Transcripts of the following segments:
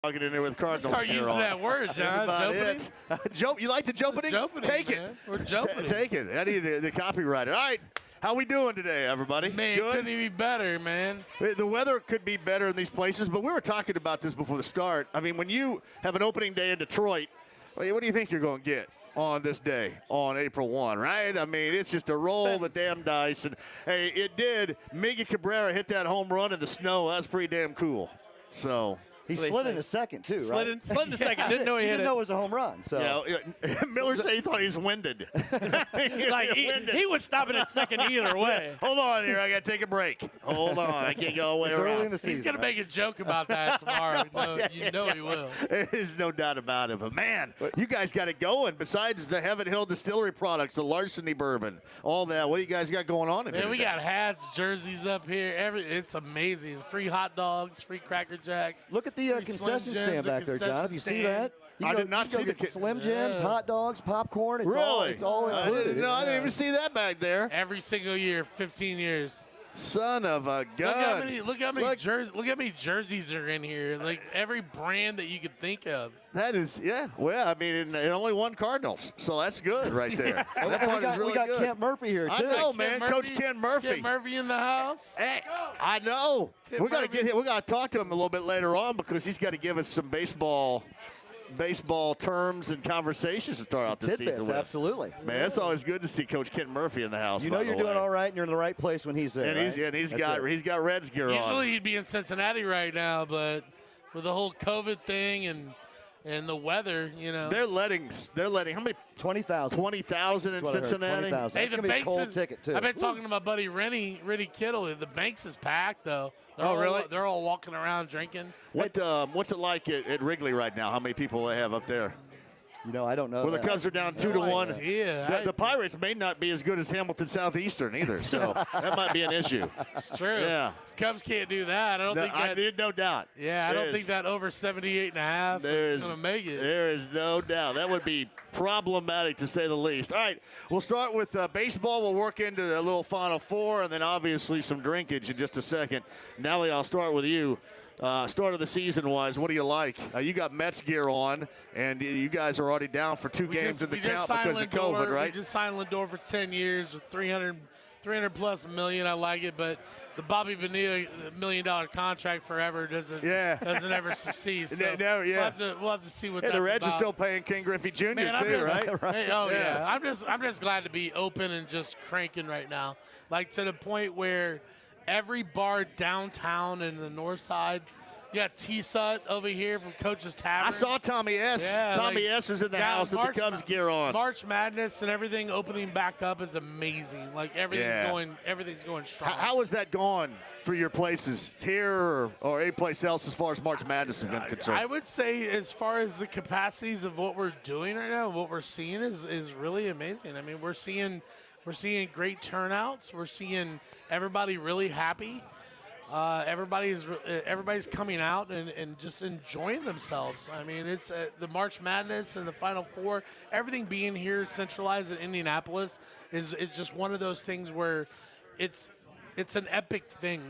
Get in there with Cardinals. Start using that word, John. You like the jumping? Take man. it. We're jumping. Take it. I need the copyright. All right. How we doing today, everybody? Man, good? couldn't be better, man. The weather could be better in these places, but we were talking about this before the start. I mean, when you have an opening day in Detroit, what do you think you're going to get on this day, on April 1, right? I mean, it's just a roll the damn dice. And, hey, it did. Miggy Cabrera hit that home run in the snow. That's pretty damn cool. So – he slid in a second, too, right? Slid in a second. Didn't know he hit it. Didn't know it was a home run. So. Yeah, Miller said he thought he was winded. He was stopping at second either way. Hold on here. I got to take a break. Hold on. I can't go away around. Early in the season, He's going to make a joke about that tomorrow. You know he will. There's no doubt about it. But, man, you guys got it going. Besides the Heaven Hill Distillery products, the Larceny Bourbon, all that, what do you guys got going on in here? Man, we got hats, jerseys up here. It's amazing. Free hot dogs, free Cracker Jacks. Look at the concession stand back there, John. Have you seen that? I did not see the Slim Jims, hot dogs, popcorn. It's really? all included. I didn't even see that back there. Every single year, 15 years. Son of a gun. Look how many jerseys are in here. Like every brand that you could think of. That is, yeah. Well, I mean, it only won Cardinals, so that's good right there. That part is really we got good. Kent Murphy here, too. I know, man. Coach Ken Murphy. Ken Murphy in the house. Hey, I know. We got to get him. We got to talk to him a little bit later on because he's got to give us some baseball terms and conversations to start out the season with. Absolutely. Man, it's always good to see Coach Ken Murphy in the house. You know you're doing all right, and you're in the right place when he's there. And he's got Reds gear on. Usually he'd be in Cincinnati right now, but with the whole COVID thing and the weather, they're letting how many? 20,000. 20,000 in Cincinnati. 20,000. Hey, It's gonna be a cold ticket too. I've been talking to my buddy Rennie Kittle. The Banks is packed though. Really? They're all walking around drinking. What's it like at Wrigley right now? How many people they have up there? I don't know. Well, the Cubs are down 2-1. Yeah, the Pirates may not be as good as Hamilton Southeastern either, so that might be an issue. It's true. Yeah. Cubs can't do that. I did no doubt. Yeah, I don't think that over 78.5 is going to make it. There is no doubt. That would be problematic to say the least. All right, we'll start with baseball. We'll work into a little Final Four, and then obviously some drinkage in just a second. Nelly, I'll start with you. Start of the season-wise, what do you like? You got Mets gear on, and you guys are already down for two games in the count because of COVID, right? We just signed Lindor for 10 years with $300+ million. I like it, but the Bobby Bonilla $1 million contract forever doesn't ever succeed. So we'll have to see what that's about. The Reds are still paying King Griffey Jr. right? Oh yeah. I'm just glad to be open and just cranking right now, like to the point where every bar downtown in the north side, you got T-Sut over here from Coach's Tavern. I saw Tommy S. Yeah, Tommy S. was in the house with the Cubs gear on. March Madness and everything opening back up is amazing. Like everything's going strong. How is that going for your places here or any place else as far as March Madness is concerned? I would say as far as the capacities of what we're doing right now, what we're seeing is really amazing. I mean, we're seeing great turnouts. We're seeing everybody really happy. Everybody's coming out and just enjoying themselves. I mean, it's the March Madness and the Final Four. Everything being here centralized in Indianapolis is just one of those things where it's an epic thing.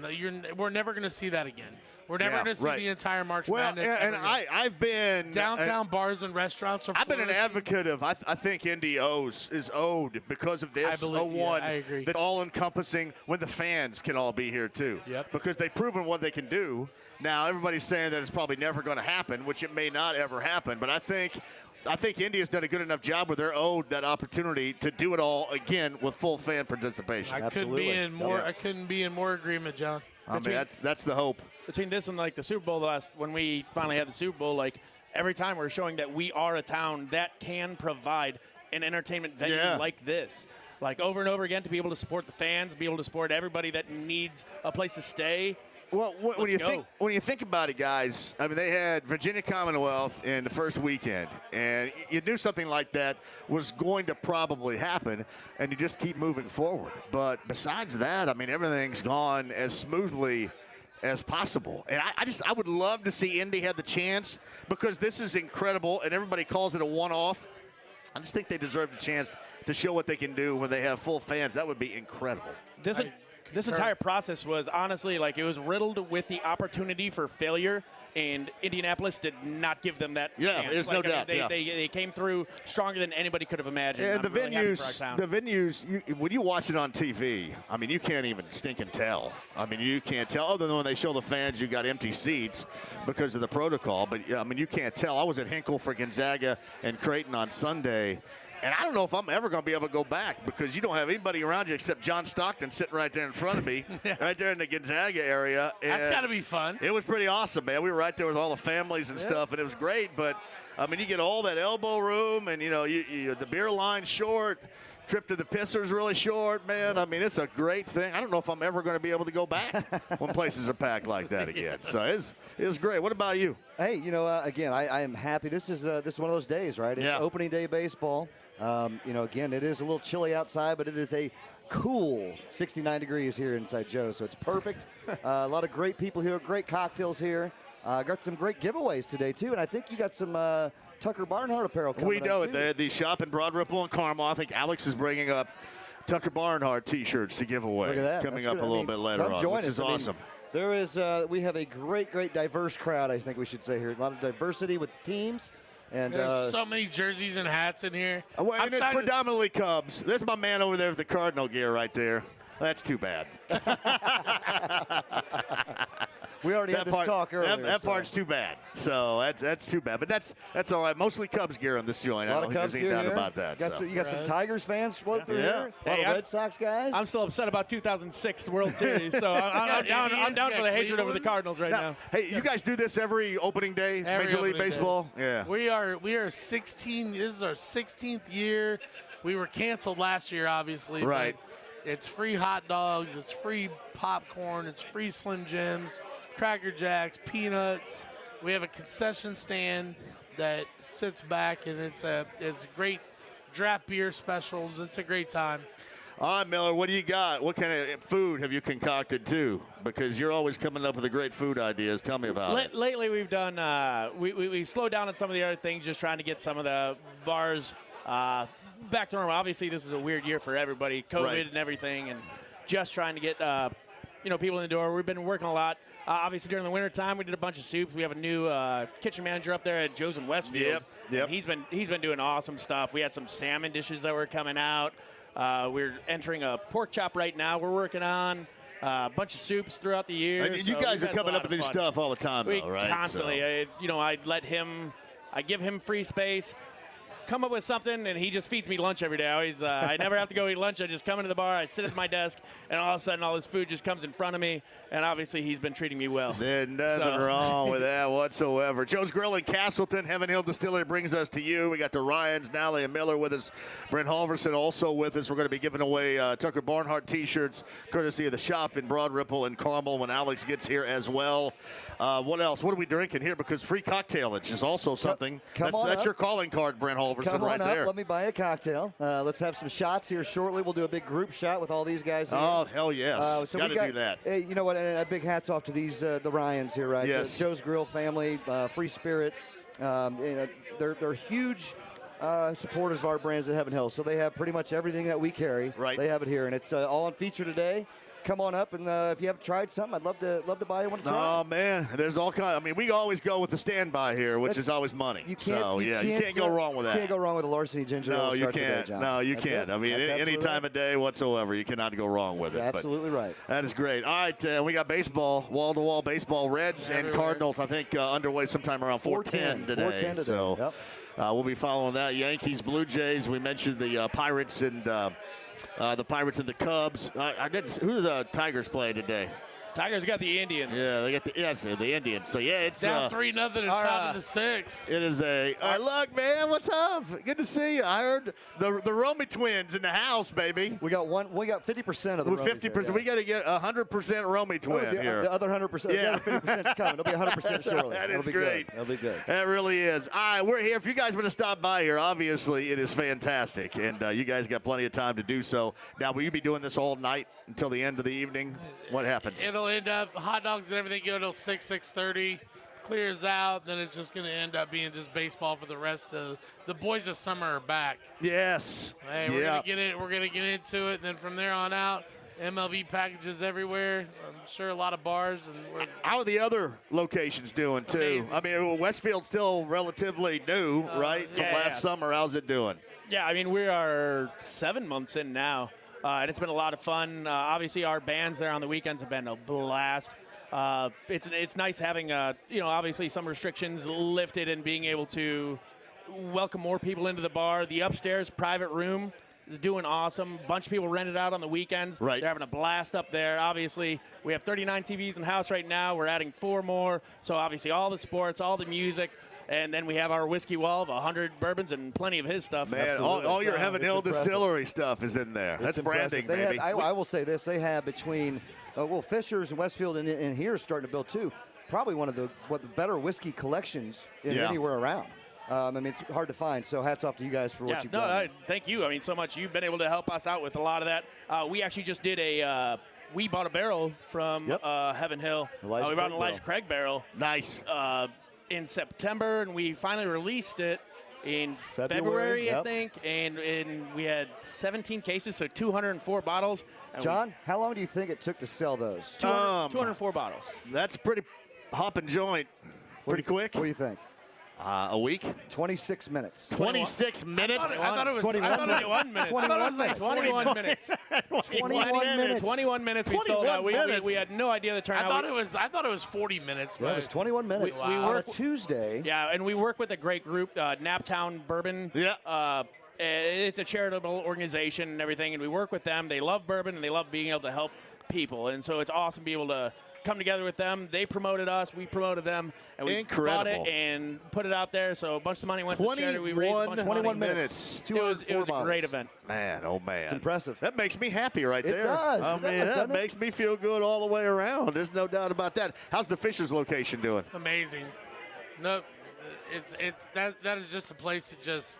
We're never going to see that again. We're never going to see the entire March Madness. And I've been downtown bars and restaurants. I've been an advocate of. I think Indy is owed because of this. I agree. That all-encompassing when the fans can all be here too. Yep. Because they've proven what they can do. Now everybody's saying that it's probably never going to happen, which it may not ever happen. But I think India's done a good enough job where they're owed that opportunity to do it all again with full fan participation. I couldn't be in more agreement, John. I mean, that's the hope. Between this and like the Super Bowl when we finally had the Super Bowl, like every time we're showing that we are a town that can provide an entertainment venue like this. Like over and over again to be able to support the fans, be able to support everybody that needs a place to stay. Well, when you think about it, guys, I mean, they had Virginia Commonwealth in the first weekend, and you knew something like that was going to probably happen, and you just keep moving forward. But besides that, I mean, everything's gone as smoothly as possible. And I would love to see Indy have the chance because this is incredible, and everybody calls it a one-off. I just think they deserve the chance to show what they can do when they have full fans. That would be incredible. This entire process was honestly like it was riddled with the opportunity for failure, and Indianapolis did not give them that Yeah, chance. there's no doubt. They came through stronger than anybody could have imagined. And I'm really happy for our town. the venues, when you watch it on TV, I mean, you can't even stink and tell. I mean, you can't tell. Other than when they show the fans, you got empty seats because of the protocol. But, I mean, you can't tell. I was at Hinkle for Gonzaga and Creighton on Sunday. And I don't know if I'm ever going to be able to go back because you don't have anybody around you except John Stockton sitting right there in front of me, right there in the Gonzaga area. And that's got to be fun. it was pretty awesome, man. We were right there with all the families and stuff, and it was great. But, I mean, you get all that elbow room, and, the beer line's short. Trip to the Pissers really short, man. I mean, it's a great thing. I don't know if I'm ever going to be able to go back when places are packed like that again. So it was great. What about you? Hey, again, I am happy. This is one of those days, right? It's opening day baseball. Again, it is a little chilly outside, but it is a cool 69 degrees here inside Joe's, so it's perfect. A lot of great people here, great cocktails here. Got some great giveaways today, too, and I think you got some Tucker Barnhart apparel coming We know up, it. The shop in Broad Ripple and Carmel. I think Alex is bringing up Tucker Barnhart T-shirts to give away. Look at that. Coming That's up good. a little bit later come on, join which us. is awesome. There is, we have a great diverse crowd, I think we should say here. A lot of diversity with teams. And there's so many jerseys and hats in here. Well, and it's predominantly Cubs. There's my man over there with the Cardinal gear right there. That's too bad. We already had this talk earlier. That part's too bad. So that's too bad. But that's all right. Mostly Cubs gear on this joint. I don't think there's any doubt about that. You got some Tigers fans floating through here. A lot of Red Sox guys. I'm still upset about 2006 World Series, so I'm down for the hatred over the Cardinals right now. Hey, you guys do this every opening day, Major League Baseball? Yeah. We are 16. This is our 16th year. We were canceled last year, obviously. Right. It's free hot dogs. It's free popcorn. It's free Slim Jims, Cracker Jacks, peanuts. We have a concession stand that sits back, and it's great draft beer specials. It's a great time. All right, Miller, what do you got? What kind of food have you concocted, too? Because you're always coming up with the great food ideas. Tell me about it. Lately, we've done we've slowed down on some of the other things, just trying to get some of the bars back to normal. Obviously, this is a weird year for everybody, COVID and everything, and just trying to get people in the door. We've been working a lot. Obviously, during the wintertime, we did a bunch of soups. We have a new kitchen manager up there at Joe's in Westfield. Yep. And he's been doing awesome stuff. We had some salmon dishes that were coming out. We're entering a pork chop right now we're working on. A bunch of soups throughout the year. And you guys are coming up with new stuff all the time, though, right? Constantly. So. I give him free space, come up with something, and he just feeds me lunch every day. I never have to go eat lunch. I just come into the bar, I sit at my desk, and all of a sudden all this food just comes in front of me, and obviously he's been treating me well. There's nothing wrong with that whatsoever. Joe's Grill in Castleton, Heaven Hill Distillery brings us to you. We got the Ryans, Nally, and Miller with us. Brent Halverson also with us. We're going to be giving away Tucker Barnhart T-shirts, courtesy of the shop in Broad Ripple and Carmel when Alex gets here as well. What else? What are we drinking here? Because free cocktailage is also something. That's your calling card, Brent Halverson, right there. Let me buy a cocktail. Let's have some shots here shortly. We'll do a big group shot with all these guys here. Oh, hell yes. So got to do that. You know what? And a big hats off to these the Ryans here, right? Yes. The Joe's Grill family, free spirit. They're huge supporters of our brands at Heaven Hill. So they have pretty much everything that we carry. Right. They have it here, and it's all on feature today. Come on up, and if you haven't tried something, I'd love to buy you one to try. Oh, man, there's all kinds. I mean, we always go with the standby here, which is always money. You can't go wrong with that. You can't go wrong with a larceny ginger ale. No, you can't. Today, no, you can't. I mean, any time of day whatsoever, you cannot go wrong with it. Absolutely right. That is great. All right, we got baseball, wall-to-wall baseball, Reds and Cardinals, I think, underway sometime around 4:10 today. 4:10 today. So yep. We'll be following that. Yankees, Blue Jays. We mentioned the Pirates and the Cubs. Who do the Tigers play today? Tigers got the Indians. Yeah, they got the Indians. So yeah, it's down 3-0 in top of the sixth. It is look, man, what's up? Good to see you. I heard the Romy twins in the house, baby. We got 50% of the 50%. Yeah. We got to get 100% Romy twin here. The other 100%. Yeah. The other 50% is coming. It'll be 100% shortly. That is That'll be great. Good. That'll be good. That really is. All right, we're here. If you guys want to stop by here, obviously it is fantastic, and you guys got plenty of time to do so. Now, will you be doing this all night until the end of the evening? What happens? It'll end up hot dogs and everything go till 6:30. Clears out, then it's just going to end up being just baseball for the rest of the boys of summer are back. Yes. Hey, we're gonna get into it, and then from there on out, MLB packages everywhere. I'm sure a lot of bars. And how are the other locations doing, too? Amazing. I mean, Westfield's still relatively new, right, from last summer. How's it doing? Yeah, I mean, we are 7 months in now, and it's been a lot of fun. Obviously, our bands there on the weekends have been a blast. It's nice having, obviously some restrictions lifted and being able to welcome more people into the bar. The upstairs private room is doing awesome. A bunch of people rented out on the weekends. Right. They're having a blast up there. Obviously, we have 39 TVs in the house right now. We're adding 4 more. So obviously all the sports, all the music. And then we have our whiskey wall of 100 bourbons and plenty of his stuff. Man, all your Heaven Hill Distillery stuff is in there. That's branding, baby. I will say this. They have between, Fisher's and Westfield and here is starting to build, too, probably one of the better whiskey collections anywhere around. I mean, it's hard to find, so hats off to you guys for what you've done. Thank you. I mean, so much. You've been able to help us out with a lot of that. We actually just did we bought a barrel from Heaven Hill. We bought an Elijah Craig barrel. Nice. In September, and we finally released it in February, I think, and we had 17 cases, so 204 bottles. John, how long do you think it took to sell those? 204 bottles. That's pretty hopping joint. Pretty quick. What do you think? A week? 26 minutes. 26 minutes? I thought it was 21 minutes. 21 minutes. 21 minutes we sold out. We had no idea the turnout. I thought it was 40 minutes. Well, it was 21 minutes. We work on a Tuesday. Yeah, and we work with a great group, Naptown Bourbon. Yeah. It's a charitable organization and everything, and we work with them. They love bourbon, and they love being able to help people. And so it's awesome to be able to come together with them. They promoted us, we promoted them, and we bought it and put it out there. So a bunch of money went to charity. We raised a bunch of money. 21 minutes. It was a great event. Man, oh man. It's impressive. That makes me happy right there. It does. I mean, that makes me feel good all the way around. There's no doubt about that. How's the Fishers location doing? Amazing. No, that is just a place that just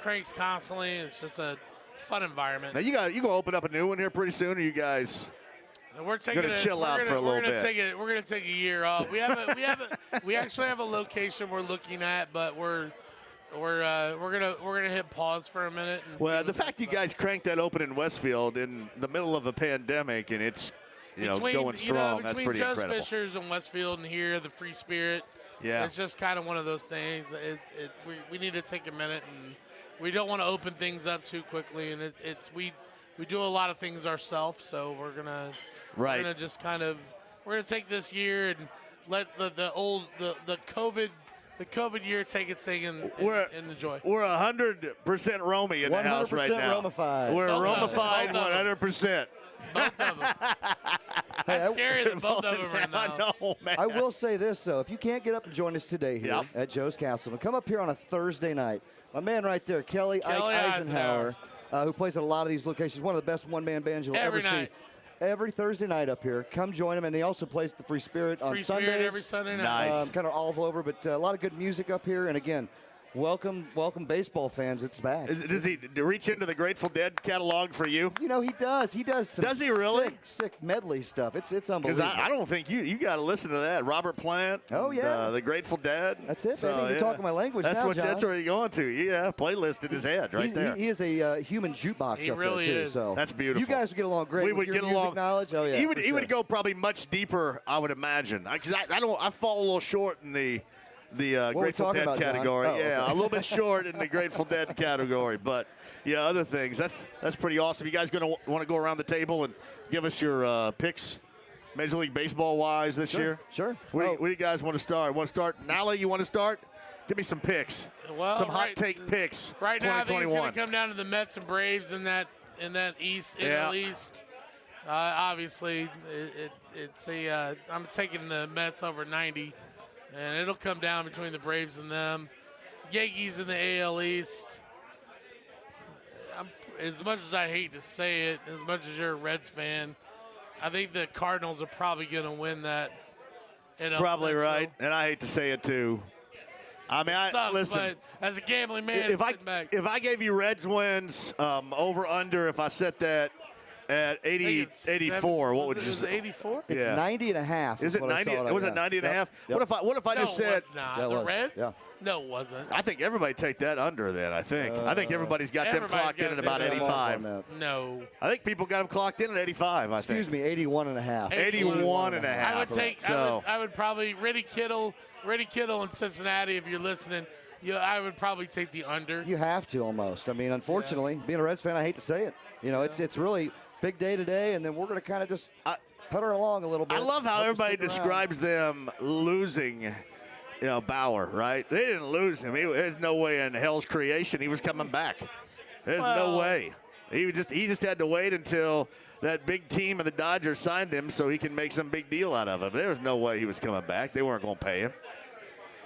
cranks constantly. It's just a fun environment. Now you gonna open up a new one here pretty soon, or you guys? We're taking gonna chill out for a little bit. We're gonna take a year off. We actually have a location we're looking at, but we're gonna hit pause for a minute. Well, the fact you guys cranked that open in Westfield in the middle of a pandemic and it's going strong, that's pretty incredible. Between Joe's Fishers and Westfield and here, the Free Spirit, it's just kind of one of those things. We need to take a minute, and we don't want to open things up too quickly. And we do a lot of things ourselves, so we're gonna just we're gonna take this year and let the COVID year take its thing and enjoy. We're 100% Romy in the house right now. 100% Romified. We're Romified 100%. Both of them. That's scary that both of them are in the house. I know, man. I will say this, though. If you can't get up and join us today here at Joe's Castle, come up here on a Thursday night. My man right there, Kelly Eisenhower, who plays at a lot of these locations, one of the best one-man bands you'll ever see. Every Thursday night up here. Come join him. And he also plays the Free Spirit on Sundays. Spirit every Sunday night. Nice. Kind of all over, but a lot of good music up here. And, again, welcome baseball fans. It's back. Does he reach into the Grateful Dead catalog for you? You know, he does. He does some Does he really? sick medley stuff. It's unbelievable. Because I don't think you got to listen to that. Robert Plant. Oh, yeah. The Grateful Dead. That's it, baby. You're talking my language now, John. That's where you're going to. Yeah, playlist in his head right there. He is a human jukebox He up really there, too. is. So that's beautiful. You guys would get along great. We with would your get music along. knowledge. Oh, yeah. He would go probably much deeper, I would imagine. Because I fall a little short in the Grateful Dead category. A little bit short in the Grateful Dead category. But, yeah, other things. That's pretty awesome. You guys going to want to go around the table and give us your picks, Major League Baseball-wise this year? Sure. Where do you guys want to start? Nally, you want to start? Give me some picks. Well, some hot take picks. Right now, I think it's going to come down to the Mets and Braves in that East, NL East. Obviously, I'm taking the Mets over 90. And it'll come down between the Braves and them. Yankees in the AL East. As much as I hate to say it, as much as you're a Reds fan, I think the Cardinals are probably going to win that. Probably right, and I hate to say it too. I mean, listen. But as a gambling man, if I gave you Reds wins over under, if I set that at 84, what would you say? 84? It's 90 and a half. Is it 90? Was it 90 and a half? Yep. What if I just said the Reds? Yeah. No, it wasn't. I think everybody take that under then, I think. I think everybody's got them clocked in at about 85. No. I think people got them clocked in at 85, I think. Excuse me, 81 and a half. 81 and a half. I would take, so. I would probably, Reddy Kittle in Cincinnati, if you're listening, I would probably take the under. You have to almost. I mean, unfortunately, being a Reds fan, I hate to say it. You know, it's really big day today, and then we're going to kind of just putter along a little bit. I love how everybody describes them losing Bauer, right? They didn't lose him. There's no way in hell's creation he was coming back. There's no way. He just had to wait until that big team of the Dodgers signed him so he can make some big deal out of him. There was no way he was coming back. They weren't going to pay him.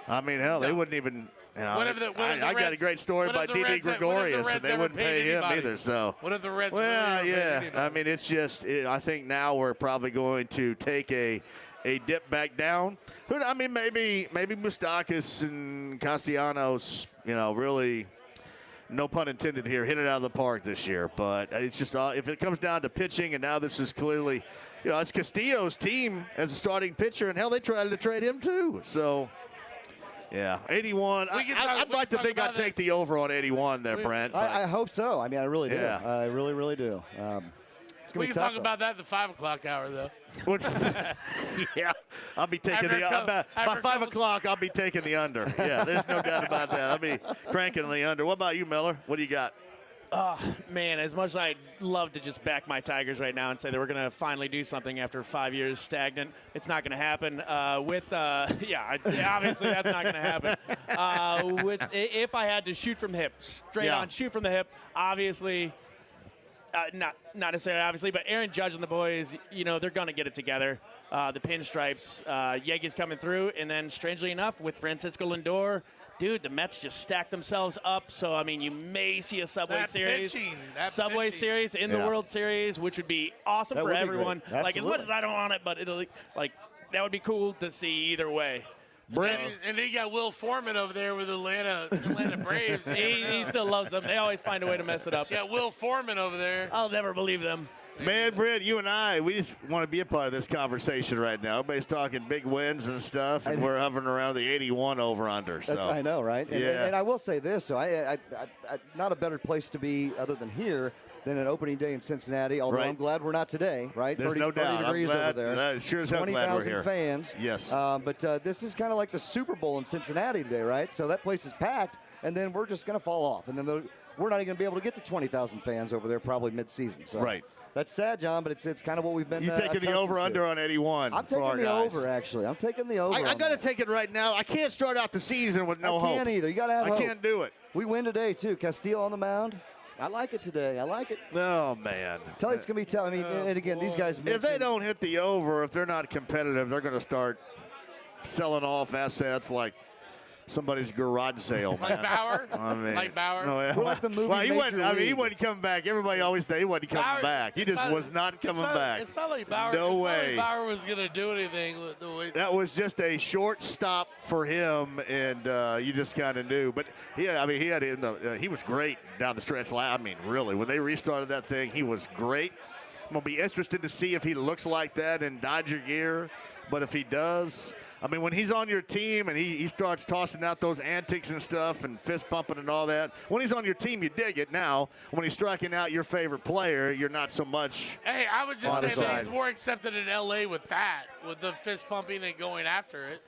I mean, hell, they wouldn't even. I got a great story by D.D. Gregorius, and they wouldn't pay him either. So, what if the Reds? I mean, it's just. I think now we're probably going to take a dip back down. I mean, maybe Moustakas and Castellanos, really, no pun intended here, hit it out of the park this year. But it's just if it comes down to pitching, and now this is clearly, it's Castillo's team as a starting pitcher, and hell, they tried to trade him too. So. Yeah, 81. I'd like to think I'd take the over on 81 there, Brent. I hope so. I mean, I really do. Yeah. I really, really do. We can talk about that at the 5 o'clock hour, though. Yeah, I'll be taking by 5 o'clock. I'll be taking the under. Yeah, there's no doubt about that. I'll be cranking the under. What about you, Miller? What do you got? Oh, man, as much as I'd love to just back my Tigers right now and say that we're going to finally do something after 5 years stagnant, it's not going to happen. Obviously that's not going to happen. If I had to shoot from the hip, straight on, shoot from the hip, obviously, not necessarily obviously, but Aaron Judge and the boys, they're going to get it together. The pinstripes, Yankees coming through, and then strangely enough, with Francisco Lindor, dude, the Mets just stacked themselves up. So, I mean, you may see a Subway Series Series in the World Series, which would be awesome for everyone. Like, as much as I don't want it, but that would be cool to see either way. And they got Will Foreman over there with Atlanta Braves. he still loves them. They always find a way to mess it up. Yeah, Will Foreman over there. I'll never believe them. Man, Brent, you and we just want to be a part of this conversation right now. Everybody's talking big wins and stuff, and we're hovering around the 81 over-under. So. I know, right? And I will say this, so I not a better place to be other than here than an opening day in Cincinnati, although I'm glad we're not today, right? There's 30 degrees over there. Sure as hell glad we're here. 20,000 fans. Yes. But this is kind of like the Super Bowl in Cincinnati today, right? So that place is packed, and then we're just going to fall off. And then we're not even going to be able to get to 20,000 fans over there probably mid-season. So. Right. That's sad, John, but it's kind of what we've been. You taking the over/under on 81? I'm taking the over, actually. I'm taking the over. I got to take it right now. I can't start out the season with no hope. I can't either. You got to have hope. I can't do it. We win today too. Castillo on the mound. I like it today. I like it. Oh man. Tell you it's gonna be tough. I mean, and again, these guys. If they don't hit the over, if they're not competitive, they're going to start selling off assets like somebody's garage sale, man. Like Bauer? Like Bauer? No, we're like the movie he wasn't coming back. Everybody always said he wasn't coming back. He just was not coming back. It's not like Bauer. No way. Not like Bauer was going to do anything with the way. That was just a short stop for him, and you just kind of knew. But he was great down the stretch. I mean, really, when they restarted that thing, he was great. I'm going to be interested to see if he looks like that in Dodger gear. But if he does, I mean, when he's on your team and he starts tossing out those antics and stuff and fist pumping and all that, when he's on your team, you dig it. Now, when he's striking out your favorite player, you're not so much. Hey, I would just say that he's more accepted in L.A. with the fist pumping and going after it.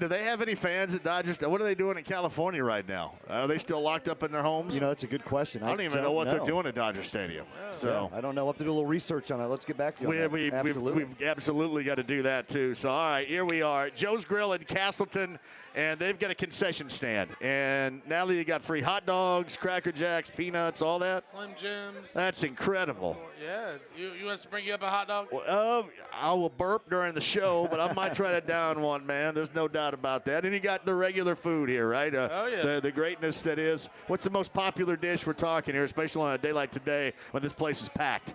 Do they have any fans at Dodgers? What are they doing in California right now? Are they still locked up in their homes? You know, that's a good question. I don't even know what they're doing at Dodger Stadium. So I don't know. We'll have to do a little research on it. Let's get back to you. We've absolutely got to do that too. So all right, here we are, Joe's Grill in Castleton, and they've got a concession stand. And now that you got free hot dogs, Cracker Jacks, peanuts, all that. Slim Jims. That's incredible. Yeah. You want us to bring you up a hot dog? Well, I will burp during the show, but I might try to down one, man. There's no doubt about that. And you got the regular food here, right? The greatness that is. What's the most popular dish we're talking here, especially on a day like today when this place is packed?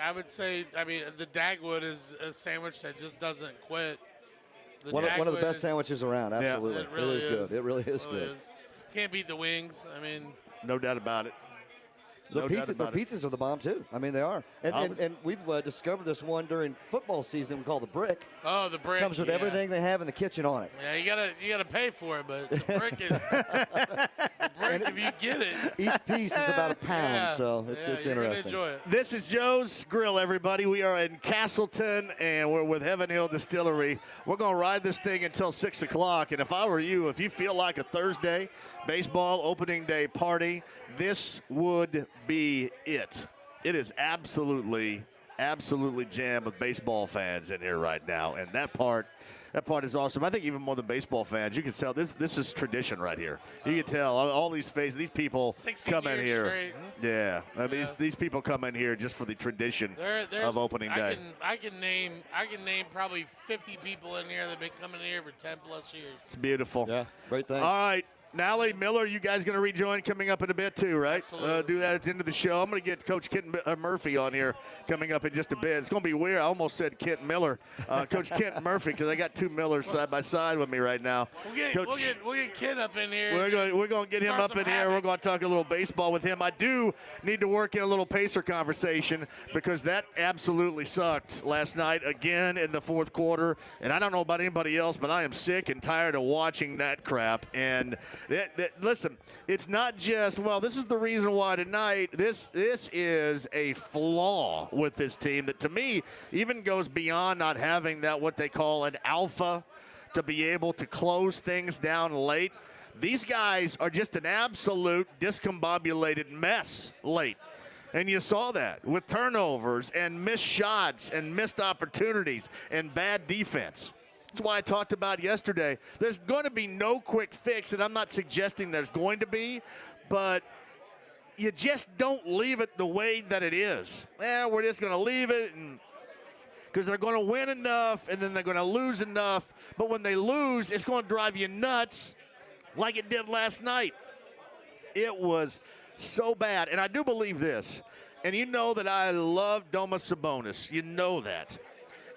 I would say, the Dagwood is a sandwich that just doesn't quit. One of the best sandwiches around, absolutely. It really is good. It really is good. Can't beat the wings. No doubt about it. The pizzas are the bomb too. I mean, they are. And we've discovered this one during football season we call the brick. Oh, the brick comes with everything they have in the kitchen on it. Yeah, you gotta pay for it, but the brick is the brick if you get it. Each piece is about a pound, so it's interesting. Gonna enjoy it. This is Joe's Grill, everybody. We are in Castleton, and we're with Heaven Hill Distillery. We're going to ride this thing until 6 o'clock, and if I were you, if you feel like a Thursday baseball opening day party, this would be it. It is absolutely jammed with baseball fans in here right now, and that part is awesome. I think even more than baseball fans, you can tell this is tradition right here. You can tell all these faces, these people come in here. Straight. Yeah, I mean, these people come in here just for the tradition of opening day. I can name probably 50 people in here that have been coming in here for 10 plus years. It's beautiful. Yeah, great thing. All right. Nally, Miller, you guys going to rejoin coming up in a bit too, right? Absolutely. Do that at the end of the show. I'm going to get Coach Kent Murphy on here coming up in just a bit. It's going to be weird. I almost said Kent Miller. Coach Kent Murphy, because I got two Millers side by side with me right now. We'll get Kent up in here. We're going to get him up in here. We're going to talk a little baseball with him. I do need to work in a little Pacer conversation because that absolutely sucked last night again in the fourth quarter. And I don't know about anybody else, but I am sick and tired of watching that crap. And listen, it's not just, well, this is the reason why tonight. This is a flaw with this team that, to me, even goes beyond not having that what they call an alpha to be able to close things down late. These guys are just an absolute discombobulated mess late. And you saw that with turnovers and missed shots and missed opportunities and bad defense. That's why I talked about yesterday. There's going to be no quick fix, and I'm not suggesting there's going to be, but you just don't leave it the way that it is. We're just going to leave it because they're going to win enough, and then they're going to lose enough. But when they lose, it's going to drive you nuts like it did last night. It was so bad. And I do believe this, and you know that I love Domas Sabonis. You know that.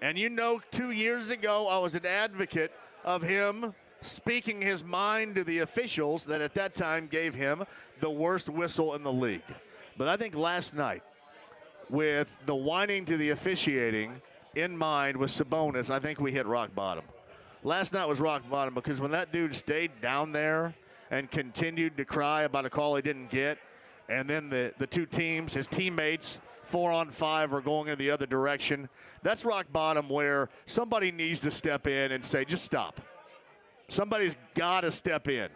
And 2 years ago, I was an advocate of him speaking his mind to the officials that at that time gave him the worst whistle in the league. But I think last night, with the whining to the officiating in mind with Sabonis, I think we hit rock bottom. Last night was rock bottom because when that dude stayed down there and continued to cry about a call he didn't get, and then the two teams, his teammates, 4-on-5 are going in the other direction. That's rock bottom where somebody needs to step in and say, just stop. Somebody's got to step in.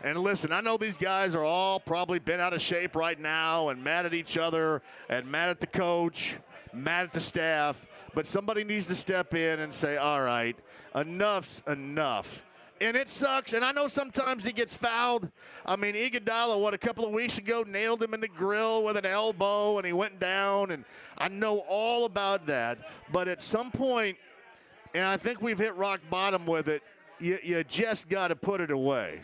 And listen, I know these guys are all probably bent out of shape right now and mad at each other and mad at the coach, mad at the staff, but somebody needs to step in and say, all right, enough's enough. And it sucks, and I know sometimes he gets fouled. I mean, Iguodala, a couple of weeks ago, nailed him in the grill with an elbow, and he went down, and I know all about that. But at some point, and I think we've hit rock bottom with it, you just got to put it away.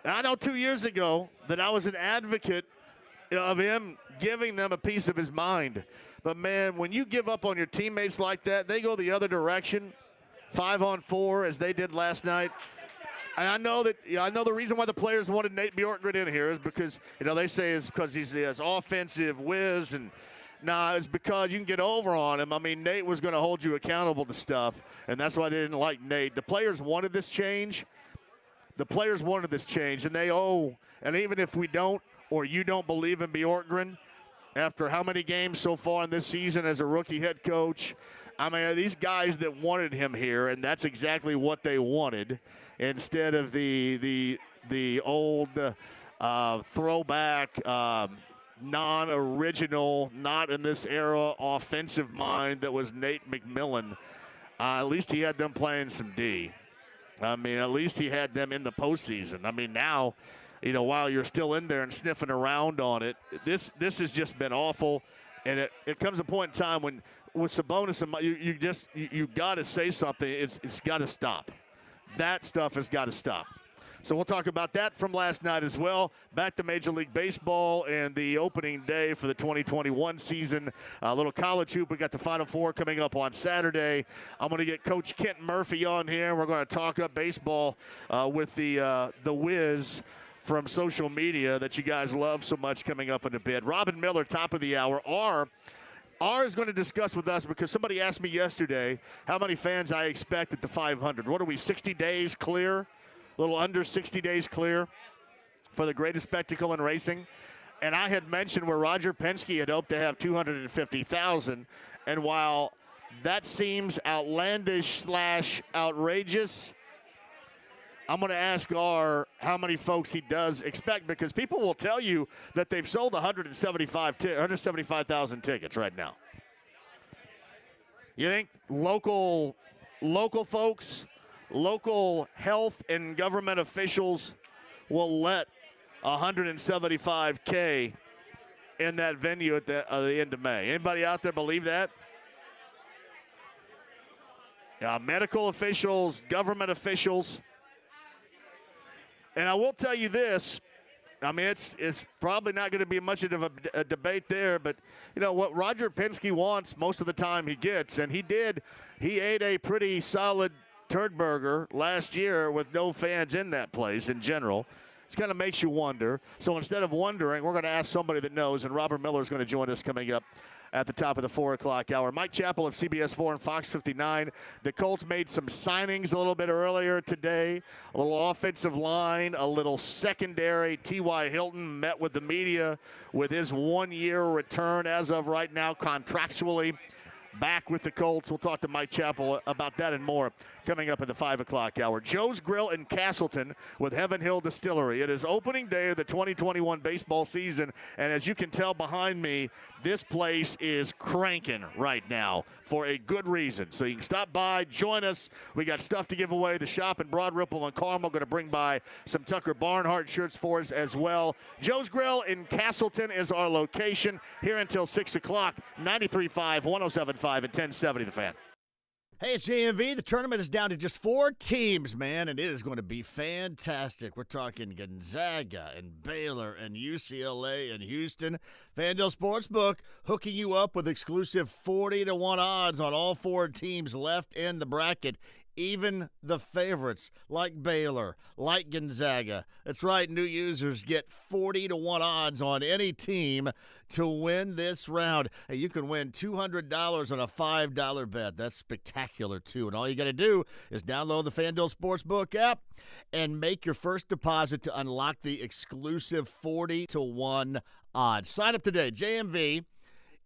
And I know 2 years ago that I was an advocate of him giving them a piece of his mind. But, man, when you give up on your teammates like that, they go the other direction. 5-on-4 as they did last night. And I know the reason why the players wanted Nate Bjorkgren in here is because, they say it's because he's this offensive whiz. And it's because you can get over on him. I mean, Nate was going to hold you accountable to stuff, and that's why they didn't like Nate. The players wanted this change. And and even if we don't or you don't believe in Bjorkgren, after how many games so far in this season as a rookie head coach, I mean, these guys that wanted him here, and that's exactly what they wanted, instead of the old throwback, non-original, not in this era offensive mind that was Nate McMillan. At least he had them playing some D. I mean, at least he had them in the postseason. I mean, now, while you're still in there and sniffing around on it, this has just been awful. And it comes a point in time when with Sabonis, you got to say something. It's got to stop. That stuff has got to stop. So we'll talk about that from last night as well. Back to Major League Baseball and the opening day for the 2021 season. A little college hoop. We got the Final Four coming up on Saturday. I'm going to get Coach Kent Murphy on here. We're going to talk up baseball with the Wiz from social media that you guys love so much coming up in a bit. Robin Miller, top of the hour. R is going to discuss with us because somebody asked me yesterday how many fans I expect at the 500. What are we, 60 days clear? A little under 60 days clear for the greatest spectacle in racing. And I had mentioned where Roger Penske had hoped to have 250,000. And while that seems outlandish / outrageous, I'm going to ask R how many folks he does expect, because people will tell you that they've sold 175,000 tickets right now. You think local folks, local health and government officials will let 175K in that venue at the end of May? Anybody out there believe that? Medical officials, government officials. And I will tell you this, I mean, it's probably not going to be much of a debate there, but, you know, what Roger Penske wants most of the time he gets, and he ate a pretty solid turd burger last year with no fans in that place in general. It kind of makes you wonder. So instead of wondering, we're going to ask somebody that knows, and Robert Miller is going to join us coming up at the top of the 4 o'clock hour. Mike Chappell of CBS 4 and Fox 59. The Colts made some signings a little bit earlier today. A little offensive line, a little secondary. T.Y. Hilton met with the media with his 1-year return as of right now contractually back with the Colts. We'll talk to Mike Chappell about that and more coming up at the 5 o'clock hour. Joe's Grill in Castleton with Heaven Hill Distillery. It is opening day of the 2021 baseball season, and as you can tell behind me, this place is cranking right now for a good reason. So you can stop by, join us. We got stuff to give away. The shop in Broad Ripple and Carmel going to bring by some Tucker Barnhart shirts for us as well. Joe's Grill in Castleton is our location here until 6 o'clock, 93.5, 107.5, and 1070 The Fan. Hey, it's JMV. The tournament is down to just 4 teams, man, and it is going to be fantastic. We're talking Gonzaga and Baylor and UCLA and Houston. FanDuel Sportsbook hooking you up with exclusive 40-1 odds on all 4 teams left in the bracket, even the favorites like Baylor, like Gonzaga. That's right, new users get 40-1 odds on any team to win this round. Hey, you can win $200 on a $5 bet. That's spectacular, too. And all you got to do is download the FanDuel Sportsbook app and make your first deposit to unlock the exclusive 40-1 odds. Sign up today. JMV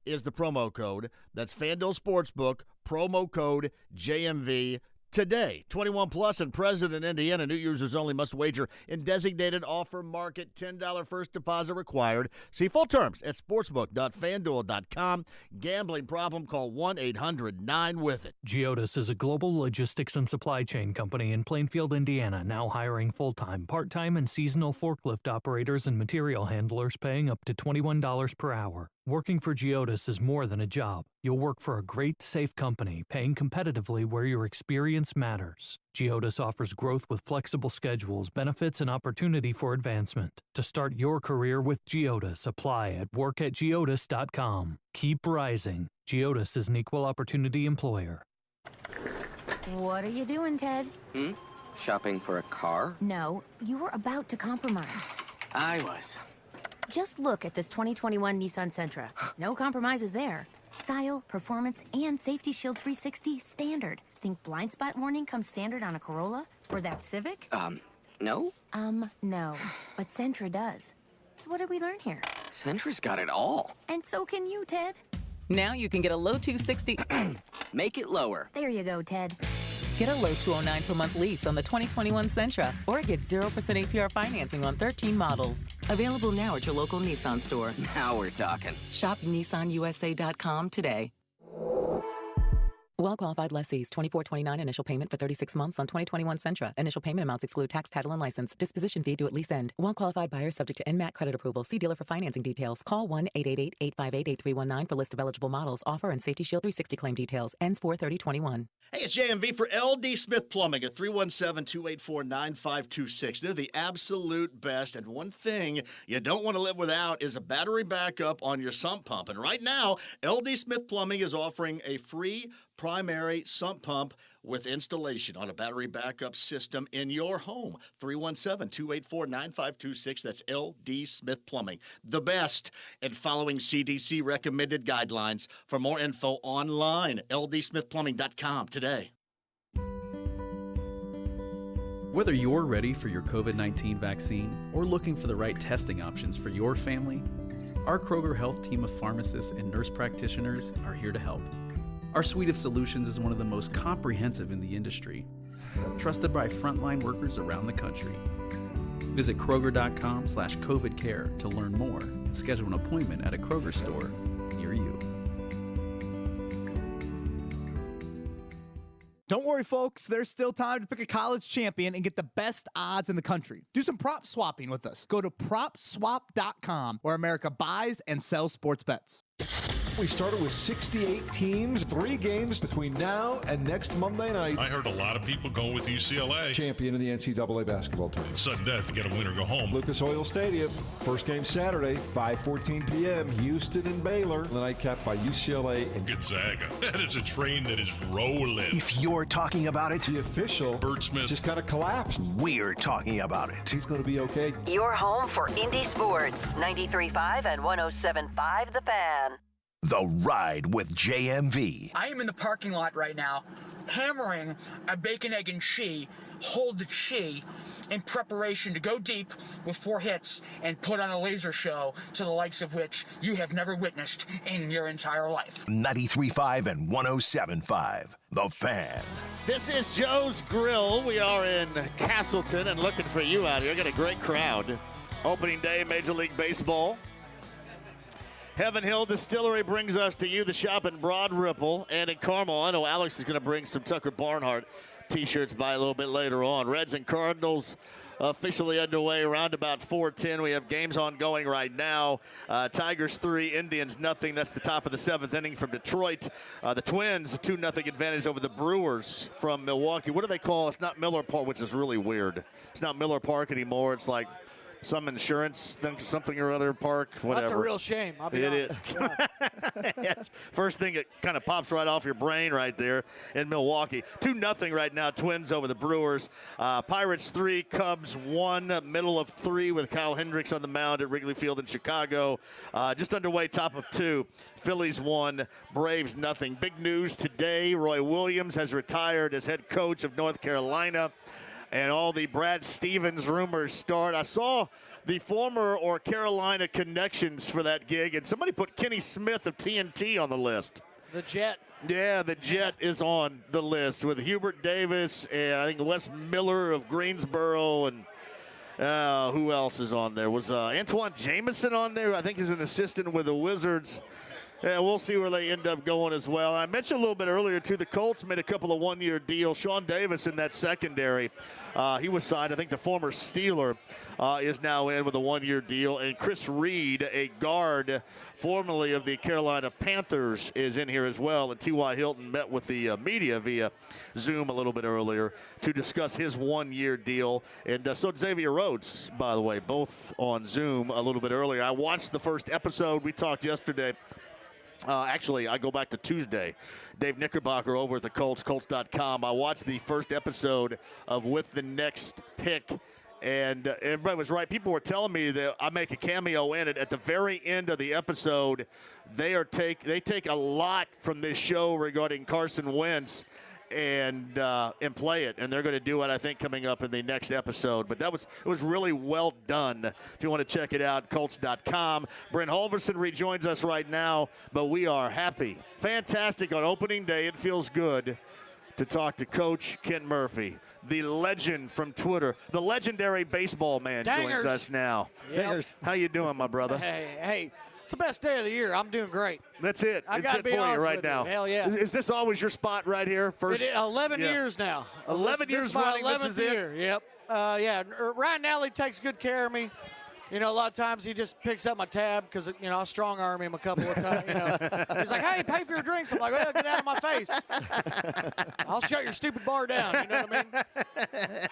is the promo code. That's FanDuel Sportsbook, promo code JMV. Today, 21 plus and present in Indiana. New users only must wager in designated offer market. $10 first deposit required. See full terms at sportsbook.fanduel.com. Gambling problem? Call 1-800-9-WITH-IT. Geodis is a global logistics and supply chain company in Plainfield, Indiana, now hiring full-time, part-time, and seasonal forklift operators and material handlers paying up to $21 per hour. Working for Geodis is more than a job. You'll work for a great, safe company, paying competitively where your experience matters. Geodis offers growth with flexible schedules, benefits, and opportunity for advancement. To start your career with Geodis, apply at work@geodis.com. Keep rising. Geodis is an equal opportunity employer. What are you doing, Ted? Shopping for a car? No, you were about to compromise. I was. Just look at this 2021 Nissan Sentra. No compromises there. Style, performance, and Safety Shield 360 standard. Think blind spot warning comes standard on a Corolla? Or that Civic? No? No. But Sentra does. So what did we learn here? Sentra's got it all. And so can you, Ted. Now you can get a low 260. Make it lower. There you go, Ted. Get a low 209 per month lease on the 2021 Sentra, or get 0% APR financing on 13 models. Available now at your local Nissan store. Now we're talking. Shop nissanusa.com today. Well-qualified lessees, $24.29 initial payment for 36 months on 2021 Sentra. Initial payment amounts exclude tax, title, and license. Disposition fee due at lease end. Well-qualified buyers subject to NMAC credit approval. See dealer for financing details. Call 1-888-858-8319 for list of eligible models. Offer and Safety Shield 360 claim details. Ends 4/30/21. Hey, it's JMV for LD Smith Plumbing at 317-284-9526. They're the absolute best, and one thing you don't want to live without is a battery backup on your sump pump. And right now, LD Smith Plumbing is offering a free primary sump pump with installation on a battery backup system in your home. 317-284-9526. That's LD Smith Plumbing. The best at following CDC recommended guidelines. For more info online, ldsmithplumbing.com today. Whether you're ready for your COVID-19 vaccine or looking for the right testing options for your family, our Kroger Health team of pharmacists and nurse practitioners are here to help. Our suite of solutions is one of the most comprehensive in the industry, trusted by frontline workers around the country. Visit Kroger.com/COVIDcare to learn more and schedule an appointment at a Kroger store near you. Don't worry, folks. There's still time to pick a college champion and get the best odds in the country. Do some prop swapping with us. Go to PropSwap.com, where America buys and sells sports bets. We started with 68 teams, 3 games between now and next Monday night. I heard a lot of people going with UCLA. Champion of the NCAA basketball tournament. Sudden death to get a win or go home. Lucas Oil Stadium. First game Saturday, 5:14 p.m. Houston and Baylor. The night capped by UCLA and Gonzaga. That is a train that is rolling. If you're talking about it, the official Bert Smith just kind of collapsed. We're talking about it. He's going to be okay. Your home for Indy Sports. 93.5 and 107.5 The Fan. The Ride with JMV. I am in the parking lot right now, hammering a bacon, egg, and cheese, hold the cheese, in preparation to go deep with 4 hits and put on a laser show to the likes of which you have never witnessed in your entire life. 93.5 and 107.5 The Fan. This is Joe's Grill. We are in Castleton and looking for you out here. Got a great crowd. Opening day, Major League Baseball. Heaven Hill Distillery brings us to you the shop in Broad Ripple and in Carmel. I know Alex is going to bring some Tucker Barnhart T-shirts by a little bit later on. Reds and Cardinals officially underway around about 4:10. We have games ongoing right now. Tigers 3, Indians nothing. That's the top of the 7th inning from Detroit. The Twins, a 2-0 advantage over the Brewers from Milwaukee. What do they call it? It's not Miller Park, which is really weird. It's not Miller Park anymore. It's like some insurance thing, something or other park, whatever. That's a real shame. I'll be honest. It is. Yes. First thing that kind of pops right off your brain right there in Milwaukee. 2-0 right now, Twins over the Brewers. Pirates 3, Cubs 1, middle of 3 with Kyle Hendricks on the mound at Wrigley Field in Chicago. Just underway, top of 2. Phillies 1, Braves 0. Big news today, Roy Williams has retired as head coach of North Carolina. And all the Brad Stevens rumors start. I saw the former or Carolina connections for that gig, and somebody put Kenny Smith of TNT on the list. The Jet. Yeah, the Jet is on the list with Hubert Davis and I think Wes Miller of Greensboro, and who else is on there? Was Antoine Jameson on there? I think he's an assistant with the Wizards. Yeah, we'll see where they end up going as well. I mentioned a little bit earlier, too, the Colts made a couple of one-year deals. Sean Davis in that secondary, he was signed. I think the former Steeler is now in with a one-year deal. And Chris Reed, a guard formerly of the Carolina Panthers, is in here as well. And T.Y. Hilton met with the media via Zoom a little bit earlier to discuss his one-year deal. And so did Xavier Rhodes, by the way, both on Zoom a little bit earlier. I watched the first episode. We talked yesterday. Actually, I go back to Tuesday. Dave Knickerbocker over at the Colts, Colts.com. I watched the first episode of With the Next Pick, and everybody was right. People were telling me that I make a cameo in it. At the very end of the episode, they take a lot from this show regarding Carson Wentz and play it, and they're going to do it, I think, coming up in the next episode. But it was really well done. If you want to check it out, Colts.com. Brent Holverson rejoins us right now, but we are happy. Fantastic on opening day. It feels good to talk to Coach Kent Murphy, the legend from Twitter, the legendary baseball man. Dangers. Joins us now. Yep. How you doing, my brother? Hey. It's the best day of the year. I'm doing great. That's it. I It's gotta it be for you honest right with now. you. Hell yeah. Is this always your spot right here? First 11 years now. 11 years this is my running. 11th This is it. year. Yep. Yeah. Ryan Nally takes good care of me. You know, a lot of times he just picks up my tab because, you know, I strong arm him a couple of times. You know, he's like, hey, pay for your drinks. I'm like, well, get out of my face. I'll shut your stupid bar down. You know what I mean?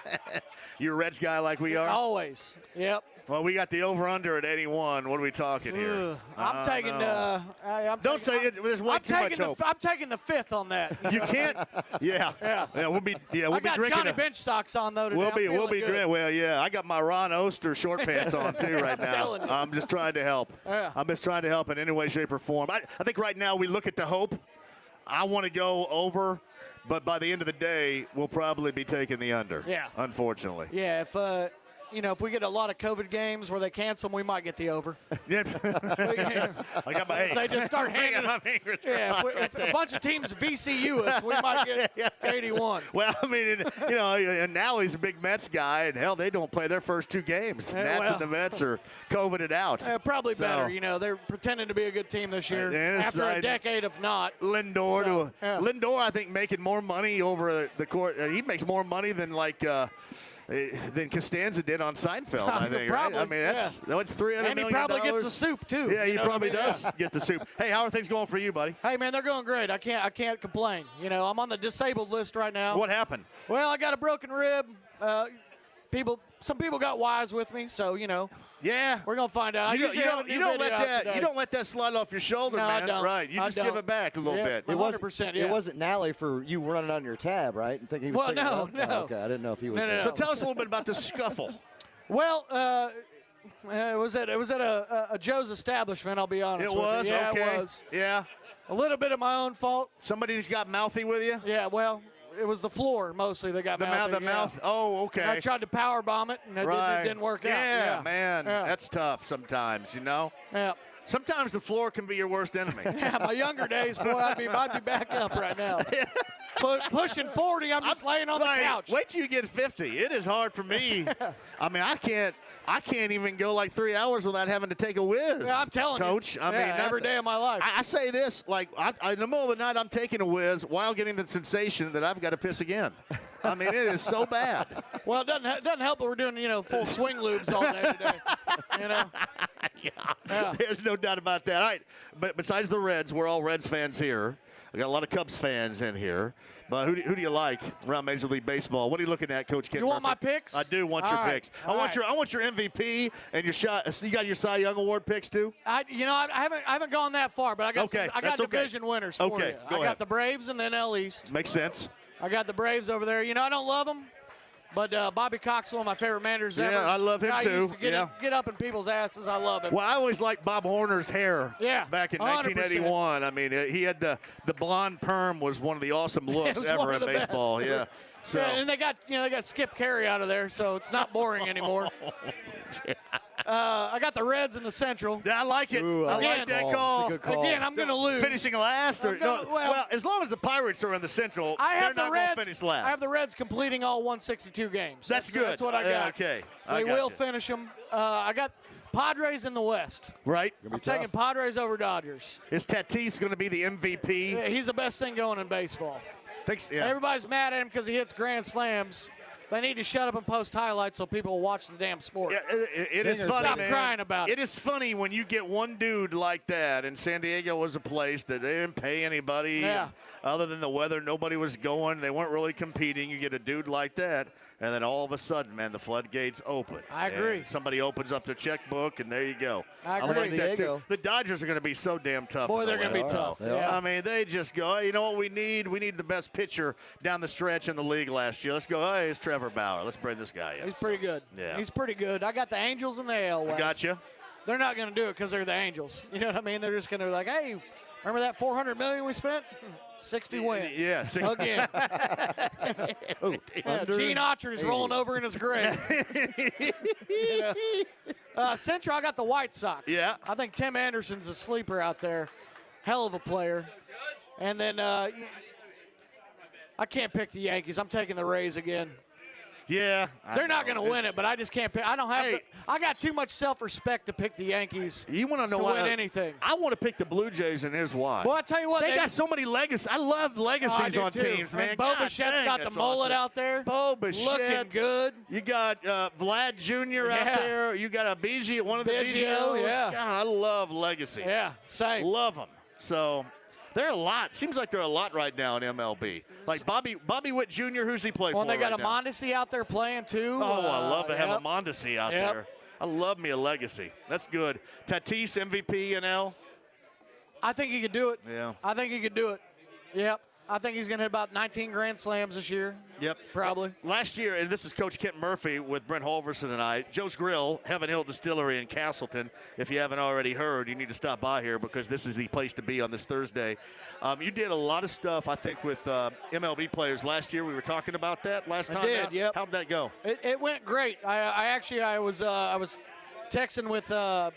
You're a Reds guy like we are? Always. Yep. Well, we got the over/under at 81. What are we talking here? I'm taking. Don't say it. There's way too much hope. I'm taking the 5th on that. You can't. Yeah. We'll be. Yeah, we'll I be got drinking. Johnny bench socks on though. Today. We'll be great. Well, yeah, I got my Ron Oster short pants on too right now. telling you. I'm just trying to help. Yeah. I'm just trying to help in any way, shape, or form. I think right now we look at the hope. I want to go over, but by the end of the day, we'll probably be taking the under. Yeah. Unfortunately. Yeah. If we get a lot of COVID games where they cancel them, we might get the over. Yeah. I got my. If they just start handing. If a bunch of teams VCU us, we might get 81. Well, I mean, and Nally's a big Mets guy, and hell, they don't play their first 2 games. The Nats and the Mets are COVIDed out. Probably better. They're pretending to be a good team this year after a decade of not. Lindor, I think, making more money over the court. He makes more money than than Costanza did on Seinfeld, I think. Probably, right? I mean, that's $300 million. And he probably gets the soup too. Yeah, he probably does get the soup. Hey, how are things going for you, buddy? Hey, man, they're going great. I can't complain. I'm on the disabled list right now. What happened? Well, I got a broken rib. Some people got wise with me, so Yeah, we're gonna find out. You don't let that slide off your shoulder, no, man. I don't. Right? You just give it back a little bit. 100%. It wasn't Nally for you running on your tab, right? And thinking he was picking it up? no. Oh, okay, I didn't know if he was. No. So tell us a little bit about the scuffle. Well, it was at a Joe's establishment. I'll be honest. It was. With you. Yeah, okay. It was. Yeah. A little bit of my own fault. Somebody's got mouthy with you. Yeah. Well, it was the floor mostly that got mouthy. The mouth. Oh, okay. And I tried to power bomb it, and it didn't work out. Yeah, man. Yeah. That's tough sometimes, Yeah. Sometimes the floor can be your worst enemy. Yeah, my younger days, boy, I'd be back up right now. Pushing 40, I'm just laying on the couch. Wait till you get 50. It is hard for me. I mean, I can't even go like 3 hours without having to take a whiz. Yeah, I'm telling Coach. you. I mean, every day of my life. I say this, in the middle of the night, I'm taking a whiz while getting the sensation that I've got to piss again. I mean, it is so bad. Well, it doesn't help that we're doing, full swing loops all day today. Yeah. There's no doubt about that. All right, but besides the Reds, we're all Reds fans here. We got a lot of Cubs fans in here. But who do you like around Major League Baseball? What are you looking at, Coach Ken? You want my picks? I do want your picks. I want your MVP and your shot. You got your Cy Young Award picks too. I haven't gone that far, but I got division winners for you. I got the Braves and the NL East. Makes sense. I got the Braves over there. I don't love them. But Bobby Cox is one of my favorite managers ever. Yeah, I love him too. Used to get up in people's asses. I love him. Well, I always liked Bob Horner's hair. Yeah, back in 100%. 1981. I mean, he had the blonde perm was one of the awesome looks ever in baseball. Best. Yeah. So and they got Skip Carey out of there, so it's not boring anymore. I got the Reds in the Central. Yeah, I like it. Ooh, I like that call. Again, I'm going to lose. Finishing last? Well, as long as the Pirates are in the Central, they're not going to finish last. I have the Reds completing all 162 games. That's good. That's what I got. Okay. They will finish them. I got Padres in the West. Right. I'm taking Padres over Dodgers. Is Tatis going to be the MVP? Yeah, he's the best thing going in baseball. Yeah. Everybody's mad at him because he hits grand slams. They need to shut up and post highlights so people will watch the damn sport. Yeah, it is funny, Stop man. crying about it. It is funny when you get one dude like that, and San Diego was a place that they didn't pay anybody. Yeah. Other than the weather, nobody was going. They weren't really competing. You get a dude like that, and then all of a sudden, man, the floodgates open. I agree. And somebody opens up their checkbook, and there you go. I agree. like that too. The Dodgers are going to be so damn tough. Boy, they're going to be tough. I mean, they just go, hey, you know what we need? We need the best pitcher down the stretch in the league last year. Let's go, hey, it's Trevor Bauer. Let's bring this guy in. He's pretty good. Yeah. He's pretty good. I got the Angels and the AL West. I got you. They're not going to do it because they're the Angels. You know what I mean? They're just going to be like, hey, remember that $400 million we spent? 60 wins. Yeah. Again. Gene Autry's rolling over in his grave. Sentra, I got the White Sox. Yeah. I think Tim Anderson's a sleeper out there. Hell of a player. And then I can't pick the Yankees. I'm taking the Rays again. Yeah. They're not going to win it, but I just can't pick. I don't have. I got too much self-respect to pick the Yankees. You want to know win anything? I want to pick the Blue Jays, and here's why. Well, I tell you what, they got so many legacies. I love legacies on teams, man. And Bo Bichette's got the mullet out there. Bo Bichette, looking good. You got Vlad Jr. out there. You got a Biggio, one of the Biggios. Yeah. God, I love legacies. Yeah, same. Love them. So. There are a lot. Seems like there are a lot right now in MLB. Like Bobby Witt Jr., who's he play for? Well, they got right a Mondesi out there playing too. Oh, I love to have a Mondesi out there. I love me a legacy. That's good. Tatis, MVP, NL? I think he could do it. Yeah. I think he could do it. Yep. I think he's going to hit about 19 Grand Slams this year. Yep. Probably. Last year, and this is Coach Kent Murphy with Brent Holverson and I, Joe's Grill, Heaven Hill Distillery in Castleton. If you haven't already heard, you need to stop by here because this is the place to be on this Thursday. You did a lot of stuff, I think, with MLB players last year. We were talking about that last time. I did, yep. How'd that go? It went great. I was texting with now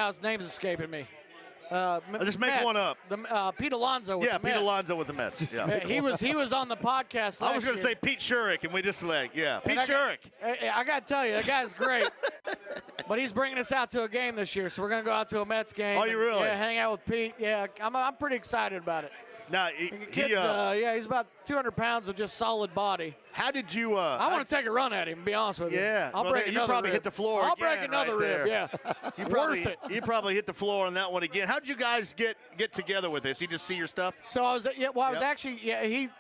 his name's escaping me. Just make Mets. one up. Pete Alonso with the Mets. Pete Alonso with the Mets. Yeah. he was on the podcast last I was going to year. say Pete Shurik, and we just Pete Shurik. I got to tell you, that guy's great. But he's bringing us out to a game this year, so we're going to go out to a Mets game. Oh, you really? Yeah, hang out with Pete. Yeah, I'm pretty excited about it. Now, he's about 200 pounds of just solid body. How did you? I want to take a run at him. To be honest with you. Yeah, I'll break another you probably rib. hit the floor. I'll again break another right rib. there. Yeah, You probably hit the floor on that one again. How did you guys get together with this? He just see your stuff? So I was actually he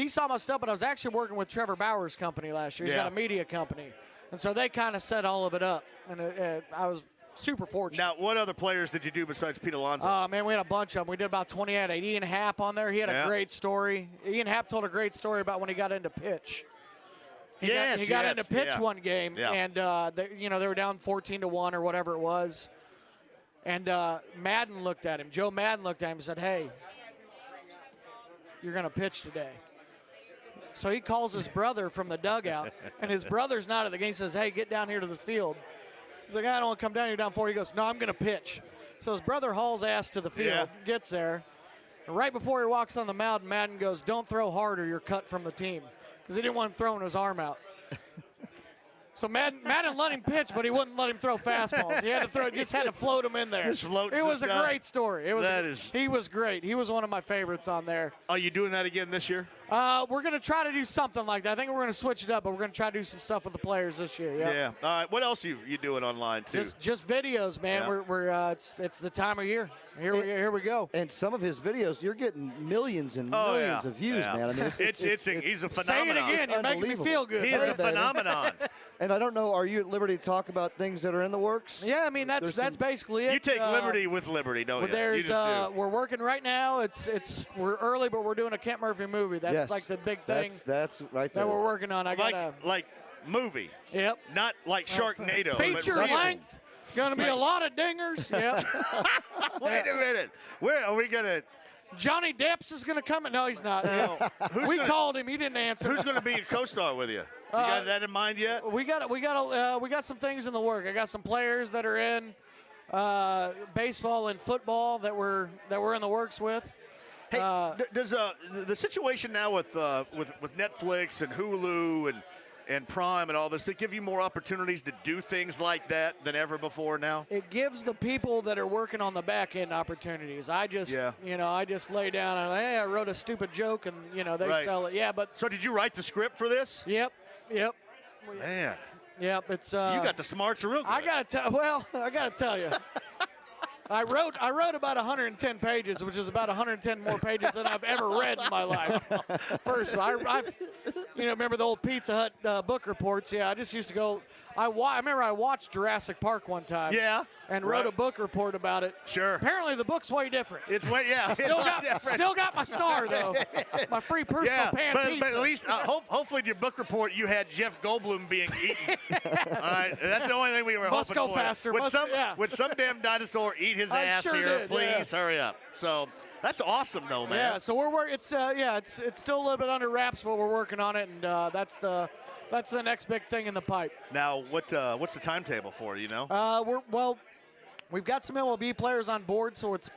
saw my stuff, but I was actually working with Trevor Bauer's company last year. He's got a media company, and so they kind of set all of it up, and I was super fortunate. Now, what other players did you do besides Pete Alonso? Oh, man, we had a bunch of them. We did about 28. Ian Happ on there. He had a great story. Ian Happ told a great story about when he got into pitch. He got into pitch one game, and they were down 14-1 or whatever it was. And Madden looked at him. Joe Madden looked at him and said, "Hey, you're going to pitch today." So he calls his brother from the dugout, and his brother's not at the game. He says, "Hey, get down here to the field." He's like, "I don't want to come down here down 4." He goes, "No, I'm going to pitch." So his brother hauls ass to the field, gets there. And right before he walks on the mound, Madden goes, "Don't throw hard or you're cut from the team." Because he didn't want him throwing his arm out. So Madden let him pitch, but he wouldn't let him throw fastballs. He had to float him in there. It was a great story. He was great. He was one of my favorites on there. Are you doing that again this year? We're going to try to do something like that. I think we're going to switch it up, but we're going to try to do some stuff with the players this year. Yep. Yeah. All right. What else you doing online too? Just videos, man. Yeah. It's the time of year. Here we go. And some of his videos, you're getting millions and millions of views, man. I mean, he's a phenomenon. Say it again. You're making me feel good. He is a phenomenon. And I don't know, are you at liberty to talk about things that are in the works? Yeah, I mean that's basically it. You take liberty with liberty, don't you? We're working right now. We're early, but we're doing a Kent Murphy movie. That's like the big thing. That's right there. That we're working on. Like movie. Yep. Not like Sharknado. Feature length. Going to be a lot of dingers. Yep. Wait a minute. Where are we gonna? Johnny Depp's is going to come. No, he's not. No. We called him. He didn't answer. Who's going to be a co-star with you? You got that in mind yet? We got some things in the work. I got some players that are in baseball and football that we're in the works with. Hey, does the situation now with Netflix and Hulu and Prime and all this, it give you more opportunities to do things like that than ever before now? It gives the people that are working on the back end opportunities. I just lay down and hey, I wrote a stupid joke and they sell it. Yeah, but so did you write the script for this? Yep. Man. Yep, it's you got the smarts real good. I got to tell you. I wrote about 110 pages, which is about 110 more pages than I've ever read in my life. First of all, I remember the old Pizza Hut book reports? Yeah, I just used to go. I remember I watched Jurassic Park one time. Yeah. And wrote a book report about it. Sure. Apparently the book's way different. It's way Still got my star though. My free personal pan pizza. But at least hopefully in your book report you had Jeff Goldblum being eaten. All right, that's the only thing we were Must hoping go for. faster. Would some damn dinosaur eat his ass sure here? Did, Please hurry up. So that's awesome though, man. Yeah. So it's still a little bit under wraps, but we're working on it, and that's the next big thing in the pipe. Now, what's the timetable for it, We've got some MLB players on board, so it's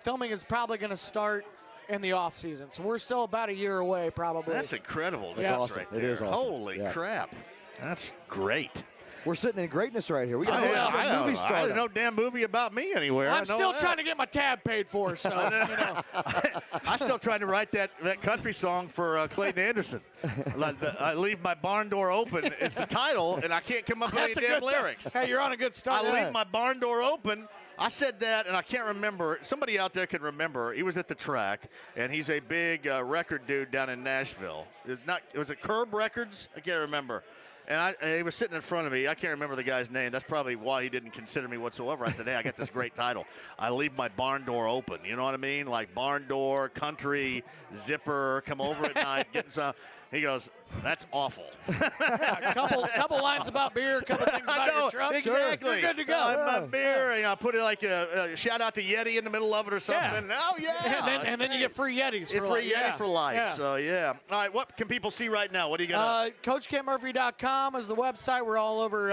filming is probably going to start in the off season. So we're still about a year away, probably. That's incredible. That's awesome. Right it is awesome. Holy crap. That's great. We're sitting in greatness right here. We got a movie star. There's no damn movie about me anywhere. I'm still trying to get my tab paid for, so I'm still trying to write that country song for Clayton Anderson. I leave my barn door open. It's the title, and I can't come up with any damn lyrics. Hey, you're on a good start. I leave my barn door open, I said that, and I can't remember. Somebody out there can remember. He was at the track, and he's a big record dude down in Nashville. Was it Curb Records? I can't remember. And he was sitting in front of me. I can't remember the guy's name. That's probably why he didn't consider me whatsoever. I said, hey, I got this great title. I leave my barn door open. You know what I mean? Like barn door, country, zipper, come over at night, getting some. He goes, that's awful. A couple lines about beer, a couple things about your truck. Exactly. You're good to go. My beer, and I put it like a shout out to Yeti in the middle of it or something. Yeah. Oh, yeah. And then you get free Yetis for life. Free Yeti for life. Yeah. So, yeah. All right, what can people see right now? What do you got? CoachKentMurphy.com is the website. We're all over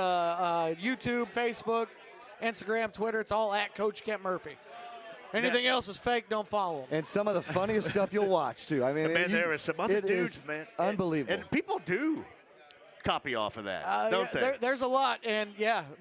YouTube, Facebook, Instagram, Twitter. It's all at Coach Kent Murphy. Anything else is fake, don't follow them. And some of the funniest stuff you'll watch, too. I mean, man, there are some other dudes, man. Unbelievable. And people do copy off of that, don't they? There's a lot, and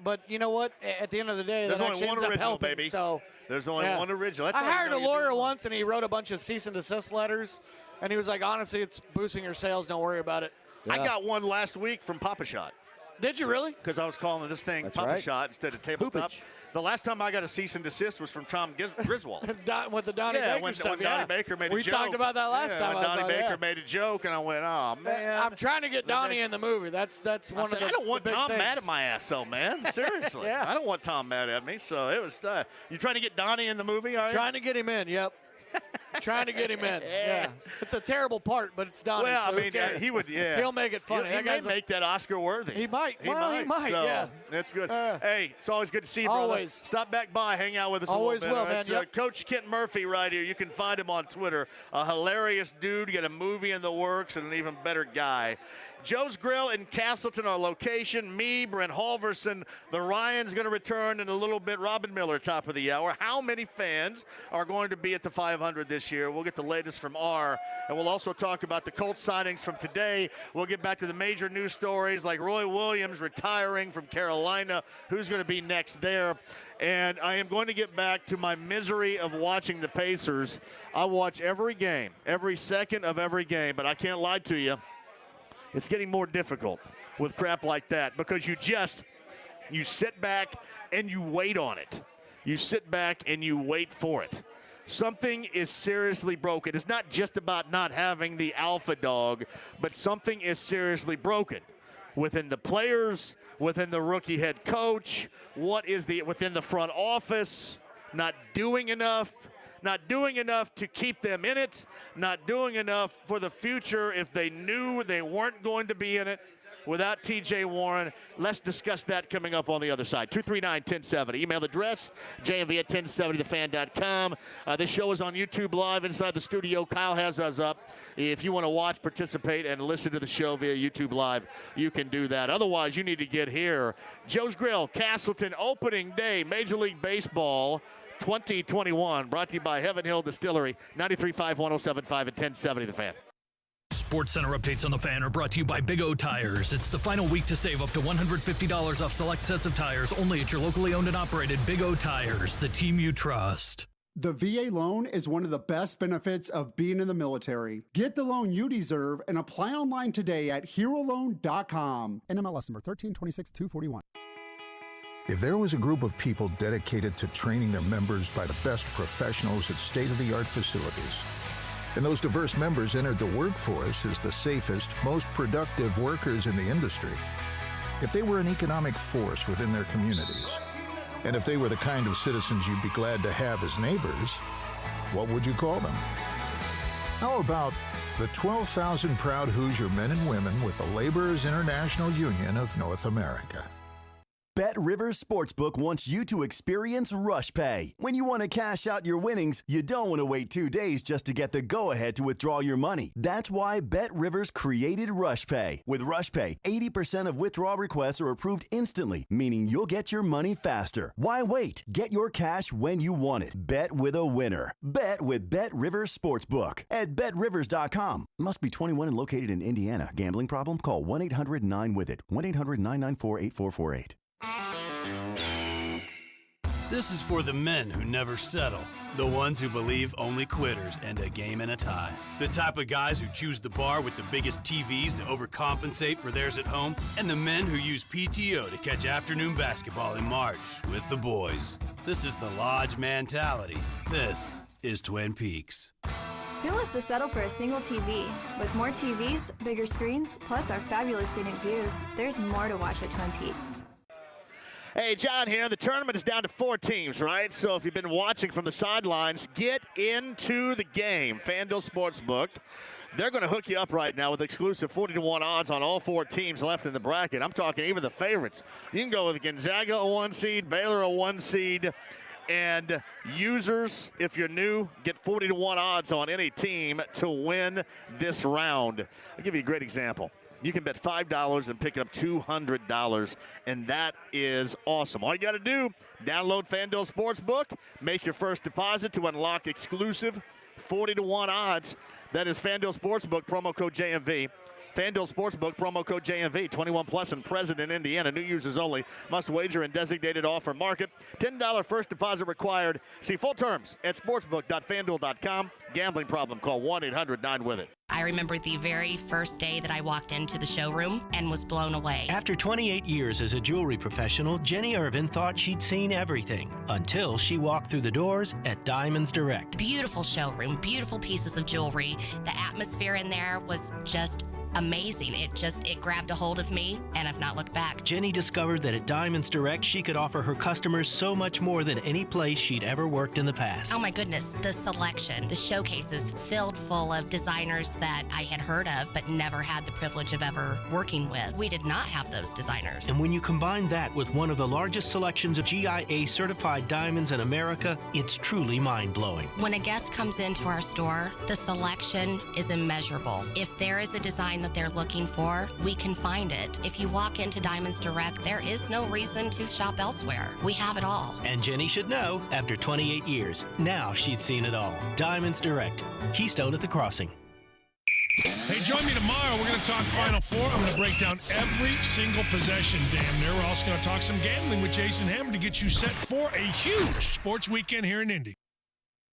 but you know what? At the end of the day, there's that only actually one ends up original, helping, baby. So there's only one original. That's I how you hired know a you're lawyer doing once, and he wrote a bunch of cease and desist letters, and he was like, honestly, it's boosting your sales. Don't worry about it. I got one last week from Papa Shot. Did you really? Because I was calling this thing Papa Shot instead of Tabletop. The last time I got a cease and desist was from Tom Griswold. With the Donnie Baker stuff, when Donnie Baker made a joke. We talked about that last time. When Donnie Baker made a joke, and I went, oh, man. I'm trying to get Donnie in the movie. That's one of the I don't want big Tom things. mad at my ass, though, man. Seriously. Yeah. I don't want Tom mad at me. So it was you trying to get Donnie in the movie, are you? Trying to get him in, yep. Trying to get him in. Yeah. It's a terrible part, but it's Donnie. Well, so I mean, who cares? he would, He'll make it funny. He may make that Oscar worthy. He might. He Well, might. So, yeah. That's good. Hey, it's always good to see you, brother. Always. Stop back by, hang out with us Always a little bit. will, man. It's Yep. Coach Kent Murphy right here. You can find him on Twitter. A hilarious dude. Got a movie in the works and an even better guy. Joe's Grill in Castleton, our location. Me, Brent Halverson. The Ryan's going to return in a little bit. Robin Miller, top of the hour. How many fans are going to be at the 500 this year? We'll get the latest from R. And we'll also talk about the Colts signings from today. We'll get back to the major news stories like Roy Williams retiring from Carolina. Who's going to be next there? And I am going to get back to my misery of watching the Pacers. I watch every game, every second of every game, but I can't lie to you. It's getting more difficult with crap like that because you sit back and you wait on it. You sit back and you wait for it. Something is seriously broken. It's not just about not having the alpha dog, but something is seriously broken within the players, within the rookie head coach, within the front office, not doing enough. Not doing enough to keep them in it, not doing enough for the future if they knew they weren't going to be in it without TJ Warren. Let's discuss that coming up on the other side. 239-1070. Email address, JMV at 1070thefan.com. This show is on YouTube Live inside the studio. Kyle has us up. If you want to watch, participate, and listen to the show via YouTube Live, you can do that. Otherwise, you need to get here. Joe's Grill, Castleton, opening day, Major League Baseball 2021, brought to you by Heaven Hill Distillery, 93.5, 107.5, and 1070 The Fan. Sports Center updates on the Fan are brought to you by Big O Tires. It's the final week to save up to $150 off select sets of tires only at your locally owned and operated Big O Tires, the team you trust. The VA loan is one of the best benefits of being in the military. Get the loan you deserve and apply online today at HeroLoan.com. NMLS number 1326241. If there was a group of people dedicated to training their members by the best professionals at state-of-the-art facilities, and those diverse members entered the workforce as the safest, most productive workers in the industry, if they were an economic force within their communities, and if they were the kind of citizens you'd be glad to have as neighbors, what would you call them? How about the 12,000 proud Hoosier men and women with the Laborers International Union of North America? Bet Rivers Sportsbook wants you to experience Rush Pay. When you want to cash out your winnings, you don't want to wait 2 days just to get the go-ahead to withdraw your money. That's why Bet Rivers created Rush Pay. With Rush Pay, 80% of withdrawal requests are approved instantly, meaning you'll get your money faster. Why wait? Get your cash when you want it. Bet with a winner. Bet with Bet Rivers Sportsbook at BetRivers.com. Must be 21 and located in Indiana. Gambling problem? Call 1-800-9-WITH-IT. 1-800-994-8448. This is for the men who never settle. The ones who believe only quitters end a game in a tie. The type of guys who choose the bar with the biggest TVs to overcompensate for theirs at home. And the men who use PTO to catch afternoon basketball in March with the boys. This is the Lodge mentality. This is Twin Peaks. Who wants to settle for a single TV? With more TVs, bigger screens, plus our fabulous scenic views, there's more to watch at Twin Peaks. Hey, John here. The tournament is down to 4 teams, right? So if you've been watching from the sidelines, get into the game. FanDuel Sportsbook. They're going to hook you up right now with exclusive 40-1 odds on all 4 teams left in the bracket. I'm talking even the favorites. You can go with Gonzaga, a 1 seed, Baylor, a 1 seed. And users, if you're new, get 40-1 odds on any team to win this round. I'll give you a great example. You can bet $5 and pick up $200, and that is awesome. All you got to do, download FanDuel Sportsbook, make your first deposit to unlock exclusive 40-1 odds. That is FanDuel Sportsbook, promo code JMV. FanDuel Sportsbook, promo code JMV, 21 plus in President, Indiana. New users only. Must wager in designated offer market. $10 first deposit required. See full terms at sportsbook.fanduel.com. Gambling problem, call 1-800-9-WITH-IT. I remember the very first day that I walked into the showroom and was blown away. After 28 years as a jewelry professional, Jenny Irvin thought she'd seen everything until she walked through the doors at Diamonds Direct. Beautiful showroom, beautiful pieces of jewelry. The atmosphere in there was just amazing. It grabbed a hold of me, and I've not looked back. Jenny discovered that at Diamonds Direct, she could offer her customers so much more than any place she'd ever worked in the past. Oh my goodness, the selection, the showcases filled full of designers that I had heard of but never had the privilege of ever working with. We did not have those designers. And when you combine that with one of the largest selections of GIA certified diamonds in America, it's truly mind-blowing. When a guest comes into our store, the selection is immeasurable. If there is a design that they're looking for, we can find it. If you walk into Diamonds Direct, there is no reason to shop elsewhere. We have it all. And Jenny should know, after 28 years, now she's seen it all. Diamonds Direct, Keystone at the Crossing. Hey, join me tomorrow. We're going to talk Final Four. I'm going to break down every single possession damn near. We're also going to talk some gambling with Jason Hammer to get you set for a huge sports weekend here in Indy.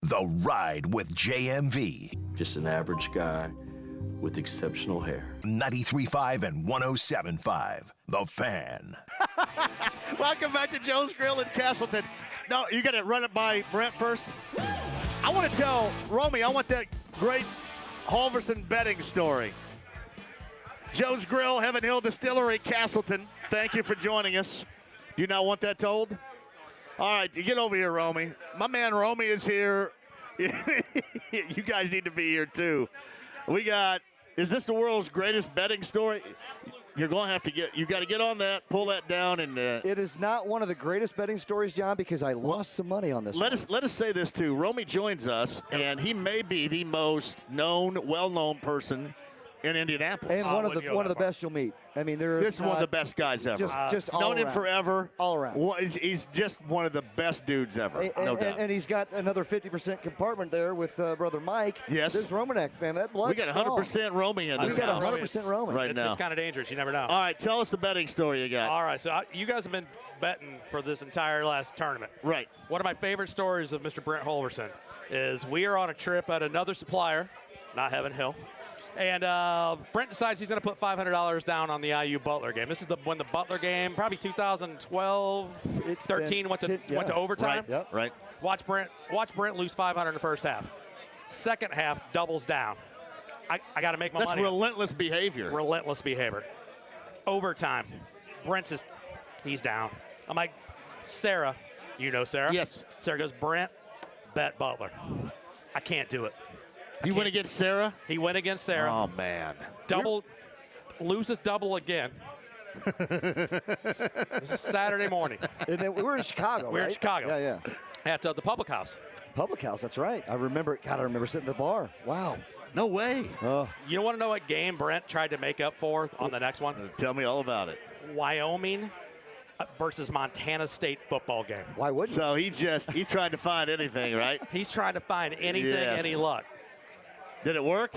The Ride with JMV. Just an average guy with exceptional hair. 93.5 and 107.5. The Fan. Welcome back to Joe's Grill in Castleton. No, you got to run it by Brent first. I want to tell Romy, I want that great Halverson betting story. Joe's Grill, Heaven Hill Distillery, Castleton. Thank you for joining us. Do you not want that told? All right, you get over here, Romy. My man Romy is here. You guys need to be here, too. We got, is this the world's greatest betting story? You're going to have to you got to get on that, pull that down. And it is not one of the greatest betting stories, John, because I lost some money on this. Let us say this, too. Romy joins us, and he may be the most well-known person in Indianapolis. And one of the best you'll meet. I mean, this is one of the best guys ever. Just all known around. Him forever. All around. He's just one of the best dudes ever. No doubt. And he's got another 50% compartment there with brother Mike. Yes. This Romanek family. That blood. We got 100% Romy in this house. We got 100% Romy right now. It's kind of dangerous. You never know. All right, tell us the betting story you got. All right, so you guys have been betting for this entire last tournament. Right. One of my favorite stories of Mr. Brent Halverson is we are on a trip at another supplier, not Heaven Hill. And Brent decides he's going to put $500 down on the IU Butler game. This is when the Butler game, probably 2012, 13, went to overtime. Right. Yep. Right. Watch Brent lose $500 in the first half. Second half doubles down. I got to make my money. That's relentless behavior. Relentless behavior. Overtime. He's down. I'm like, Sarah, you know Sarah? Yes. Sarah goes, Brent, bet Butler. I can't do it. You went against Sarah? He went against Sarah. Oh, man. Loses double again. This is Saturday morning. We're in Chicago, We're in Chicago. Yeah. At the Public House. Public House, that's right. I remember sitting at the bar. Wow. No way. You want to know what game Brent tried to make up for on the next one? Tell me all about it. Wyoming versus Montana State football game. Why wouldn't So he's trying to find anything, right? He's trying to find anything, any luck. Did it work?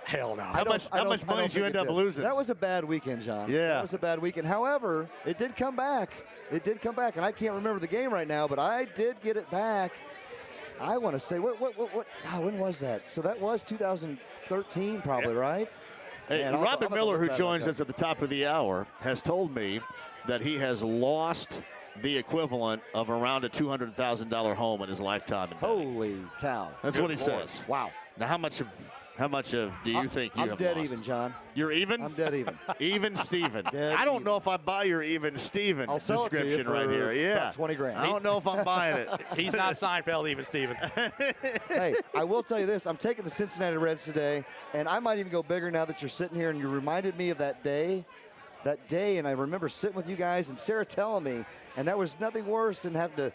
Hell no. How much money did you end up losing? That was a bad weekend, John. Yeah. That was a bad weekend. However, it did come back. And I can't remember the game right now, but I did get it back. I want to say, what, when was that? So that was 2013 probably, right? Hey, Man, Robin Miller, who joins us at the top of the hour, has told me that he has lost the equivalent of around a $200,000 home in his lifetime. Holy cow. That's what he says. Wow. Now, how much do you think you have I'm dead lost? even, John. You're even? I'm dead even. Even Steven. Dead I don't even. know if I buy your even Steven I'll sell it to you description for right here. Yeah. about 20 grand. I don't know if I'm buying it. He's not Seinfeld, even Steven. Hey, I will tell you this. I'm taking the Cincinnati Reds today, and I might even go bigger now that you're sitting here and you reminded me of that day. And I remember sitting with you guys and Sarah telling me, and that was nothing worse than having to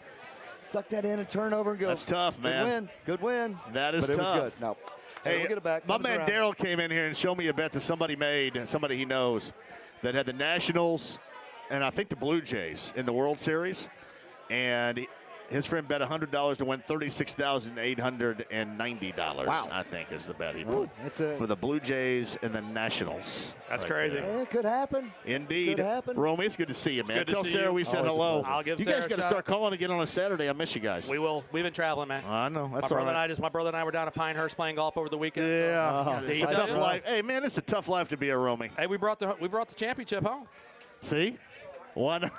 suck that in and turn over and go. That's tough, man. Good win. That is but tough. It was good. No. Hey, we'll get it back. My man Daryl came in here and showed me a bet that somebody made, somebody he knows, that had the Nationals and I think the Blue Jays in the World Series. And his friend bet $100 to win $36,890. Wow. I think is the bet he put That's for the Blue Jays and the Nationals. That's right crazy. there. It could happen. Indeed. Could happen. Romy, it's good to see you, man. Good to Tell see Sarah you. we said Always a hello. pleasure. I'll give You Sarah guys a got to shout. start calling again on a Saturday. I miss you guys. We will. We've been traveling, man. I know. That's my all brother right. and my brother and I were down at Pinehurst playing golf over the weekend. Yeah. So, It's he a tell tough you. life. Hey, man, it's a tough life to be a Romy. Hey, we brought the championship home. See? One.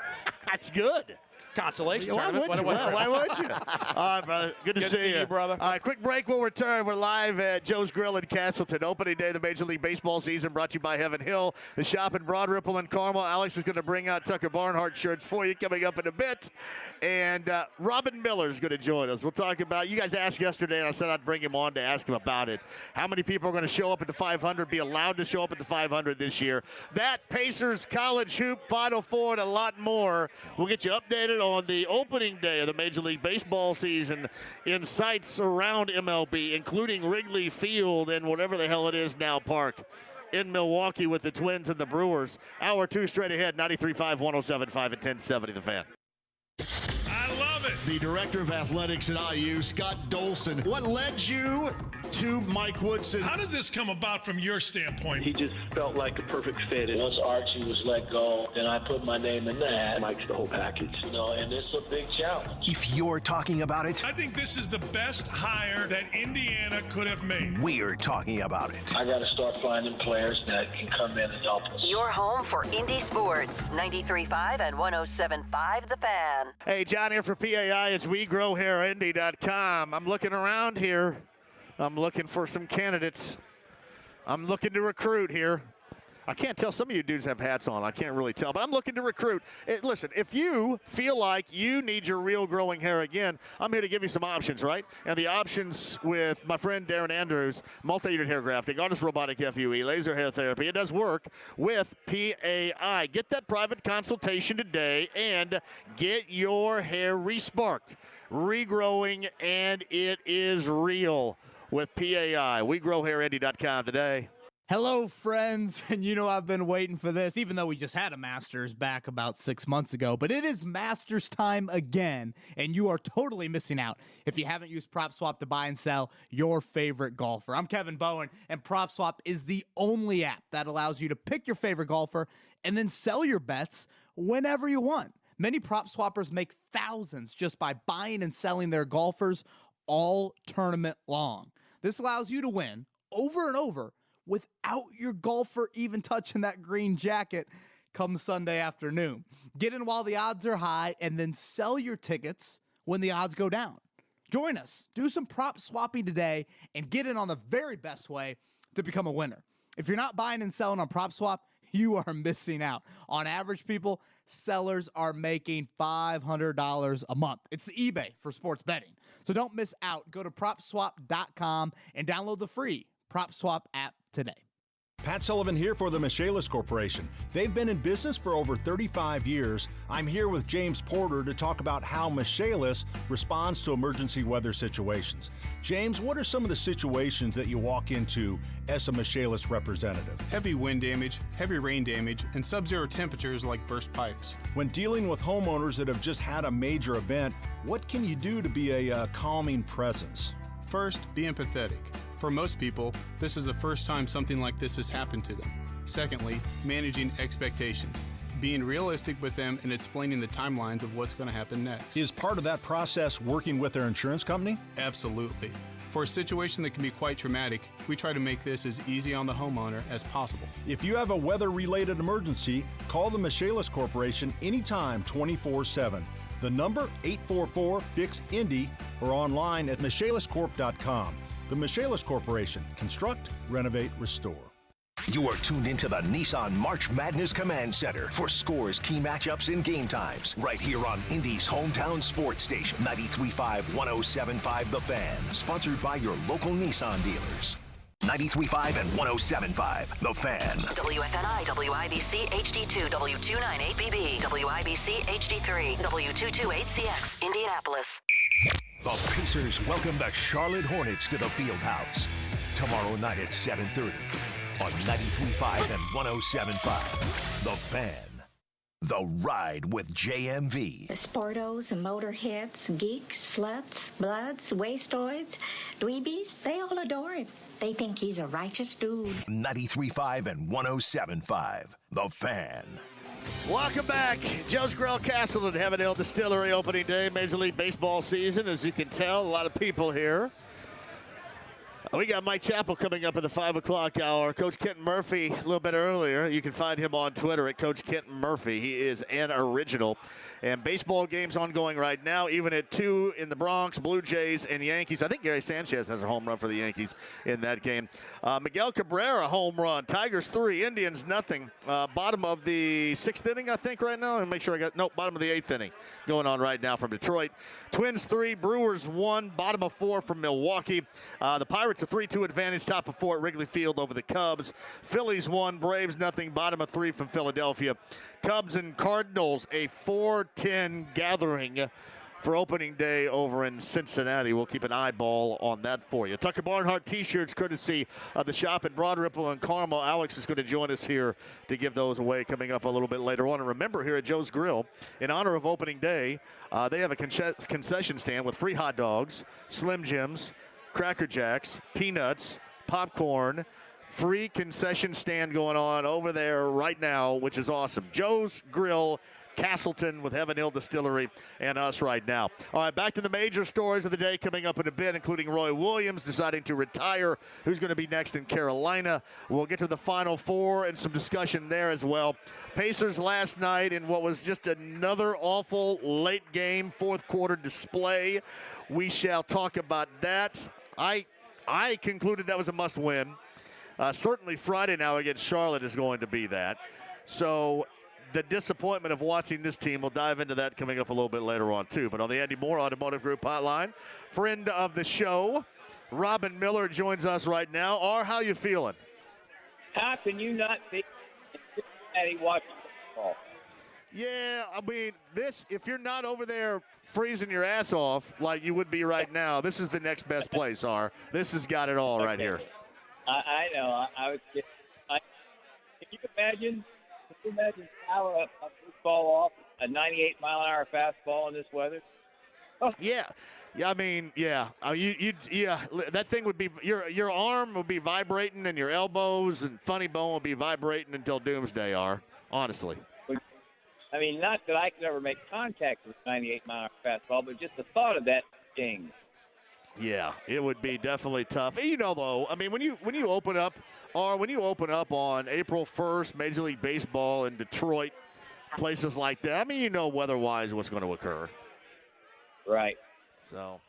That's good. Consolation Why tournament. would you? Why would you? All right, brother. Good to see you, brother. All right, quick break. We'll return. We're live at Joe's Grill in Castleton. Opening day of the Major League Baseball season brought to you by Heaven Hill. The shop in Broad Ripple and Carmel. Alex is going to bring out Tucker Barnhart shirts for you coming up in a bit. And Robin Miller is going to join us. We'll talk about, you guys asked yesterday, and I said I'd bring him on to ask him about it. How many people are going to show up at the 500, be allowed to show up at the 500 this year? That, Pacers, College Hoop, Final Four, and a lot more. We'll get you updated on the opening day of the Major League Baseball season in sites around MLB, including Wrigley Field and whatever the hell it is now, Park in Milwaukee with the Twins and the Brewers. Hour 2 straight ahead, 93.5, 107.5, and 1070 The Fan. I love it. The director of athletics at IU, Scott Dolson. What led you to Mike Woodson? How did this come about from your standpoint? He just felt like a perfect fit. And once Archie was let go, then I put my name in the hat. Mike's the whole package, and it's a big challenge. If you're talking about it, I think this is the best hire that Indiana could have made. we're talking about it. I got to start finding players that can come in and help us. Your home for Indy Sports, 93.5 and 107.5 The Fan. Hey, John here for PAI. It's WeGrowHairIndy.com. I'm looking around here. I'm looking for some candidates. I'm looking to recruit here. I can't tell. Some of you dudes have hats on. I can't really tell, but I'm looking to recruit. Listen, if you feel like you need your real growing hair again, I'm here to give you some options, right? And the options with my friend Darren Andrews, multi-unit hair grafting, Artist Robotic FUE, laser hair therapy. It does work with PAI. Get that private consultation today and get your hair resparked, regrowing, and it is real with PAI. WeGrowHairIndy.com today. Hello, friends, and you know I've been waiting for this, even though we just had a Masters back about 6 months ago, but it is Masters time again, and you are totally missing out if you haven't used PropSwap to buy and sell your favorite golfer. I'm Kevin Bowen, and PropSwap is the only app that allows you to pick your favorite golfer and then sell your bets whenever you want. Many prop swappers make thousands just by buying and selling their golfers all tournament long. This allows you to win over and over without your golfer even touching that green jacket come Sunday afternoon. Get in while the odds are high and then sell your tickets when the odds go down. Join us, do some prop swapping today, and get in on the very best way to become a winner. If you're not buying and selling on PropSwap, you are missing out. On average, people, sellers are making $500 a month. It's the eBay for sports betting. So don't miss out. Go to PropSwap.com and download the free PropSwap app today. Pat Sullivan here for the Michaelis Corporation. They've been in business for over 35 years. I'm here with James Porter to talk about how Michaelis responds to emergency weather situations. James, what are some of the situations that you walk into as a Michaelis representative? Heavy wind damage, heavy rain damage, and sub-zero temperatures like burst pipes. When dealing with homeowners that have just had a major event, what can you do to be a calming presence? First, be empathetic. For most people, this is the first time something like this has happened to them. Secondly, managing expectations. being realistic with them and explaining the timelines of what's going to happen next. Is part of that process working with their insurance company? Absolutely. For a situation that can be quite traumatic, we try to make this as easy on the homeowner as possible. If you have a weather-related emergency, call the Michaelis Corporation anytime 24/7. The number 844-FIX-INDY or online at michaeliscorp.com. The Michaelis Corporation. Construct, renovate, restore. You are tuned into the Nissan March Madness Command Center for scores, key matchups, and game times. Right here on Indy's hometown sports station, 93.5, 107.5 The Fan. Sponsored by your local Nissan dealers. 93.5 and 107.5 The Fan. WFNI, WIBC HD2, W298BB, WIBC HD3, W228CX, Indianapolis. The Pacers welcome the Charlotte Hornets to the Fieldhouse tomorrow night at 7:30 on 93.5 and 107.5 The Fan. The Ride with JMV. The sportos, the motorheads, geeks, sluts, bloods, wastoids, dweebies, they all adore him. They think he's a righteous dude. 93.5 and 107.5 The Fan. Welcome back. Joe's Grill, Castleton, Heaven Hill Distillery, opening day, Major League Baseball season. As you can tell, a lot of people here. We got Mike Chappell coming up in the 5 o'clock hour. Coach Kenton Murphy a little bit earlier. You can find him on Twitter at Coach Kenton Murphy. He is an original. And baseball games ongoing right now, even at 2 in the Bronx, Blue Jays and Yankees. I think Gary Sanchez has a home run for the Yankees in that game. Miguel Cabrera, home run. Tigers 3, Indians nothing. Bottom of the 6th inning, I think, right now. And make sure bottom of the 8th inning going on right now from Detroit. Twins 3, Brewers 1, bottom of 4 from Milwaukee. The Pirates a 3-2 advantage, top of 4 at Wrigley Field over the Cubs. Phillies 1, Braves nothing, bottom of 3 from Philadelphia. Cubs and Cardinals, a 4-10 gathering for opening day over in Cincinnati. We'll keep an eyeball on that for you. Tucker Barnhart T-shirts, courtesy of the shop in Broad Ripple and Carmel. Alex is going to join us here to give those away coming up a little bit later on. And remember, here at Joe's Grill, in honor of opening day, they have a concession stand with free hot dogs, Slim Jims, Cracker Jacks, peanuts, popcorn, free concession stand going on over there right now, which is awesome. Joe's Grill, Castleton with Heaven Hill Distillery and us right now. All right, back to the major stories of the day coming up in a bit, including Roy Williams deciding to retire. Who's going to be next in Carolina? We'll get to the Final Four and some discussion there as well. Pacers last night in what was just another awful late game, fourth quarter display. We shall talk about that. I concluded that was a must-win. Certainly Friday now against Charlotte is going to be that. So the disappointment of watching this team, we'll dive into that coming up a little bit later on too. But on the Andy Moore Automotive Group hotline, friend of the show, Robin Miller joins us right now. How you feeling? How can you not be watching football? Yeah, I mean, if you're not over there freezing your ass off like you would be right now, this is the next best place, This has got it all right here. I know. I was just, can you imagine power a ball off a 98-mile-an-hour fastball in this weather? Oh. Yeah. Yeah, I mean, yeah. That thing would be your arm would be vibrating, and your elbows and funny bone would be vibrating until doomsday. Honestly. I mean, not that I could ever make contact with a 98-mile-an-hour fastball, but just the thought of that stings. Yeah, it would be definitely tough. You know, though, I mean, when you open up on April 1st, Major League Baseball in Detroit, places like that, I mean, you know weather-wise what's going to occur. Right. So,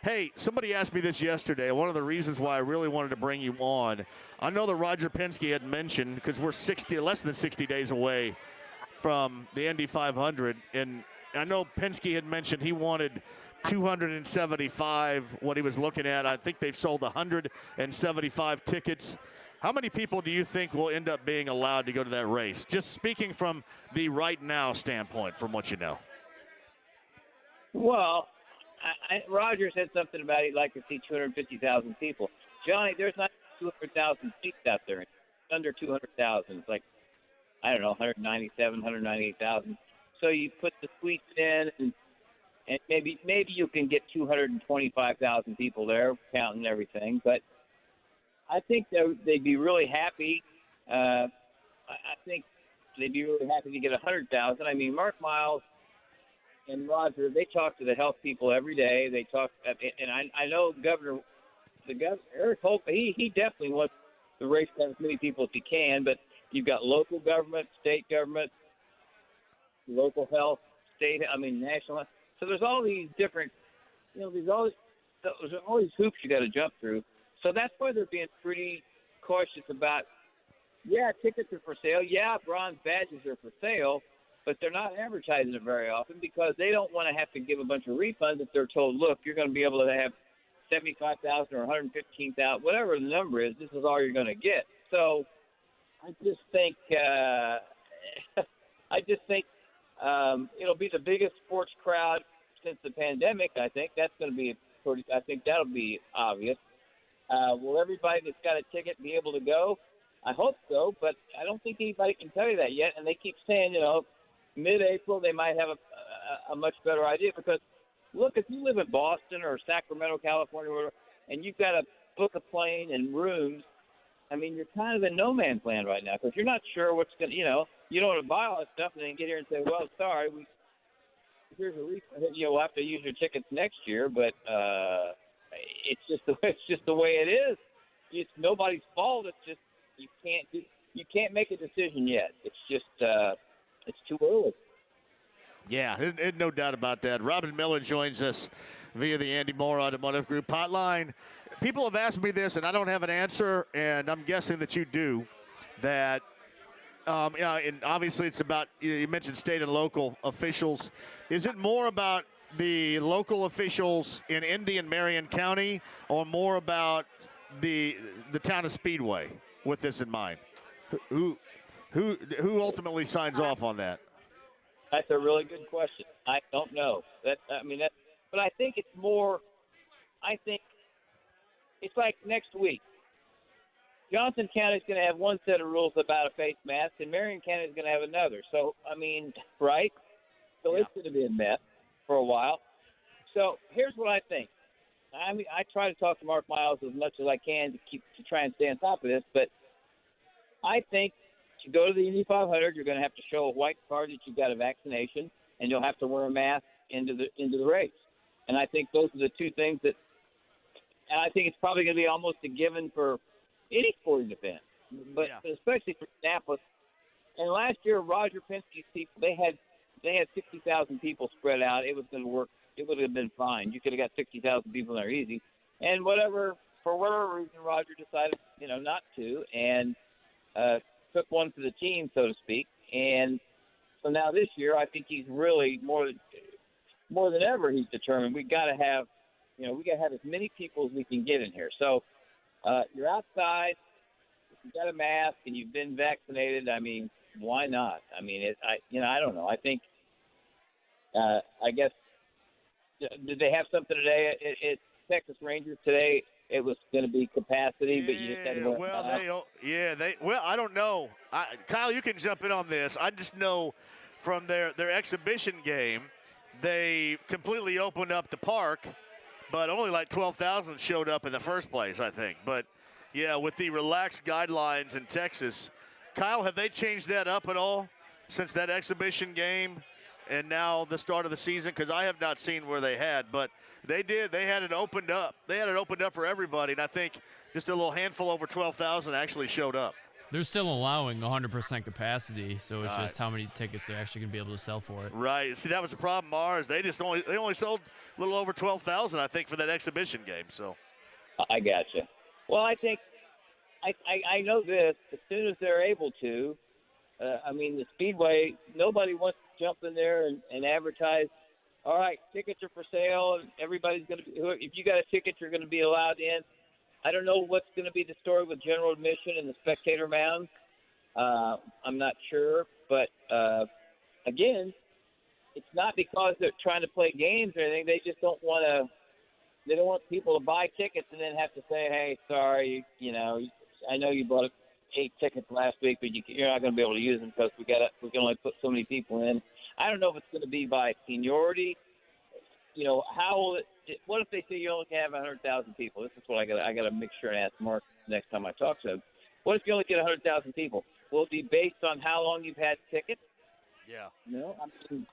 hey, somebody asked me this yesterday. One of the reasons why I really wanted to bring you on, I know that Roger Penske had mentioned, because we're less than 60 days away from the Indy 500, and I know Penske had mentioned he wanted 275, what he was looking at. I think they've sold 175 tickets. How many people do you think will end up being allowed to go to that race? Just speaking from the right now standpoint, from what you know. Well, Roger said something about he'd like to see 250,000 people. Johnny, there's not 200,000 seats out there. It's under 200,000. It's like, I don't know, 197, 198,000. So you put the suites in, and maybe you can get 225,000 people there, counting everything. But I think they'd be really happy. I think they'd be really happy to get 100,000. I mean, Mark Miles and Roger, they talk to the health people every day. They talk, and I know the governor, Eric Hope, he definitely wants the race to have as many people as he can, but you've got local government, state government, local health, national health. So there's all these different, there's all these hoops you got to jump through. So that's why they're being pretty cautious about, tickets are for sale. Yeah, bronze badges are for sale, but they're not advertising it very often because they don't want to have to give a bunch of refunds if they're told, look, you're going to be able to have 75,000 or 115,000, whatever the number is, this is all you're going to get. So I just think it'll be the biggest sports crowd since the pandemic. I think that's going to be I think that'll be obvious. Will everybody that's got a ticket be able to go? I hope so, but I don't think anybody can tell you that yet. And they keep saying, mid-April they might have a much better idea because, look, if you live in Boston or Sacramento, California, or whatever, and you've got to book a plane and rooms, I mean, you're kind of in no man's land right now because you're not sure what's going to, you don't want to buy all that stuff and then get here and say, well, sorry, here's a refund. We'll have to use your tickets next year, but it's just the way it is. It's nobody's fault. It's just you can't make a decision yet. It's just it's too early. Yeah, no doubt about that. Robin Miller joins us via the Andy Moore Automotive Group hotline. People have asked me this, and I don't have an answer, and I'm guessing that you do, that and obviously it's about, you mentioned state and local officials. Is it more about the local officials in Indy and Marion County or more about the town of Speedway with this in mind? Who ultimately signs off on that? That's a really good question. I don't know. But I think it's more. I think it's like next week. Johnson County is going to have one set of rules about a face mask, and Marion County is going to have another. So, right? So It's going to be a mess for a while. So here's what I think. I try to talk to Mark Miles as much as I can to try and stay on top of this, but I think to go to the Indy 500, you're going to have to show a white card that you've got a vaccination, and you'll have to wear a mask into the race. And I think those are the two things and I think it's probably going to be almost a given for any sporting event, but especially for Indianapolis. And last year, Roger Penske's people, they had 60,000 people spread out. It was going to work. It would have been fine. You could have got 60,000 people there easy. And for whatever reason, Roger decided, not to, and took one for the team, so to speak. And so now this year, I think he's really more than ever. He's determined we got to have, we got to have as many people as we can get in here. So you're outside, you've got a mask, and you've been vaccinated. Why not? I don't know. I think, I guess, did they have something today at Texas Rangers today? It was going to be capacity, but you just had to I don't know. Kyle, you can jump in on this. I just know from their exhibition game, they completely opened up the park, but only like 12,000 showed up in the first place, I think. But, yeah, with the relaxed guidelines in Texas, Kyle, have they changed that up at all since that exhibition game and now the start of the season? Because I have not seen where they had, but they did. They had it opened up. They had it opened up for everybody, and I think just a little handful over 12,000 actually showed up. They're still allowing 100% capacity, so it's just how many tickets they're actually going to be able to sell for it. Right. See, that was the problem, Mars. They only sold a little over 12,000, I think, for that exhibition game. So, I gotcha. Well, I think I know this. As soon as they're able to, the Speedway, nobody wants to jump in there and advertise. All right, tickets are for sale, and everybody's going to be. If you got a ticket, you're going to be allowed in. I don't know what's going to be the story with general admission and the spectator mounds. I'm not sure, but again, it's not because they're trying to play games or anything. They just don't want to. They don't want people to buy tickets and then have to say, "Hey, sorry, I know you bought 8 tickets last week, but you're not going to be able to use them because we can only put so many people in." I don't know if it's going to be by seniority. How will it? What if they say you only can have 100,000 people? This is what I got to make sure and ask Mark next time I talk to him. What if you only get 100,000 people? will be based on how long you've had tickets. Yeah. No, I mean,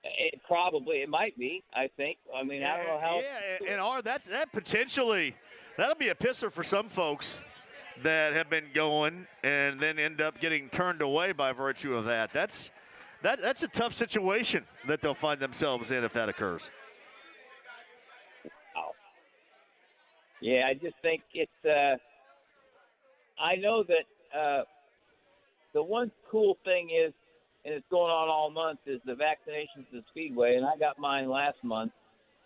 it might be. I think. I mean, I don't know how. Yeah, and that potentially that'll be a pisser for some folks that have been going and then end up getting turned away by virtue of that. That's a tough situation that they'll find themselves in if that occurs. Wow. Yeah, I just think it's. I know that the one cool thing is, and it's going on all month, is the vaccinations at the Speedway, and I got mine last month,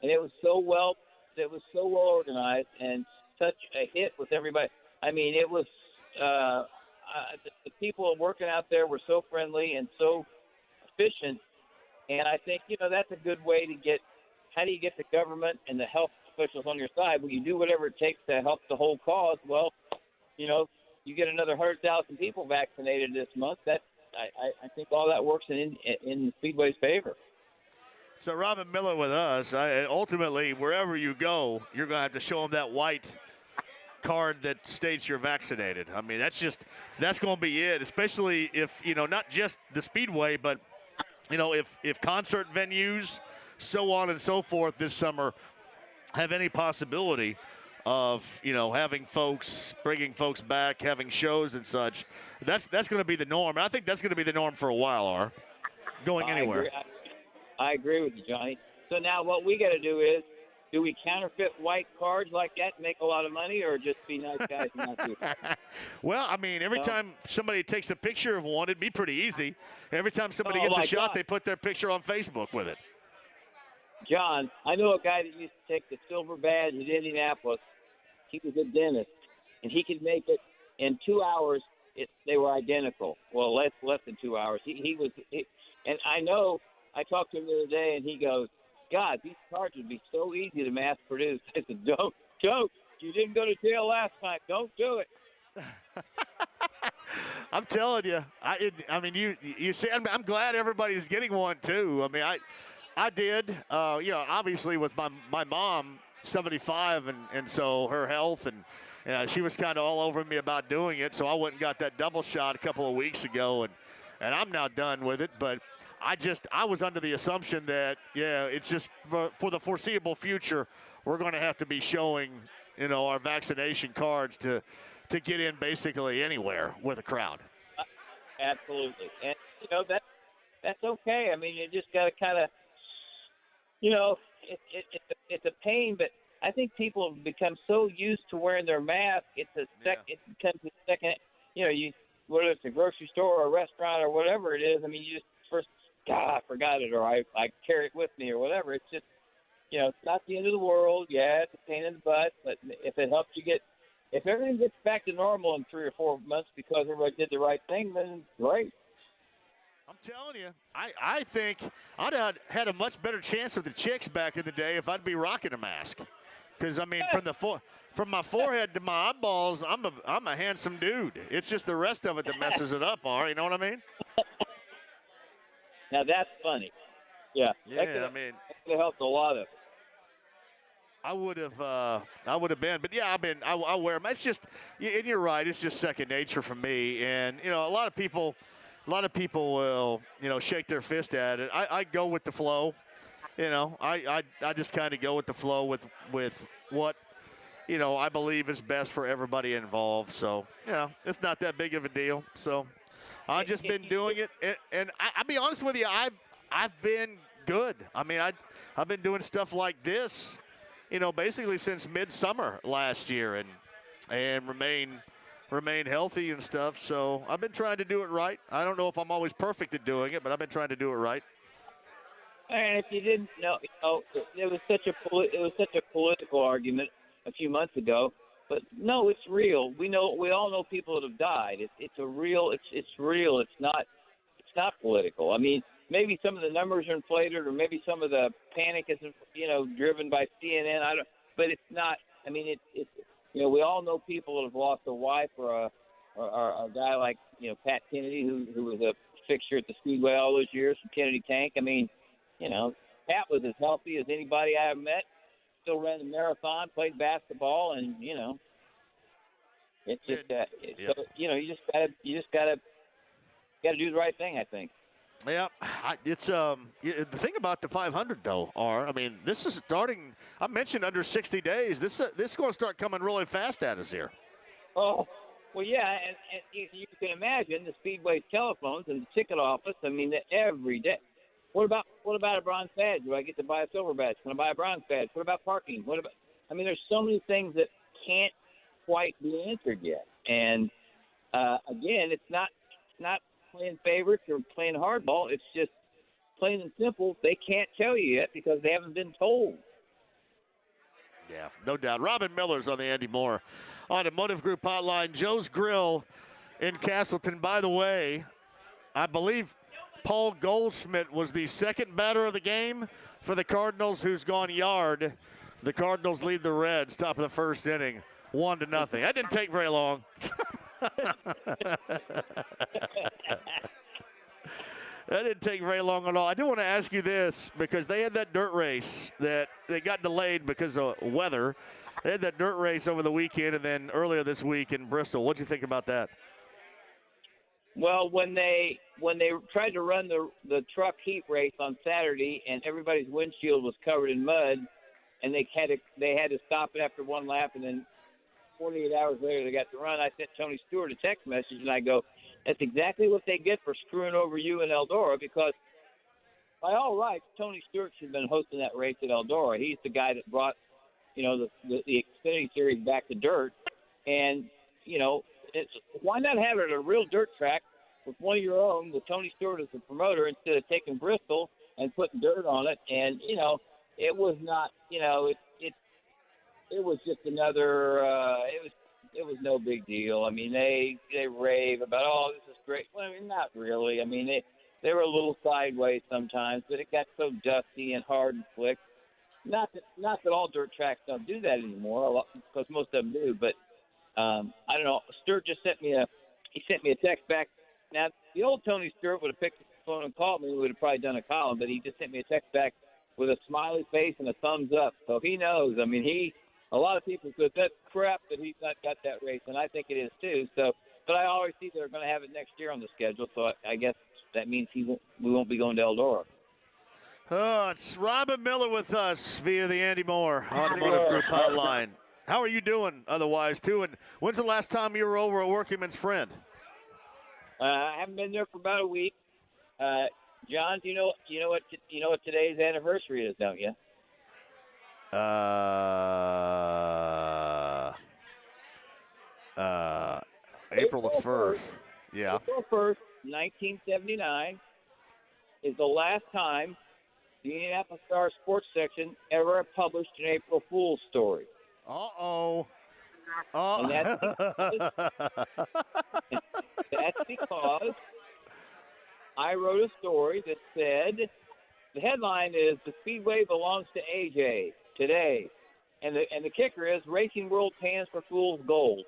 and it was so well organized and such a hit with everybody. I mean, it was the people working out there were so friendly and so efficient, and I think that's a good way to get. How do you get the government and the health officials on your side? When you do whatever it takes to help the whole cause, well, you get another 100,000 people vaccinated this month. I think all that works in the Speedway's favor. So Robin Miller with us. Ultimately, wherever you go, you're going to have to show them that white card that states you're vaccinated. I mean, that's going to be it, especially if, not just the Speedway, but, if concert venues, so on and so forth this summer have any possibility of, bringing folks back, having shows and such. That's going to be the norm. And I think that's going to be the norm for a while, going anywhere. I agree with you, Johnny. So now what we got to do is, do we counterfeit white cards like that to make a lot of money, or just be nice guys and not do it? Well, I mean, every time somebody takes a picture of one, it'd be pretty easy. Every time somebody gets a shot, they put their picture on Facebook with it. John, I know a guy that used to take the silver badge at Indianapolis. He was a dentist, and he could make it in 2 hours. They were identical. Well, less than 2 hours. And I know. I talked to him the other day, and he goes, "God, these cards would be so easy to mass produce." I said, "Don't. You didn't go to jail last time. Don't do it." I'm telling you. I mean, you see, I'm glad everybody's getting one too. I mean, I did. Obviously with my mom, 75, and so her health, and she was kind of all over me about doing it. So I went and got that double shot a couple of weeks ago, and I'm now done with it. But I was under the assumption that, it's just for the foreseeable future, we're going to have to be showing, our vaccination cards to get in basically anywhere with a crowd. Absolutely. And, that's okay. I mean, you just got to kind of, it's a pain, but I think people have become so used to wearing their mask, it becomes a second, whether it's a grocery store or a restaurant or whatever it is, I mean, you just first, God, I forgot it, or I carry it with me or whatever. It's just, it's not the end of the world. Yeah, it's a pain in the butt, but if it helps you if everything gets back to normal in 3 or 4 months because everybody did the right thing, then great. I'm telling you, I think I'd have had a much better chance with the chicks back in the day if I'd be rocking a mask. Because, I mean, from my forehead to my eyeballs, I'm a handsome dude. It's just the rest of it that messes it up, you know what I mean? Now that's funny. Yeah. Yeah, that could help a lot of. I would have been, but yeah, I wear them. It's just, and you're right. It's just second nature for me. And a lot of people will, shake their fist at it. I go with the flow. I just kind of go with the flow with what, I believe is best for everybody involved. So, it's not that big of a deal. So I've just been doing it. And I'll be honest with you, I've been good. I mean, I've been doing stuff like this, basically since midsummer last year and remain healthy and stuff. So I've been trying to do it right. I don't know if I'm always perfect at doing it, but I've been trying to do it right. And if you didn't know, it was such a political argument a few months ago. But no, it's real. We all know people that have died. It's real. It's not political. I mean, maybe some of the numbers are inflated, or maybe some of the panic is, driven by CNN. But it's not. I mean, it's we all know people that have lost a wife or a guy like Pat Kennedy, who was a fixture at the Speedway all those years from Kennedy Tank. I mean, Pat was as healthy as anybody I ever met. Still ran the marathon, played basketball, and It's just so, you just gotta do the right thing, I think. Yeah, it's the thing about the 500 though, this is starting. I mentioned under 60 days. This is going to start coming really fast at us here. Oh, well, yeah, and you can imagine the Speedway telephones and the ticket office. I mean, every day. What about a bronze badge? Do I get to buy a silver badge? Can I buy a bronze badge? What about parking? There's so many things that can't quite be answered yet. And again, it's not playing favorites or playing hardball. It's just plain and simple. They can't tell you yet because they haven't been told. Yeah, no doubt. Robin Miller's on the Andy Moore Automotive Group hotline. Joe's Grill in Castleton. By the way, I believe Paul Goldschmidt was the second batter of the game for the Cardinals, who's gone yard. The Cardinals lead the Reds, top of the first inning, 1-0. That didn't take very long. That didn't take very long at all. I do want to ask you this, because they had that dirt race that they got delayed because of weather. They had that dirt race over the weekend and then earlier this week in Bristol. What do you think about that? Well, when they tried to run the truck heat race on Saturday and everybody's windshield was covered in mud, and they had to stop it after one lap, and then 48 hours later they got to run, I sent Tony Stewart a text message, and I go, that's exactly what they get for screwing over you and Eldora, because by all rights, Tony Stewart should have been hosting that race at Eldora. He's the guy that brought, the Xfinity Series back to dirt. And, why not have it at a real dirt track with one of your own, with Tony Stewart as the promoter, instead of taking Bristol and putting dirt on it? And, it was not, it was just another, it was no big deal. I mean, they rave about, oh, this is great. Well, not really. I mean, they were a little sideways sometimes, but it got so dusty and hard and slick. Not that all dirt tracks don't do that anymore, because most of them do. But I don't know. Stewart just sent me a text back. Now, the old Tony Stewart would have picked up the phone and called me. We would have probably done a column, but he just sent me a text back with a smiley face and a thumbs up. So he knows. I mean, a lot of people said that's crap that he's not got that race, and I think it is too. So, but I always see they're going to have it next year on the schedule. So I guess that means we won't be going to Eldora. Oh, it's Robin Miller with us via the Andy Moore Automotive Group hotline. How are you doing otherwise, too? And when's the last time you were over at Workingman's Friend? I haven't been there for about a week. John, you know what today's anniversary is, don't you? April the 1st. Yeah. April 1st, 1979 is the last time the Indianapolis Star sports section ever published an April Fool's story. Uh-oh. And that's because I wrote a story that said, the headline is, "The Speedway belongs to AJ today." And the kicker is, Racing World pans for fool's gold.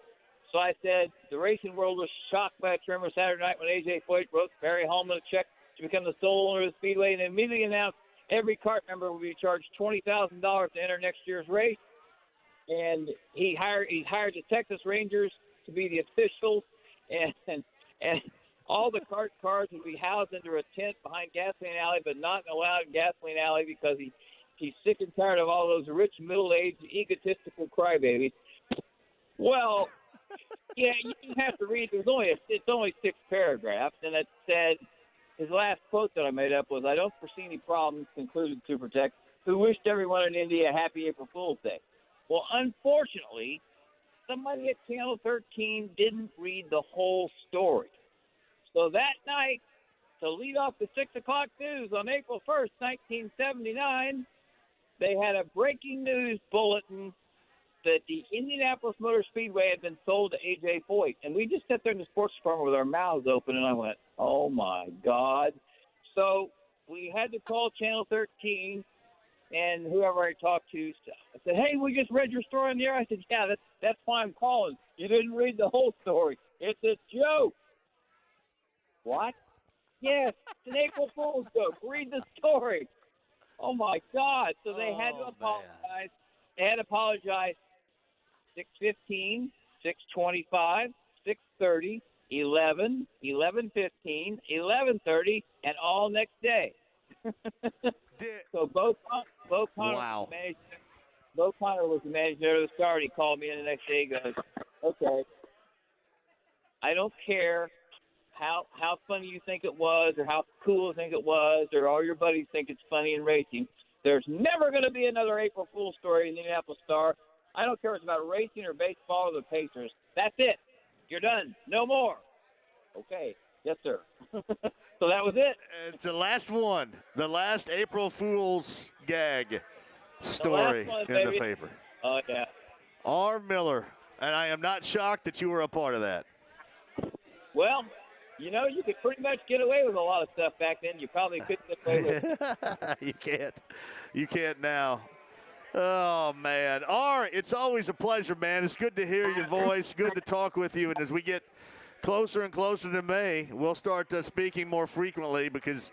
So I said, the racing world was shocked by a tremor Saturday night when AJ Foyt wrote Barry Hallman a check to become the sole owner of the Speedway, and immediately announced every cart member will be charged $20,000 to enter next year's race. And he hired the Texas Rangers to be the officials, and all the cart cars would be housed under a tent behind Gasoline Alley, but not allowed in Gasoline Alley because he's sick and tired of all those rich, middle-aged, egotistical crybabies. Well, yeah, you have to read. It's only 6 paragraphs, and it said, his last quote that I made up was, "I don't foresee any problems," concluded Supertech, who wished everyone in India a happy April Fool's Day. Well, unfortunately, somebody at Channel 13 didn't read the whole story. So that night, to lead off the 6 o'clock news on April 1st, 1979, they had a breaking news bulletin that the Indianapolis Motor Speedway had been sold to A.J. Foyt. And we just sat there in the sports department with our mouths open, and I went, oh, my God. So we had to call Channel 13, and whoever I talked to, I said, hey, we just read your story on the air. I said, yeah, that's why I'm calling. You didn't read the whole story. It's a joke. What? Yes, it's an April Fool's joke. Read the story. Oh, my God. So they had to apologize. They had to apologize 6:15 6:25, 6:30, 11, 11:15, 11:30, and all next day. So Bo Connor, wow. Bo Connor was the manager of the Star. He called me in the next day. He goes, "Okay, I don't care how funny you think it was, or how cool you think it was, or all your buddies think it's funny in racing. There's never going to be another April Fool's story in the Indianapolis Star. I don't care if it's about racing or baseball or the Pacers. That's it. You're done. No more." Okay. Yes, sir. So that was it. It's the last one. The last April Fool's gag story in the paper. Oh, yeah. R. Miller. And I am not shocked that you were a part of that. Well, you know, you could pretty much get away with a lot of stuff back then. You probably couldn't get away with it. You can't. You can't now. Oh, man. R, it's always a pleasure, man. It's good to hear your voice. Good to talk with you. And as we get closer and closer to May, we'll start speaking more frequently, because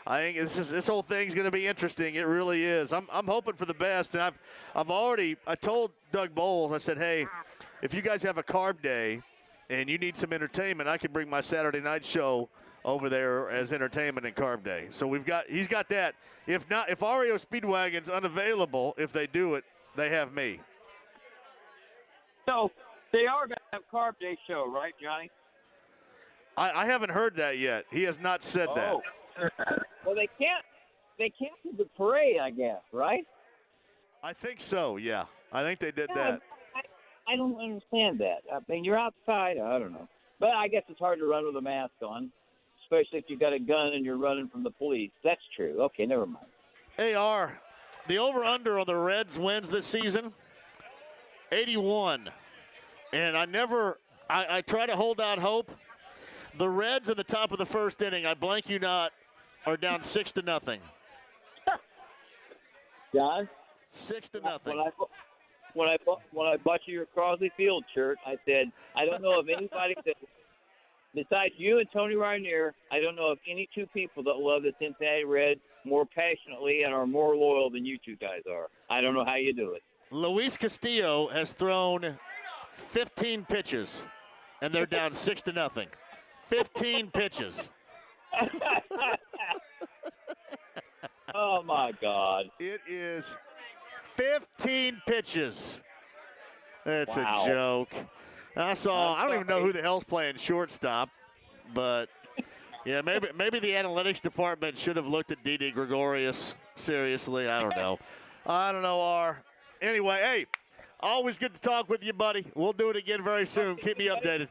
I think this whole thing's going to be interesting. It really is. I'm hoping for the best, and I told Doug Bowles, I said, hey, if you guys have a carb day and you need some entertainment, I can bring my Saturday night show over there as entertainment and carb day. So he's got that. If not, if REO Speedwagon's unavailable, if they do it, they have me. So they are going to have carb day show, right, Johnny? I haven't heard that yet. He has not said that. Well, they can't do the parade, I guess, right? I think so, yeah. I think they did that. I don't understand that. I mean, you're outside. I don't know. But I guess it's hard to run with a mask on, especially if you've got a gun and you're running from the police. That's true. Okay, never mind. AR, the over-under on the Reds wins this season, 81. And I try to hold out hope. The Reds in the top of the first inning, I blank you not, are down 6-0. John? 6-0. When I bought you your Crosley Field shirt, I said, I don't know of anybody that, besides you and Tony Rainier, I don't know of any two people that love the Cincinnati Reds more passionately and are more loyal than you two guys are. I don't know how you do it. Luis Castillo has thrown 15 pitches, and they're down 6-0. 15 pitches. Oh, my God. It is 15 pitches. That's Wow. a joke. I don't even know who the hell's playing shortstop, but yeah, maybe the analytics department should have looked at Didi Gregorius seriously. I don't know. R. Anyway, hey, always good to talk with you, buddy. We'll do it again very soon. Keep me updated.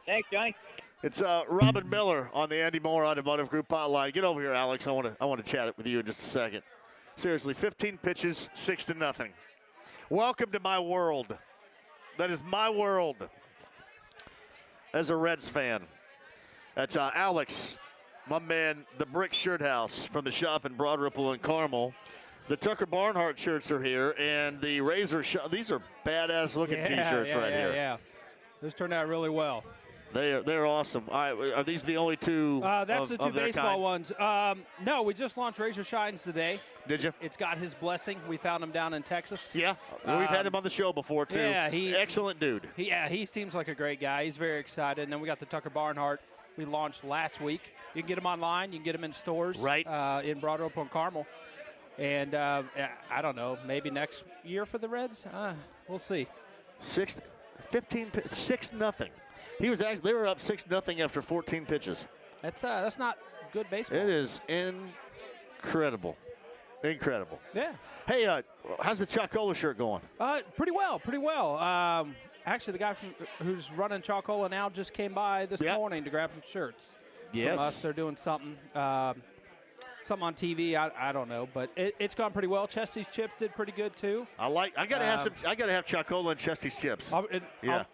Thanks, Johnny. It's Robin Miller on the Andy Moore Automotive Group hotline. Get over here, Alex. I want to chat it with you in just a second. Seriously, 15 pitches, 6-0. Welcome to my world. That is my world as a Reds fan. That's Alex, my man, the Brick Shirt House from the shop in Broad Ripple and Carmel. The Tucker Barnhart shirts are here, and the Razor these are badass looking T-shirts right here. Yeah, those turned out really well. They're awesome. All right, are these the only two? That's the two of their baseball kind? ones. No, we just launched Razor Shines today. Did you? It's got his blessing. We found him down in Texas. Yeah, we've had him on the show before too. Yeah, excellent dude. He seems like a great guy. He's very excited. And then we got the Tucker Barnhart we launched last week. You can get them online. You can get them in stores. Right. In Broad Ripple and Carmel. And I don't know, maybe next year for the Reds. We'll see. 6-0. They were up 6-0 after 14 pitches. That's not good baseball. It is incredible. Incredible. Yeah. Hey, how's the Chocola shirt going? Pretty well. Actually, the guy who's running Chocola now just came by this morning to grab some shirts. Yes. From us. They're doing something. Something on TV, I don't know, but it's gone pretty well. Chesty's Chips did pretty good too. I gotta have Chocola and Chesty's Chips.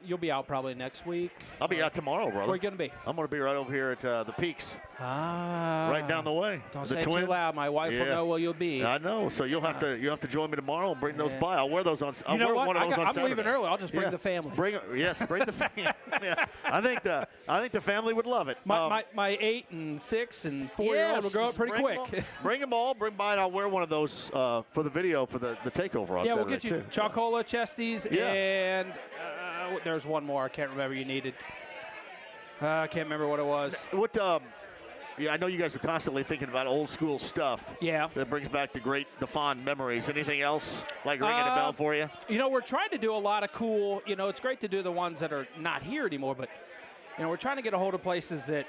You'll be out probably next week. I'll be out tomorrow, brother. Where you gonna be? I'm gonna be right over here at the Peaks. Right down the way. Don't the say twin. too loud. My wife will know where you'll be. I know. So you'll have to join me tomorrow and bring those by. I'll wear those on. I'll wear one of those on I'm Saturday. leaving early. I'll just bring the family. Bring the family. Yeah. I think the family would love it. My 8 and 6 and 4-year-old will grow up pretty quick. Bring them all. Bring by, and I'll wear one of those for the video for the takeover on Saturday. Yeah, we'll get you too. Chocola, Chesty's, and there's one more. I can't remember you needed. I can't remember what it was. What? Yeah, I know you guys are constantly thinking about old school stuff. Yeah. That brings back the fond memories. Anything else like ringing a bell for you? We're trying to do a lot of cool. It's great to do the ones that are not here anymore, but we're trying to get a hold of places that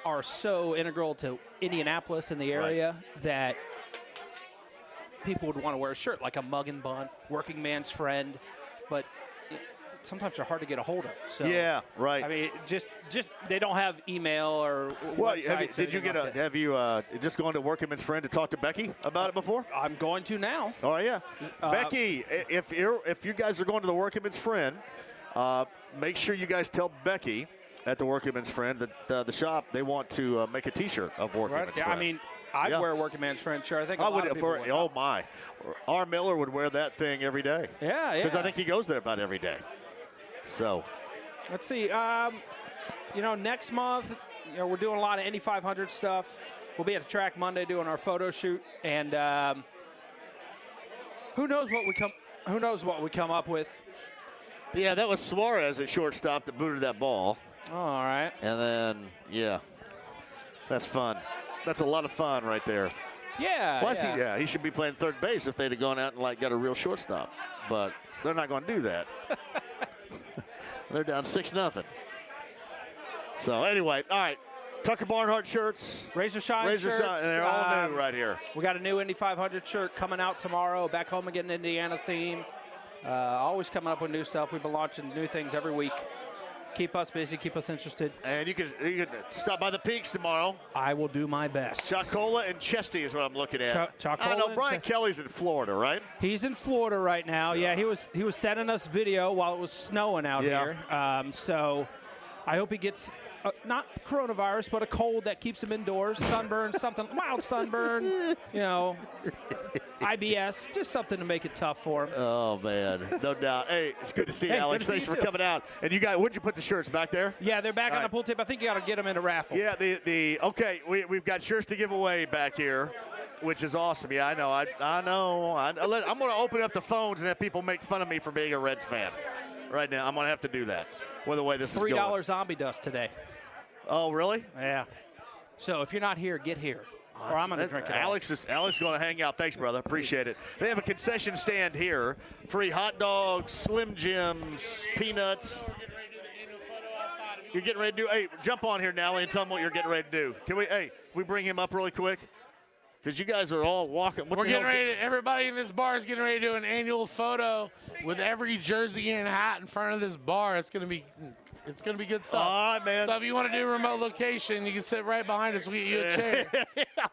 are so integral to Indianapolis and the area that people would want to wear a shirt, like a Mug and Bun, Working Man's Friend, but sometimes they're hard to get a hold of. So, yeah, right. I mean, just they don't have email or websites. Have you just gone to Workman's Friend to talk to Becky about it before? I'm going to now. Oh yeah, Becky. If you guys are going to the Workman's Friend, make sure you guys tell Becky at the Workman's Friend that the shop, they want to make a T-shirt of Workman's Friend. I mean, I'd wear a Working Man's Friend shirt. I think a lot of people would. Oh my, R. Miller would wear that thing every day. Yeah. Because I think he goes there about every day. So, let's see. Next month, we're doing a lot of Indy 500 stuff. We'll be at the track Monday doing our photo shoot, and who knows what we come up with. Yeah, that was Suarez at shortstop that booted that ball. Oh, all right. And then, yeah, that's fun. That's a lot of fun right there. Yeah. Plus, he should be playing third base if they'd have gone out and got a real shortstop, but they're not going to do that. They're down 6-0. So anyway, all right. Tucker Barnhart shirts. Razor Shine shirts. And they're all new right here. We got a new Indy 500 shirt coming out tomorrow. Back home again, Indiana theme. Always coming up with new stuff. We've been launching new things every week. Keep us busy, keep us interested. And you can stop by the Peaks tomorrow. I will do my best. Chocola and Chesty is what I'm looking at. I don't know. Brian Kelly's in Florida, right? He's in Florida right now. Yeah, he was sending us video while it was snowing out here. So I hope he gets not coronavirus, but a cold that keeps him indoors. Sunburn, something mild sunburn. IBS, just something to make it tough for him. Oh man, no doubt. Hey, it's good to see you, Alex. Thanks for coming out. And you guys, would you put the shirts back there? Yeah, they're back on the pool table. I think you got to get them in a raffle. Yeah, okay. We've got shirts to give away back here, which is awesome. Yeah, I know. I know. I'm going to open up the phones and have people make fun of me for being a Reds fan. Right now, I'm going to have to do that. With the way this is going. $3 zombie dust today. Oh, really? Yeah. So if you're not here, get here. Or I'm going to drink it. Alex is going to hang out. Thanks, brother. Appreciate it. They have a concession stand here. Free hot dogs, Slim Jims, peanuts. You're getting ready to do. Hey, jump on here, Nally, and tell them what you're getting ready to do. Can we bring him up really quick? Because you guys are all walking. We're getting ready. Everybody in this bar is getting ready to do an annual photo with every jersey and hat in front of this bar. It's going to be good stuff. All right, man. So if you want to do a remote location, you can sit right behind us. We'll get you a chair.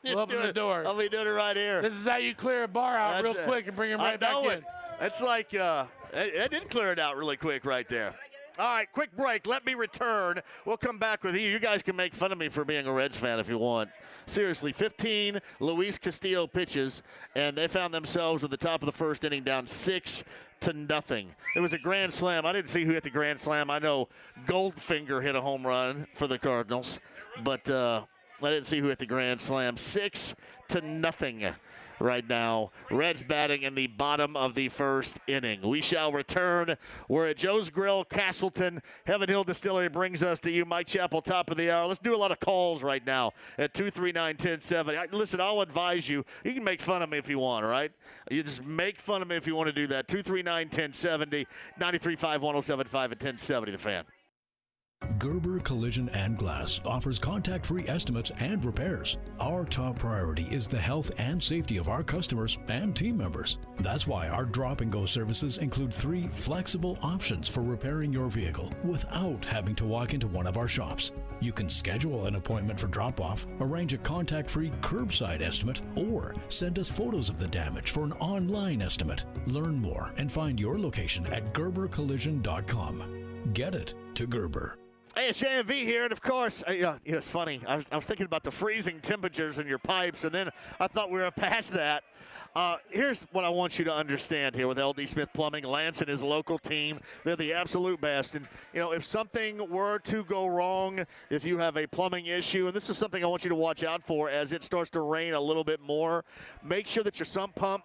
We'll open the door. I'll be doing it right here. This is how you clear a bar out real quick and bring him right back in. That's like, I did clear it out really quick right there. All right, quick break. Let me return. We'll come back with you. You guys can make fun of me for being a Reds fan if you want. Seriously, 15 Luis Castillo pitches, and they found themselves at the top of the first inning down 6-0. It was a grand slam. I didn't see who hit the grand slam. I know Goldfinger hit a home run for the Cardinals, but I didn't see who hit the grand slam. 6-0 right now. Reds batting in the bottom of the first inning. We shall return. We're at Joe's Grill, Castleton. Heaven Hill Distillery brings us to you. Mike Chappell, top of the hour. Let's do a lot of calls right now at 239-1070. Listen, I'll advise you. You can make fun of me if you want, all right? You just make fun of me if you want to do that. 239-1070, 93.5, 107.5, and 1070 The Fan. Gerber Collision and Glass offers contact-free estimates and repairs. Our top priority is the health and safety of our customers and team members. That's why our drop-and-go services include 3 flexible options for repairing your vehicle without having to walk into one of our shops. You can schedule an appointment for drop-off, arrange a contact-free curbside estimate, or send us photos of the damage for an online estimate. Learn more and find your location at GerberCollision.com. Get it to Gerber. Hey, it's JMV here, and of course, it's funny. I was thinking about the freezing temperatures in your pipes, and then I thought we were past that. Here's what I want you to understand here with LD Smith Plumbing. Lance and his local team, they're the absolute best. And, if something were to go wrong, if you have a plumbing issue, and this is something I want you to watch out for as it starts to rain a little bit more, make sure that your sump pump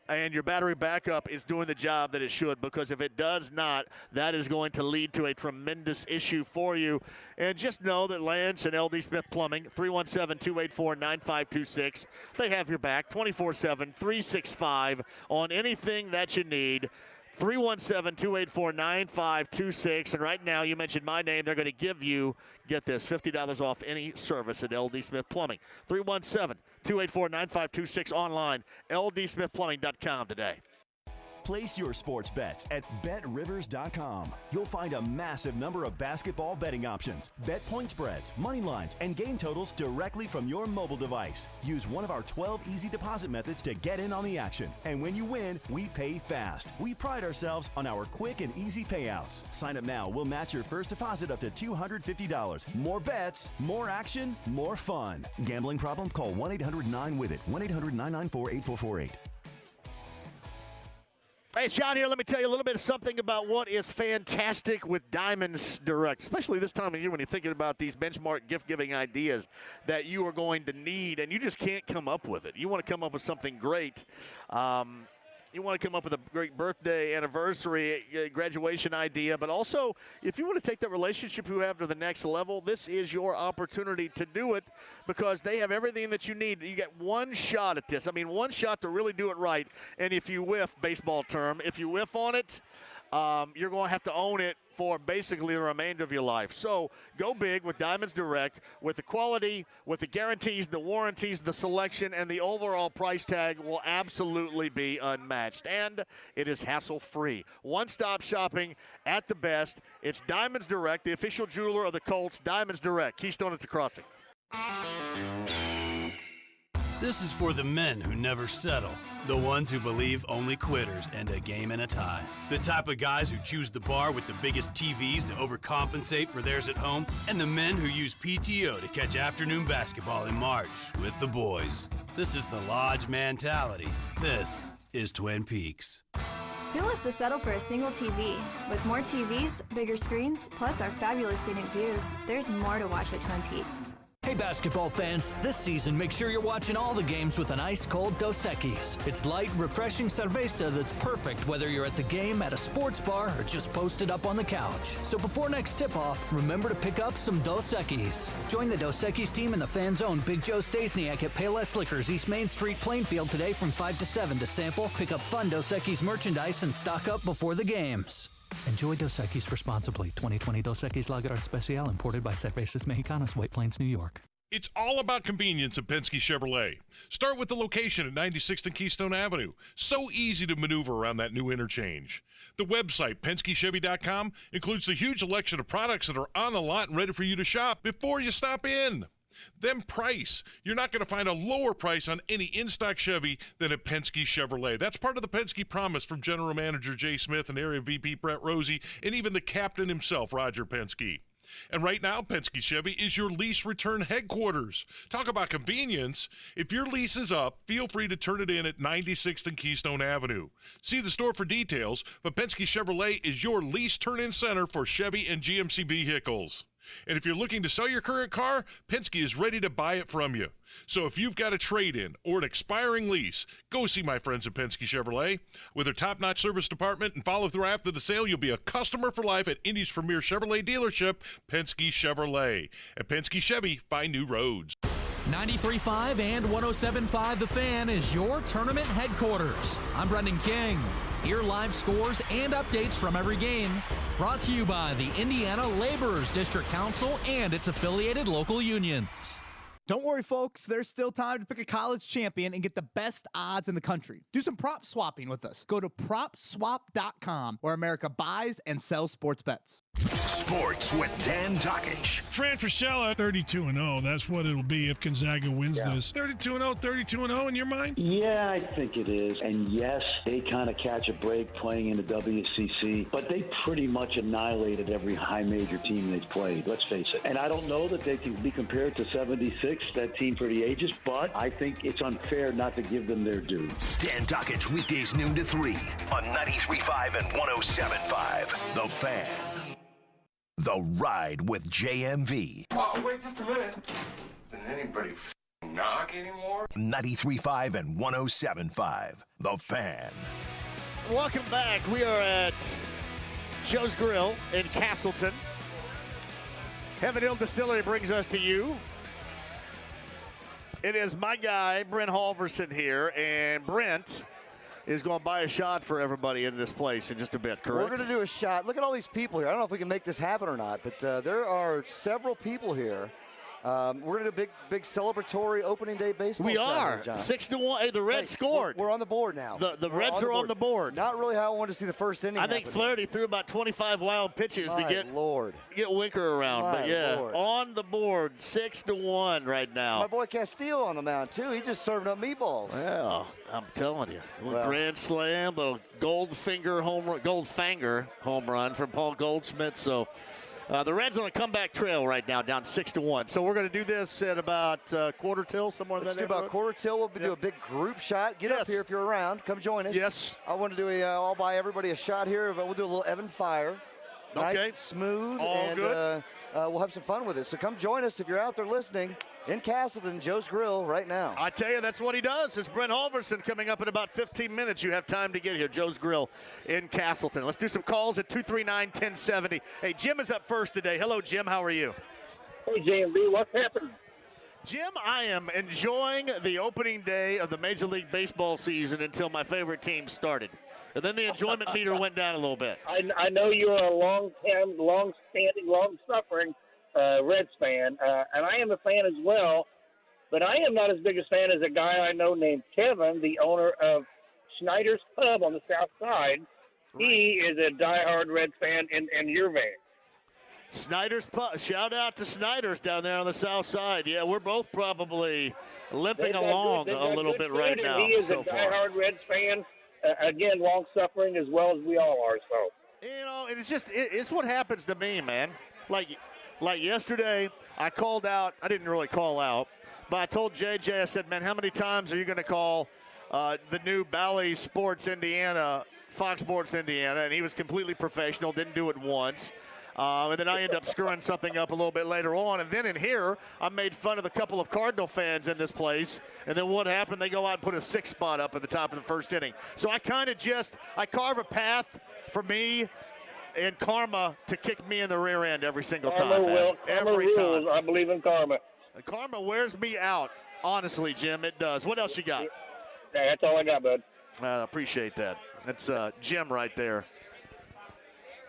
and your battery backup is doing the job that it should, because if it does not, that is going to lead to a tremendous issue for you. And just know that Lance and LD Smith Plumbing, 317-284-9526, they have your back 24/7, 365 on anything that you need. 317-284-9526. And right now, you mentioned my name, they're going to give you, get this, $50 off any service at LD Smith Plumbing. 317-284-9526 online, ldsmithplumbing.com today. Place your sports bets at BetRivers.com. You'll find a massive number of basketball betting options, bet point spreads, money lines, and game totals directly from your mobile device. Use one of our 12 easy deposit methods to get in on the action. And when you win, we pay fast. We pride ourselves on our quick and easy payouts. Sign up now. We'll match your first deposit up to $250. More bets, more action, more fun. Gambling problem? Call 1-800-9-WITH-IT. 1-800-994-8448. Hey, Sean here. Let me tell you a little bit of something about what is fantastic with Diamonds Direct, especially this time of year when you're thinking about these benchmark gift-giving ideas that you are going to need, and you just can't come up with it. You want to come up with something great. You want to come up with a great birthday, anniversary, graduation idea, but also if you want to take that relationship you have to the next level, this is your opportunity to do it, because they have everything that you need. You get one shot at this. I mean, one shot to really do it right. And if you whiff, baseball term, if you whiff on it, you're going to have to own it for basically the remainder of your life. So go big with Diamonds Direct, with the quality, with the guarantees, the warranties, the selection, and the overall price tag will absolutely be unmatched. And it is hassle-free. One-stop shopping at the best. It's Diamonds Direct, the official jeweler of the Colts. Diamonds Direct, Keystone at the Crossing. This is for the men who never settle, the ones who believe only quitters end a game in a tie, the type of guys who choose the bar with the biggest TVs to overcompensate for theirs at home, and the men who use PTO to catch afternoon basketball in March with the boys. This is the Lodge mentality. This is Twin Peaks. Who wants to settle for a single TV? With more TVs, bigger screens, plus our fabulous scenic views, there's more to watch at Twin Peaks. Hey basketball fans, this season make sure you're watching all the games with an ice-cold Dos Equis. It's light, refreshing cerveza that's perfect whether you're at the game, at a sports bar, or just posted up on the couch. So before next tip-off, remember to pick up some Dos Equis. Join the Dos Equis team in the fans' own Big Joe Stasniak at Payless Liquors, East Main Street, Plainfield today from 5 to 7 to sample, pick up fun Dos Equis merchandise, and stock up before the games. Enjoy Dos Equis responsibly. 2020 Dos Equis Lager Especial, imported by Cervezas Mexicanas, White Plains, New York. It's all about convenience at Penske Chevrolet. Start with the location at 96th and Keystone Avenue. So easy to maneuver around that new interchange. The website, PenskeChevy.com, includes the huge selection of products that are on the lot and ready for you to shop before you stop in. Then price. You're not going to find a lower price on any in-stock Chevy than at Penske Chevrolet. That's part of the Penske promise from General Manager Jay Smith and Area VP Brett Rosie, and even the captain himself, Roger Penske. And right now, Penske Chevy is your lease return headquarters. Talk about convenience. If your lease is up, feel free to turn it in at 96th and Keystone Avenue. See the store for details, but Penske Chevrolet is your lease turn-in center for Chevy and GMC vehicles. And if you're looking to sell your current car, Penske is ready to buy it from you. So if you've got a trade-in or an expiring lease, go see my friends at Penske Chevrolet. With their top-notch service department and follow-through after the sale, you'll be a customer for life at Indy's premier Chevrolet dealership, Penske Chevrolet. At Penske Chevy, find new roads. 93.5 and 107.5 The Fan is your tournament headquarters. I'm Brendan King. Hear live scores and updates from every game. Brought to you by the Indiana Laborers District Council and its affiliated local unions. Don't worry, folks. There's still time to pick a college champion and get the best odds in the country. Do some prop swapping with us. Go to PropSwap.com, where America buys and sells sports bets. Sports with Dan Dakich. Fran Fraschilla, 32-0. That's what it'll be if Gonzaga wins this. 32-0, 32-0 in your mind? Yeah, I think it is. And yes, they kind of catch a break playing in the WCC, but they pretty much annihilated every high major team they've played. Let's face it. And I don't know that they can be compared to 76, that team for the ages, but I think it's unfair not to give them their due. Dan Dakich, weekdays noon to 3 on 93.5 and 107.5. The Fan. The Ride with JMV. Oh, wait just a minute. Did anybody knock anymore? 93.5 and 107.5. The Fan. Welcome back. We are at Joe's Grill in Castleton. Heaven Hill Distillery brings us to you. It is my guy, Brent Halverson here, and Brent is going to buy a shot for everybody in this place in just a bit, correct? We're going to do a shot. Look at all these people here. I don't know if we can make this happen or not, but there are several people here. We're going to do a big celebratory opening day baseball. We are. John. 6-1. Hey, the Reds scored. We're on the board now. The Reds are on the board. Not really how I wanted to see the first inning. I think Flaherty threw about 25 wild pitches to get Winker around. My Lord. On the board, 6-1 right now. My boy Castillo on the mound, too. He's just serving up meatballs. Well, I'm telling you. A little grand slam, little Goldfinger home run from Paul Goldschmidt. So the Reds on a comeback trail right now, down 6-1. So we're going to do this at about quarter till, somewhere in that neighborhood. Let's do about quarter till. We'll do a big group shot. Get up here if you're around. Come join us. Yes. I want to do I'll buy everybody a shot here. We'll do a little Evan Fire. Nice, smooth, and good. We'll have some fun with it. So come join us if you're out there listening in Castleton, Joe's Grill, right now. I tell you, that's what he does. It's Brent Halverson coming up in about 15 minutes. You have time to get here. Joe's Grill in Castleton. Let's do some calls at 239-1070. Hey, Jim is up first today. Hello, Jim. How are you? Hey, JMV. What's happening? Jim, I am enjoying the opening day of the Major League Baseball season until my favorite team started. And then the enjoyment meter went down a little bit. I know you're a long-standing, long-suffering Reds fan, and I am a fan as well, but I am not as big a fan as a guy I know named Kevin, the owner of Schneider's Pub on the South Side. Right. He is a diehard Reds fan in your van. Snyder's Pub. Shout out to Snyder's down there on the South Side. Yeah, we're both probably limping along a little bit right now. He is a diehard Reds fan. Again, long-suffering as well as we all are. So, you know, and it's what happens to me, man. Like yesterday, I called out. I didn't really call out, but I told JJ, I said, man, how many times are you going to call the new Bally Sports Indiana, Fox Sports Indiana? And he was completely professional, didn't do it once. And then I ended up screwing something up a little bit later on. And then in here, I made fun of a couple of Cardinal fans in this place. And then what happened? They go out and put a 6 spot up at the top of the first inning. So I kind of I carve a path for me and karma to kick me in the rear end every single time. Every time. I believe in karma. Karma wears me out. Honestly, Jim, it does. What else you got? Yeah, that's all I got, bud. I appreciate that. That's Jim right there.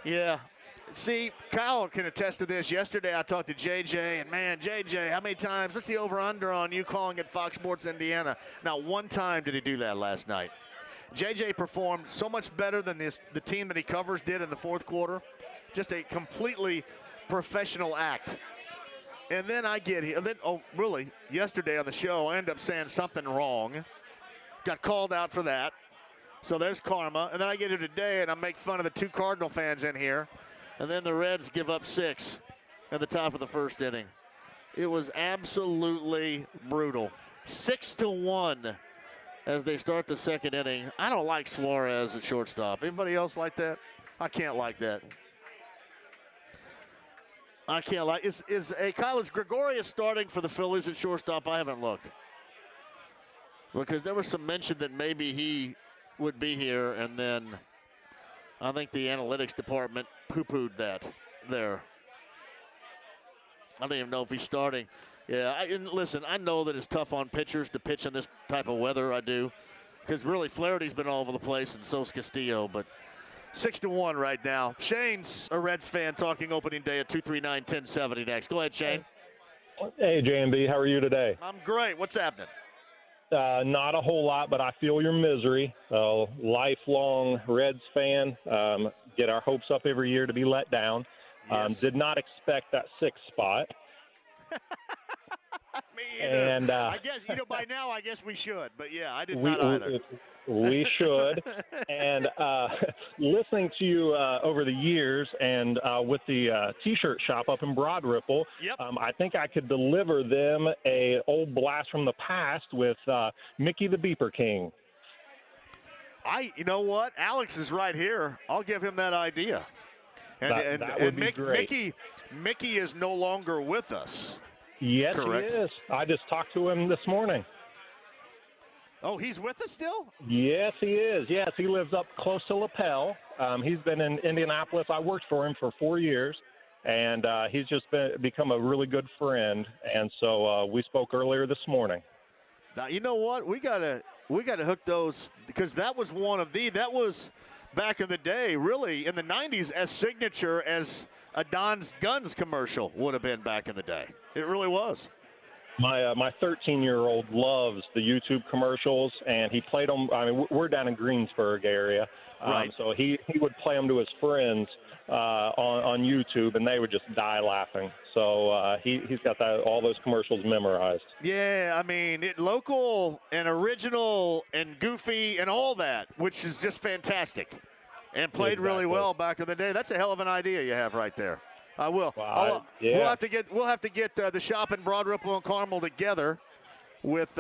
Yeah. See, Kyle can attest to this. Yesterday I talked to JJ, and man, JJ, how many times, what's the over-under on you calling it Fox Sports Indiana? Not one time did he do that last night. JJ performed so much better than the team that he covers did in the fourth quarter. Just a completely professional act. And then I get here, and then, really, yesterday on the show, I end up saying something wrong. Got called out for that. So there's karma. And then I get here today, and I make fun of the 2 Cardinal fans in here. And then the Reds give up 6 at the top of the first inning. It was absolutely brutal. 6-1 as they start the second inning. I don't like Suarez at shortstop. Anybody else like that? I can't like that. I can't like. Kyle, is Gregorius starting for the Phillies at shortstop? I haven't looked. Because there was some mention that maybe he would be here, and then I think the analytics department poo-pooed that there. I don't even know if he's starting. Yeah, listen, I know that it's tough on pitchers to pitch in this type of weather. I do. Because really, Flaherty's been all over the place, and so's Castillo. But 6-1 right now. Shane's a Reds fan talking opening day at 239-1070 next. Go ahead, Shane. Hey, JMV. How are you today? I'm great. What's happening? Not a whole lot, but I feel your misery. Lifelong Reds fan. Get our hopes up every year to be let down. Yes. Did not expect that 6th spot. Me either. And I guess, by now, I guess we should. But, yeah, I did not either. We should. And listening to you over the years and with the T-shirt shop up in Broad Ripple, I think I could deliver them a old blast from the past with Mickey the Beeper King. You know what? Alex is right here. I'll give him that idea. That would be great. Mickey is no longer with us. Yes, Correct. he is. I just talked to him this morning. Oh, he's with us still? Yes, he is. Yes, he lives up close to Lapel. He's been in Indianapolis. I worked for him for 4 years, and he's just become a really good friend. And so we spoke earlier this morning. Now, you know what? We gotta hook those, because that was that was back in the day, really in the 90s, as signature as a Don's Guns commercial would have been back in the day. It really was. My 13-year-old loves the YouTube commercials, and he played them. I mean, we're down in Greensburg area, right. So he would play them to his friends on YouTube, and they would just die laughing. So he's got all those commercials memorized. Yeah, I mean, local and original and goofy and all that, which is just fantastic, and played really well back in the day. That's a hell of an idea you have right there. I will. Wow. We'll have to get the shop in Broad Ripple and Carmel together with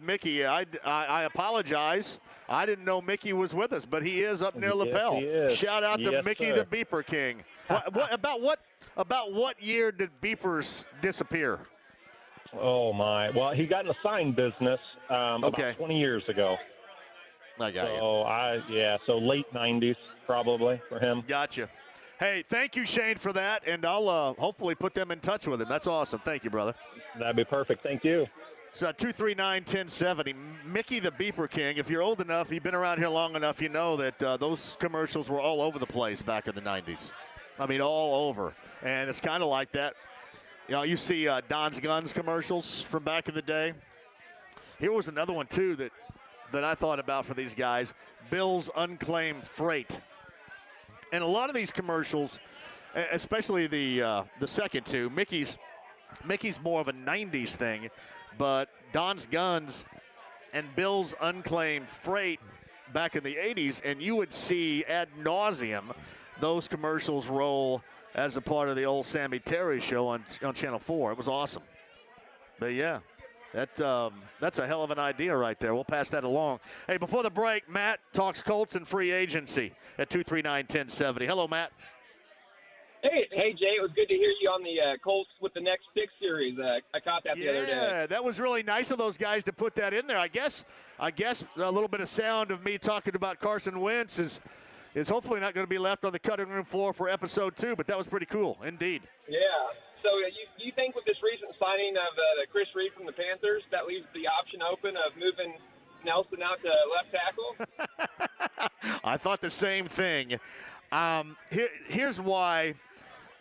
Mickey. I apologize. I didn't know Mickey was with us, but he is up near Lapel. He is. Shout out to Yes, Mickey sir. the Beeper King. About what year did beepers disappear? Oh my! Well, he got in the sign business about 20 years ago. I got you. So late 90s probably for him. Gotcha. Hey, thank you, Shane, for that, and I'll hopefully put them in touch with him. That's awesome. Thank you, brother. That'd be perfect. Thank you. It's 239-1070. Mickey the Beeper King. If you're old enough, you've been around here long enough, you know that those commercials were all over the place back in the 90s. I mean, all over. And it's kind of like that. You know, you see Don's Guns commercials from back in the day. Here was another one, too, that I thought about for these guys. Bill's Unclaimed Freight. And a lot of these commercials, especially the second two, Mickey's more of a 90s thing, but Don's Guns and Bill's Unclaimed Freight back in the 80s, and you would see ad nauseum those commercials roll as a part of the old Sammy Terry show on Channel 4. It was awesome. But, yeah. That's a hell of an idea right there. We'll pass that along. Hey, before the break, Matt talks Colts and free agency at 239-1070. Hello, Matt. Hey, Jay. It was good to hear you on the Colts with the next pick series. I caught that the other day. Yeah, that was really nice of those guys to put that in there. I guess a little bit of sound of me talking about Carson Wentz is hopefully not going to be left on the cutting room floor for episode 2, but that was pretty cool, indeed. Yeah. So you think with this recent signing of Chris Reed from the Panthers, that leaves the option open of moving Nelson out to left tackle? I thought the same thing. Here's why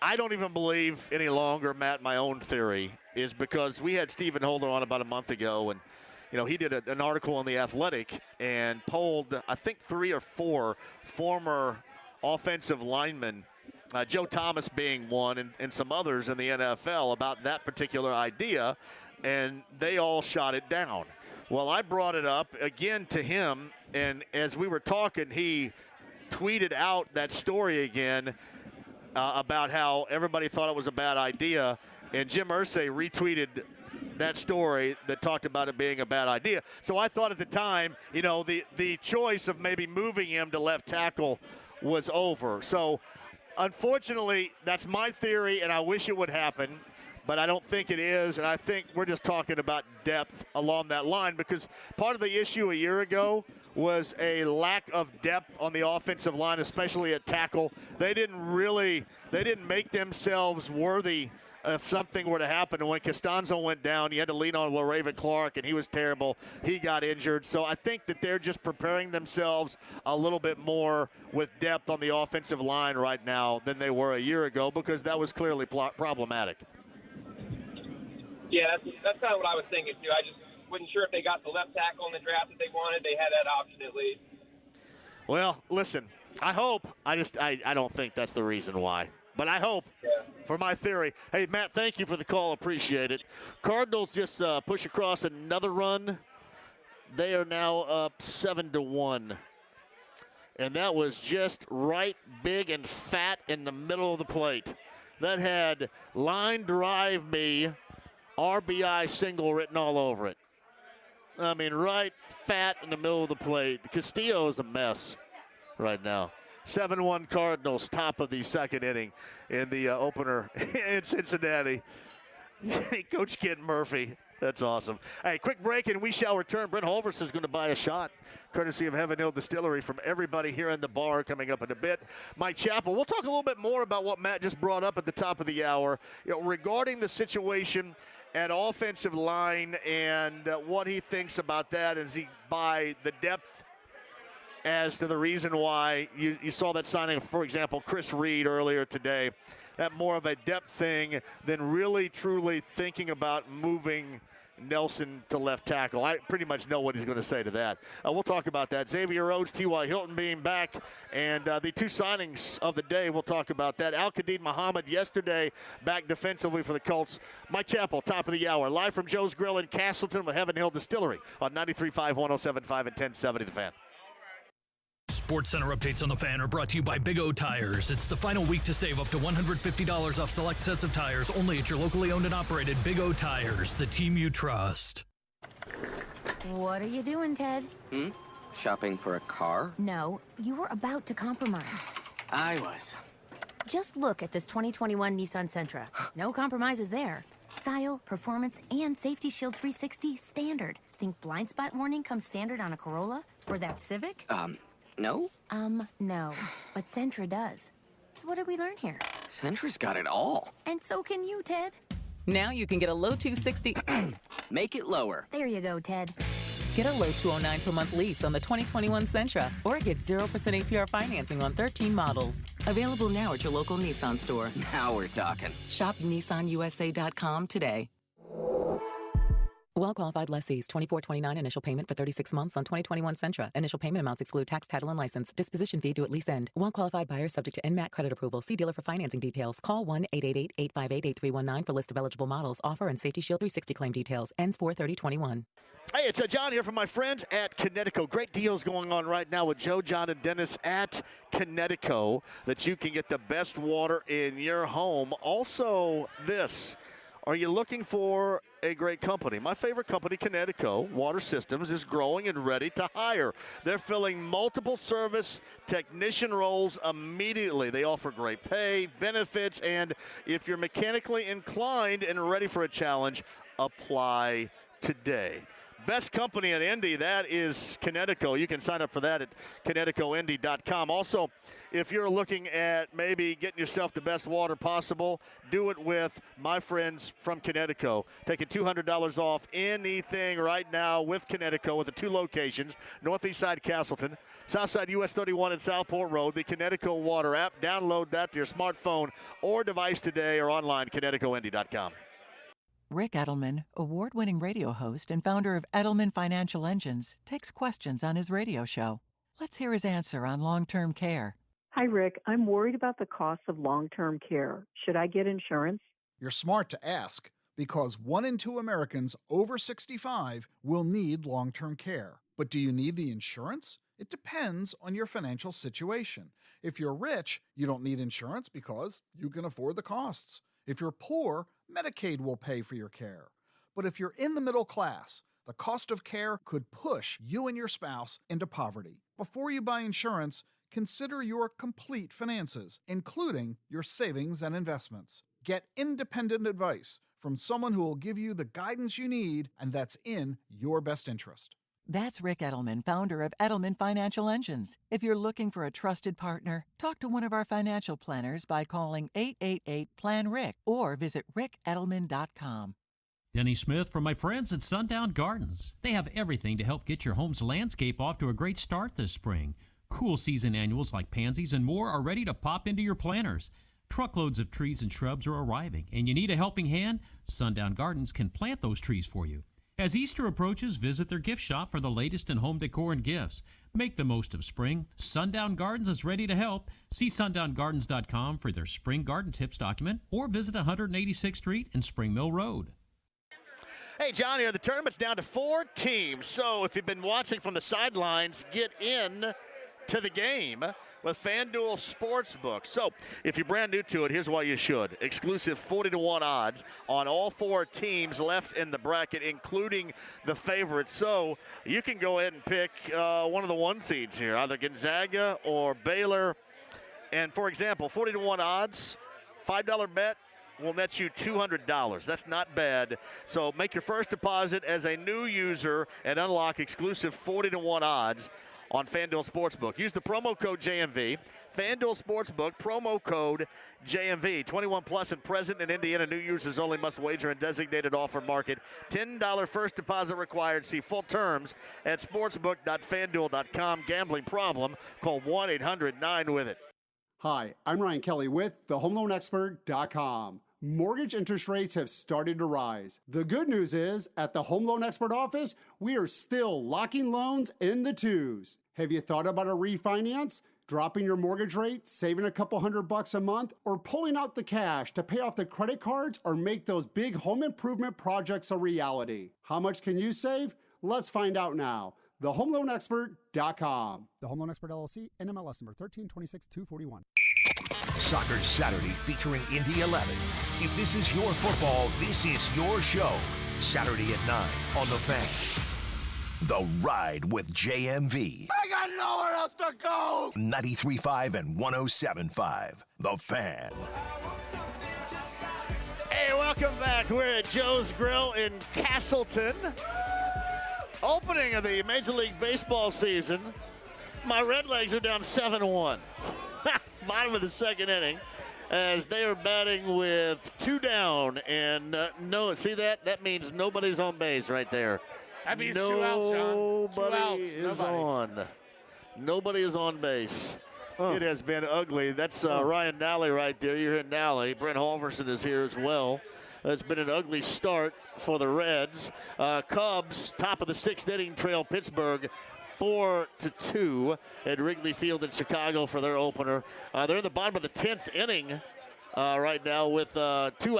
I don't even believe any longer, Matt, my own theory, is because we had Stephen Holder on about a month ago, and he did an article on The Athletic and polled, I think, 3 or 4 former offensive linemen, Joe Thomas being one, and some others in the NFL about that particular idea, and they all shot it down. Well, I brought it up again to him, and as we were talking, he tweeted out that story again about how everybody thought it was a bad idea, and Jim Irsay retweeted that story that talked about it being a bad idea. So I thought at the time, the choice of maybe moving him to left tackle was over. So unfortunately, that's my theory, and I wish it would happen, but I don't think it is, and I think we're just talking about depth along that line, because part of the issue a year ago was a lack of depth on the offensive line, especially at tackle. They didn't make themselves worthy if something were to happen. And when Costanzo went down, you had to lean on LaRaven Clark, and he was terrible. He got injured. So I think that they're just preparing themselves a little bit more with depth on the offensive line right now than they were a year ago, because that was clearly problematic. Yeah, that's kind of what I was thinking, too. I just wasn't sure if they got the left tackle in the draft that they wanted. They had that option at least. Well, listen, I hope. I don't think that's the reason why. But I hope, for my theory. Hey, Matt, thank you for the call. Appreciate it. Cardinals just push across another run. They are now up 7-1. And that was just right, big, and fat in the middle of the plate. That had line drive me, RBI single written all over it. I mean, right fat in the middle of the plate. Castillo is a mess right now. 7-1 Cardinals, top of the second inning in the opener in Cincinnati. Coach Kid Murphy. That's awesome. Hey, quick break, and we shall return. Brent Holvers is going to buy a shot, courtesy of Heaven Hill Distillery, from everybody here in the bar coming up in a bit. Mike Chappell, we'll talk a little bit more about what Matt just brought up at the top of the hour, regarding the situation at offensive line and what he thinks about that as he by the depth as to the reason why you saw that signing, for example, Chris Reed earlier today. That more of a depth thing than really truly thinking about moving Nelson to left tackle. I pretty much know what he's going to say to that. We'll talk about that. Xavier Rhodes, T.Y. Hilton being back, and the two signings of the day, we'll talk about that. Al-Qadim Muhammad yesterday back defensively for the Colts. Mike Chappell, top of the hour, live from Joe's Grill in Castleton with Heaven Hill Distillery on 93.5, 107.5, and 1070 The Fan. Sports Center updates on the Fan are brought to you by Big O Tires. It's the final week to save up to $150 off select sets of tires only at your locally owned and operated Big O Tires, the team you trust. What are you doing, Ted? Shopping for a car? No, you were about to compromise. I was. Just look at this 2021 Nissan Sentra. No compromises there. Style, performance, and Safety Shield 360 standard. Think blind spot warning comes standard on a Corolla? Or that Civic? No? No. But Sentra does. So what did we learn here? Sentra's got it all. And so can you, Ted. Now you can get a low 260. Make it lower. There you go, Ted. Get a low 209 per month lease on the 2021 Sentra, or get 0% APR financing on 13 models. Available now at your local Nissan store. Now we're talking. Shop nissanusa.com today. Well-qualified lessees, $24.29 initial payment for 36 months on 2021 Sentra. Initial payment amounts exclude tax, title, and license. Disposition fee due at lease end. Well-qualified buyers subject to NMAC credit approval. See dealer for financing details. Call 1-888-858-8319 for list of eligible models. Offer and Safety Shield 360 claim details. Ends 4/30/21. Hey, it's John here from my friends at Connecticut. Great deals going on right now with Joe, John, and Dennis at Connecticut that you can get the best water in your home. Also, this. Are you looking for a great company? My favorite company, Connecticut Water Systems, is growing and ready to hire. They're filling multiple service technician roles immediately. They offer great pay, benefits, and if you're mechanically inclined and ready for a challenge, apply today. Best company in Indy, that is Connecticut. You can sign up for that at ConnecticutIndy.com. Also, if you're looking at maybe getting yourself the best water possible, do it with my friends from Connecticut. Taking $200 off anything right now with Connecticut with the two locations, Northeast Side Castleton, Southside US 31 and Southport Road, the Connecticut Water app. Download that to your smartphone or device today or online, ConnecticutIndy.com. Rick Edelman, award-winning radio host and founder of Edelman Financial Engines, takes questions on his radio show. Let's hear his answer on long-term care. Hi, Rick. I'm worried about the cost of long-term care. Should I get insurance? You're smart to ask, because 1 in 2 Americans over 65 will need long-term care. But do you need the insurance? It depends on your financial situation. If you're rich, you don't need insurance because you can afford the costs. If you're poor, Medicaid will pay for your care. But if you're in the middle class, the cost of care could push you and your spouse into poverty. Before you buy insurance, consider your complete finances, including your savings and investments. Get independent advice from someone who will give you the guidance you need, and that's in your best interest. That's Rick Edelman, founder of Edelman Financial Engines. If you're looking for a trusted partner, talk to one of our financial planners by calling 888-PLAN-RICK or visit rickedelman.com. Denny Smith from my friends at Sundown Gardens. They have everything to help get your home's landscape off to a great start this spring. Cool season annuals like pansies and more are ready to pop into your planters. Truckloads of trees and shrubs are arriving, and you need a helping hand? Sundown Gardens can plant those trees for you. As Easter approaches, visit their gift shop for the latest in home decor and gifts. Make the most of spring. Sundown Gardens is ready to help. See sundown.gardens.com for their spring garden tips document or visit 186th Street and Spring Mill Road. Hey, John here. The tournament's down to 4 teams. So if you've been watching from the sidelines, get in to the game with FanDuel Sportsbook. So if you're brand new to it, here's why you should. Exclusive 40-1 odds on all 4 teams left in the bracket, including the favorites. So you can go ahead and pick one of the 1 seeds here, either Gonzaga or Baylor. And for example, 40-1 odds, $5 bet, will net you $200. That's not bad. So make your first deposit as a new user and unlock exclusive 40-1 odds on FanDuel Sportsbook. Use the promo code JMV. FanDuel Sportsbook, promo code JMV. 21 plus and present in Indiana. New users only must wager in designated offer market. $10 first deposit required. See full terms at sportsbook.fanduel.com. Gambling problem? Call 1-800-9-WITH-IT. Hi, I'm Ryan Kelly with thehomeloanexpert.com. Mortgage interest rates have started to rise. The good news is, at the Home Loan Expert office, we are still locking loans in the 2s. Have you thought about a refinance? Dropping your mortgage rate, saving a couple $100 a month, or pulling out the cash to pay off the credit cards or make those big home improvement projects a reality? How much can you save? Let's find out now. TheHomeLoanExpert.com. The Home Loan Expert LLC, NMLS number 1326241. Soccer Saturday featuring Indy 11. If this is your football, this is your show. Saturday at 9 on The Fan. The Ride with JMV. I got nowhere else to go. 93.5 and 107.5. The Fan. Hey, welcome back. We're at Joe's Grill in Castleton. Opening of the Major League Baseball season. My Redlegs are down 7-1. Bottom of the second inning, as they are batting with 2 down. And no, see that? That means nobody's on base right there. That means 2 outs, John. 2 outs. Nobody is on base. It has been ugly. That's Ryan Nally right there. You're hearing Nally. Brent Halverson is here as well. It's been an ugly start for the Reds. Cubs, top of the 6th inning, trail Pittsburgh 4-2 at Wrigley Field in Chicago for their opener. They're in the bottom of the 10th inning right now with 2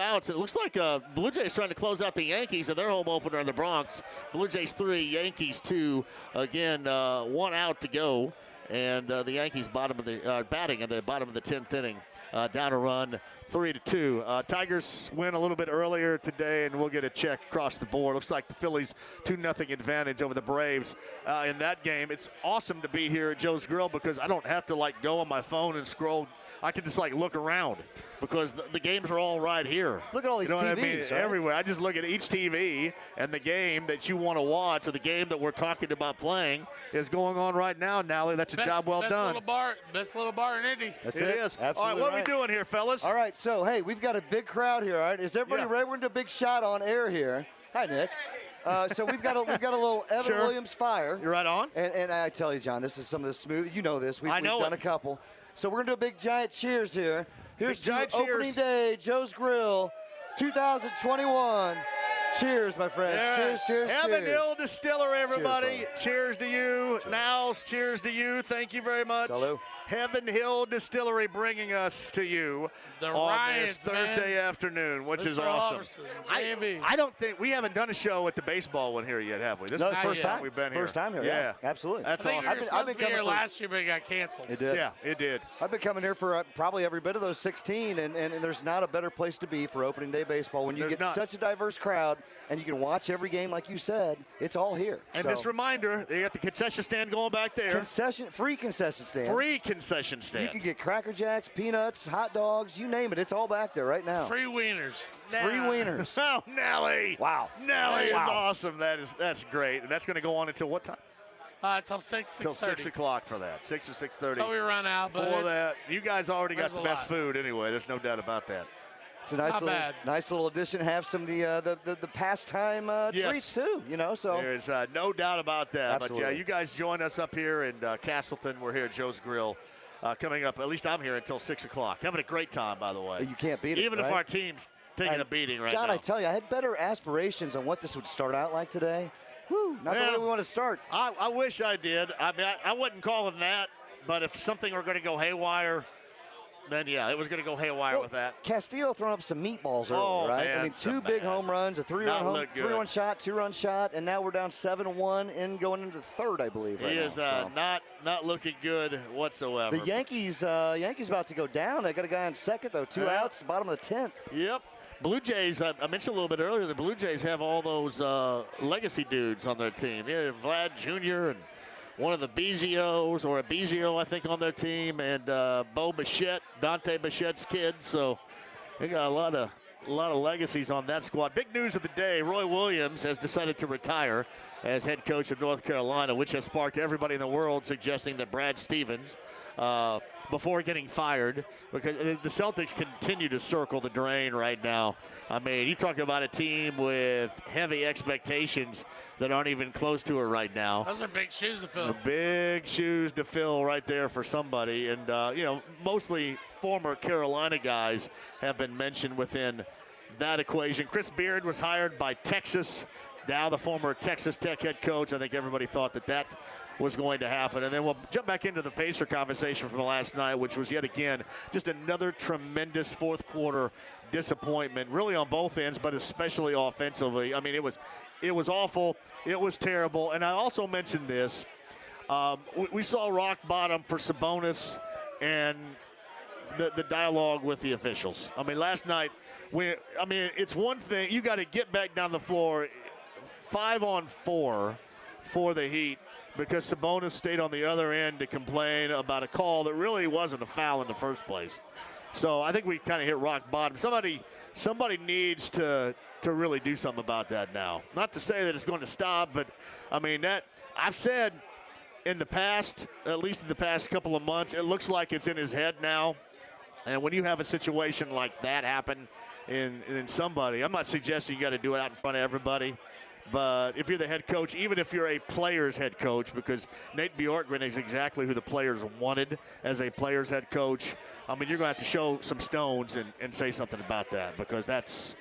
outs. It looks like Blue Jays trying to close out the Yankees in their home opener in the Bronx. Blue Jays 3, Yankees 2. Again, 1 out to go, and the Yankees batting in the bottom of the 10th inning. Down a run, 3-2. Tigers win a little bit earlier today, and we'll get a check across the board. Looks like the Phillies 2-0 advantage over the Braves in that game. It's awesome to be here at Joe's Grill because I don't have to go on my phone and scroll. I can just look around because the games are all right here. Look at all these TVs, what I mean? right? Everywhere. I just look at each TV, and the game that you want to watch or the game that we're talking about playing is going on right now, Nally. That's a job well done. Best little bar in Indy. It is. Absolutely. All right, what are we doing here, fellas? All right, so, hey, we've got a big crowd here, all right? Is everybody ready? We're going to do a big shot on air here. Hi, Nick. So we've got a little Evan Williams fire. You're right on. And I tell you, John, this is some of the smooth. You know this. We've done a couple. So we're going to do a big giant cheers here. Here's giant to opening day, Joe's Grill, 2021. Cheers, my friends. Yeah. Cheers. Heaven Hill Distillery, everybody. Cheers to you. Now's cheers to you. Thank you very much. Salud. Heaven Hill Distillery bringing us to you on this Thursday afternoon, which is awesome. I don't think we haven't done a show at the baseball one here yet, have we? This is the first time we've been here. First time here, yeah. Absolutely. That's awesome. I've been coming here last year, but it got canceled. It did. Yeah, it did. I've been coming here for probably every bit of those 16, and there's not a better place to be for opening day baseball when you get such a diverse crowd and you can watch every game, like you said. It's all here. And this reminder, they got the concession stand going back there. Free concession stand. Free concession stand. You can get Cracker Jacks, peanuts, hot dogs, you name it. It's all back there right now. Free wieners. Free wieners. Oh, Nelly. Wow. Nelly is awesome. That's great. And that's going to go on until what time? Till 6:30. Till 6 o'clock for that. 6 or 6:30. Until we run out. But for that, you guys already got the best food anyway. There's no doubt about that. It's a nice little addition. Have some of the pastime treats too. So there's no doubt about that. Absolutely. But you guys join us up here in Castleton. We're here at Joe's Grill. Coming up, at least I'm here until 6 o'clock. Having a great time, by the way. You can't beat it, even if our team's taking a beating right now. John, I tell you, I had better aspirations on what this would start out like today. Woo, not the way we want to start. I wish I did. I mean, I wouldn't call it that, but if something were going to go haywire, then yeah, it was going to go haywire with that. Castillo throwing up some meatballs early, right? Man, I mean, 2 big home runs, a 3-run shot, 2-run shot, and now we're down 7-1 and going into the third, I believe. He is not looking good whatsoever. The Yankees about to go down. They got a guy on second though, 2 outs, bottom of the 10th. Yep. Blue Jays, I mentioned a little bit earlier, the Blue Jays have all those legacy dudes on their team. Yeah, Vlad Jr. and one of the Bigios, or a Bigio, I think, on their team, and Bo Bichette, Dante Bichette's kid. So they got a lot of legacies on that squad. Big news of the day, Roy Williams has decided to retire as head coach of North Carolina, which has sparked everybody in the world suggesting that Brad Stevens, before getting fired, because the Celtics continue to circle the drain right now. I mean, you talk about a team with heavy expectations that aren't even close to it right now. Those are big shoes to fill. Big shoes to fill right there for somebody. And, mostly former Carolina guys have been mentioned within that equation. Chris Beard was hired by Texas, now the former Texas Tech head coach. I think everybody thought that was going to happen. And then we'll jump back into the Pacer conversation from last night, which was yet again just another tremendous fourth quarter disappointment, really on both ends, but especially offensively. I mean, it was awful. It was terrible. And I also mentioned this. We saw rock bottom for Sabonis and the dialogue with the officials. I mean, last night, it's one thing. You got to get back down the floor 5-on-4 for the Heat, because Sabonis stayed on the other end to complain about a call that really wasn't a foul in the first place. So I think we kind of hit rock bottom. Somebody needs to really do something about that now. Not to say that it's going to stop, but I mean, that I've said in the past, at least in the past couple of months, it looks like it's in his head now. And when you have a situation like that happen in somebody, I'm not suggesting you got to do it out in front of everybody. But if you're the head coach, even if you're a player's head coach, because Nate Bjorkgren is exactly who the players wanted as a player's head coach, I mean, you're going to have to show some stones and say something about that, because that's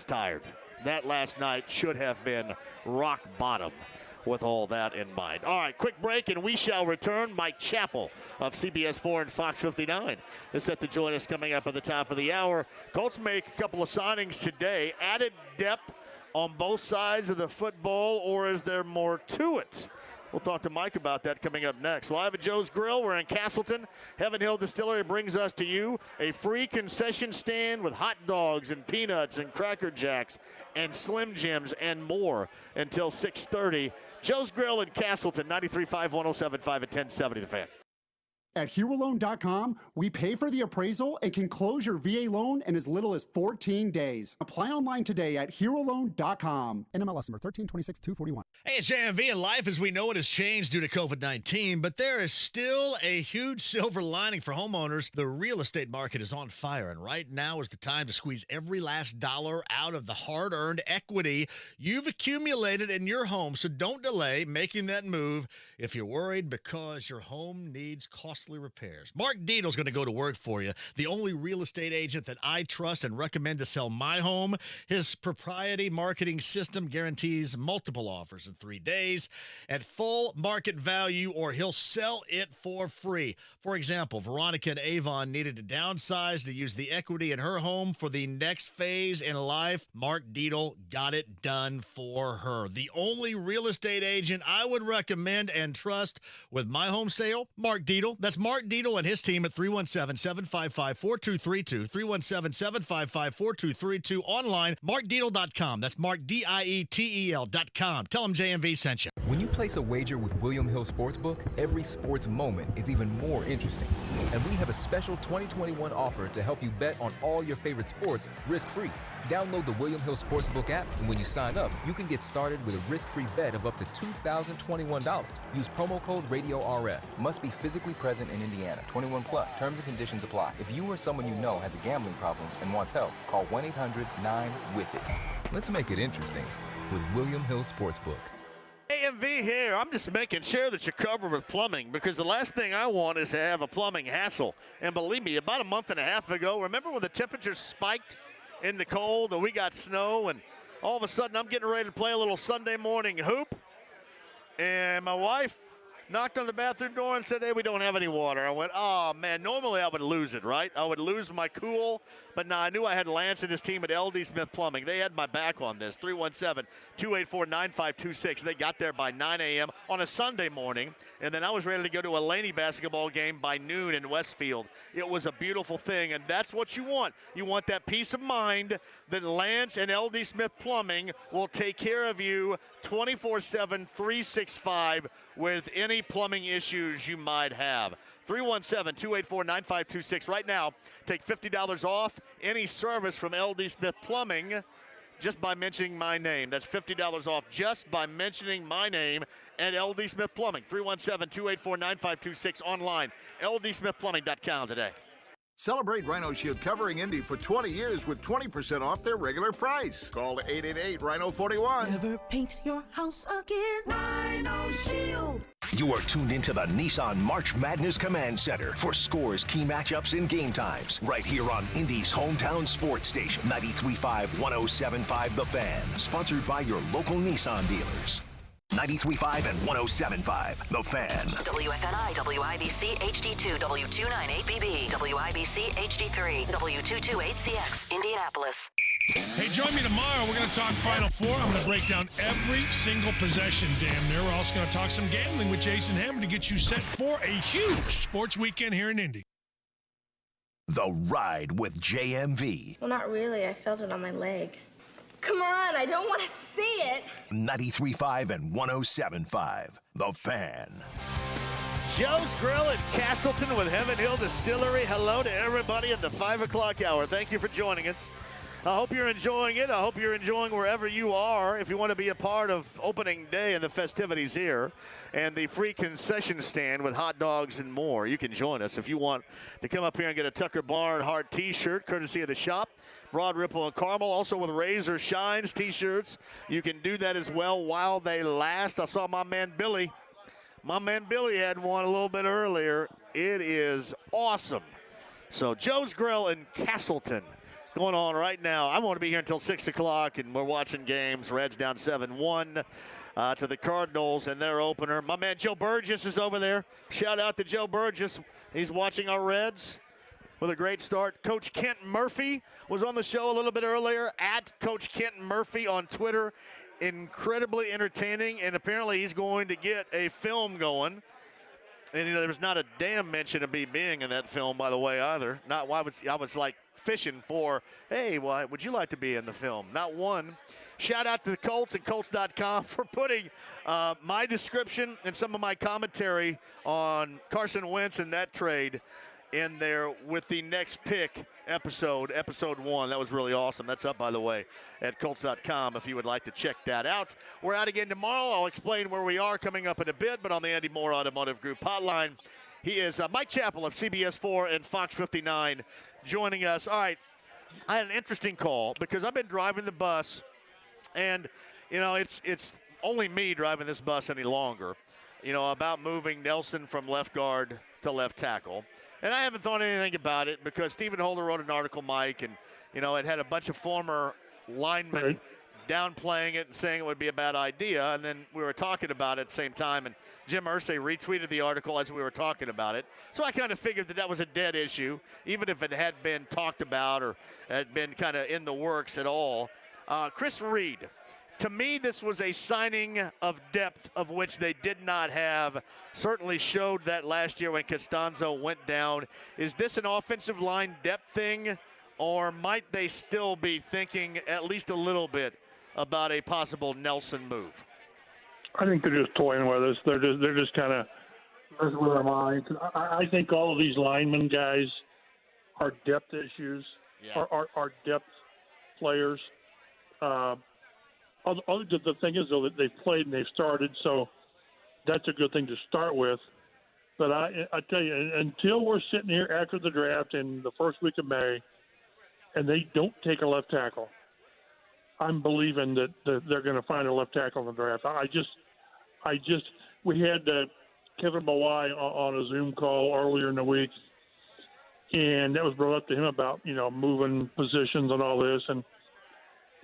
tired. That last night should have been rock bottom with all that in mind. All right, quick break, and we shall return. Mike Chappell of CBS 4 and Fox 59 is set to join us coming up at the top of the hour. Colts make a couple of signings today. Added depth on both sides of the football, or is there more to it? We'll talk to Mike about that coming up next. Live at Joe's Grill, we're in Castleton. Heaven Hill Distillery brings us to you a free concession stand with hot dogs and peanuts and Cracker Jacks and Slim Jims and more until 6:30. Joe's Grill in Castleton, 93.5, 107.5 at 1070 The Fan. At HeroLoan.com, we pay for the appraisal and can close your VA loan in as little as 14 days. Apply online today at HeroLoan.com. NMLS number 1326-241. Hey, it's JMV, and life as we know it has changed due to COVID-19, but there is still a huge silver lining for homeowners. The real estate market is on fire, and right now is the time to squeeze every last dollar out of the hard-earned equity you've accumulated in your home. So don't delay making that move if you're worried because your home needs costly repairs. Mark Diedel's going to go to work for you, the only real estate agent that I trust and recommend to sell my home. His proprietary marketing system guarantees multiple offers in 3 days at full market value, or he'll sell it for free. For example, Veronica and Avon needed to downsize to use the equity in her home for the next phase in life. Mark Diedel got it done for her. The only real estate agent I would recommend and trust with my home sale, Mark Diedel. That's Mark Diedel and his team at 317-755-4232. 317-755-4232. Online, markdiedel.com. That's markdietel.com. Tell them JMV sent you. When you place a wager with William Hill Sportsbook, every sports moment is even more interesting. And we have a special 2021 offer to help you bet on all your favorite sports risk-free. Download the William Hill Sportsbook app, and when you sign up, you can get started with a risk-free bet of up to $2,021. Use promo code RADIORF. Must be physically present in Indiana. 21 plus. Terms and conditions apply. If you or someone you know has a gambling problem and wants help, call 1-800-9-WITH-IT. Let's make it interesting with William Hill Sportsbook. JMV here. I'm just making sure that you're covered with plumbing, because the last thing I want is to have a plumbing hassle. And believe me, about a month and a half ago, remember when the temperatures spiked in the cold and we got snow, and all of a sudden I'm getting ready to play a little Sunday morning hoop, and my wife knocked on the bathroom door and said, "Hey, we don't have any water." I went, "Oh, man, normally I would lose it, right? I would lose my cool." But no, I knew I had Lance and his team at LD Smith Plumbing. They had my back on this. 317-284-9526. They got there by 9 a.m. on a Sunday morning, and then I was ready to go to a Laney basketball game by noon in Westfield. It was a beautiful thing, and that's what you want. You want that peace of mind that Lance and LD Smith Plumbing will take care of you 24/7, 365 with any plumbing issues you might have. 317-284-9526. Right now, take $50 off any service from LD Smith Plumbing just by mentioning my name. That's $50 off just by mentioning my name at LD Smith Plumbing. 317-284-9526 online, ldsmithplumbing.com today. Celebrate Rhino Shield covering Indy for 20 years with 20% off their regular price. Call 888-RHINO-41. Never paint your house again. Rhino Shield. You are tuned into the Nissan March Madness Command Center for scores, key matchups, and game times. Right here on Indy's hometown sports station, 93.5, 107.5 The Fan. Sponsored by your local Nissan dealers. 93.5 and 107.5 The Fan. WFNI, WIBC, HD2, W298BB, WIBC, HD3, W228CX, Indianapolis. Hey, join me tomorrow. We're going to talk Final Four. I'm going to break down every single possession, damn near. We're also going to talk some gambling with Jason Hammer to get you set for a huge sports weekend here in Indy. The Ride with JMV. Well, not really. I felt it on my leg. Come on, I don't want to see it. 93.5 and 107.5 The Fan. Joe's Grill in Castleton with Heaven Hill Distillery. Hello to everybody in the 5 o'clock hour. Thank you for joining us. I hope you're enjoying it. I hope you're enjoying wherever you are. If you want to be a part of opening day and the festivities here and the free concession stand with hot dogs and more, you can join us. If you want to come up here and get a Tucker Barnhart t-shirt, courtesy of the shop, Broad Ripple and Carmel, also with Razor Shines t-shirts. You can do that as well while they last. I saw my man Billy. My man Billy had one a little bit earlier. It is awesome. So Joe's Grill in Castleton going on right now. I want to be here until 6 o'clock, and we're watching games. Reds down 7-1 to the Cardinals in their opener. My man Joe Burgess is over there. Shout out to Joe Burgess. He's watching our Reds with a great start. Coach Kent Murphy was on the show a little bit earlier, at Coach Kent Murphy on Twitter. Incredibly entertaining, and apparently he's going to get a film going. And, you know, there was not a damn mention of me being in that film, by the way, either. Not why I was like fishing for, hey, well, would you like to be in the film? Not one. Shout out to the Colts and Colts.com for putting my description and some of my commentary on Carson Wentz and that trade in there with the next pick episode 1. That was really awesome. That's up, by the way, at Colts.com if you would like to check that out. We're out again tomorrow. I'll explain where we are coming up in a bit, but on the Andy Moore Automotive Group hotline, he is Mike Chappell of CBS 4 and Fox 59 joining us. All right, I had an interesting call because I've been driving the bus, and, you know, it's only me driving this bus any longer, you know, about moving Nelson from left guard to left tackle. And I haven't thought anything about it because Stephen Holder wrote an article, Mike, and, you know, it had a bunch of former linemen downplaying it and saying it would be a bad idea. And then we were talking about it at the same time, and Jim Irsay retweeted the article as we were talking about it. So I kind of figured that was a dead issue, even if it had been talked about or had been kind of in the works at all. Chris Reed. To me, this was a signing of depth of which they did not have. Certainly showed that last year when Costanzo went down. Is this an offensive line depth thing, or might they still be thinking at least a little bit about a possible Nelson move? I think they're just toying with us. They're just kind of messing with our minds. I think all of these lineman guys are depth issues, are depth players. The thing is, though, that they've played and they've started, so that's a good thing to start with. But I tell you, until we're sitting here after the draft in the first week of May, and they don't take a left tackle, I'm believing that they're going to find a left tackle in the draft. We had Kevin Mawai on a Zoom call earlier in the week, and that was brought up to him about, you know, moving positions and all this, and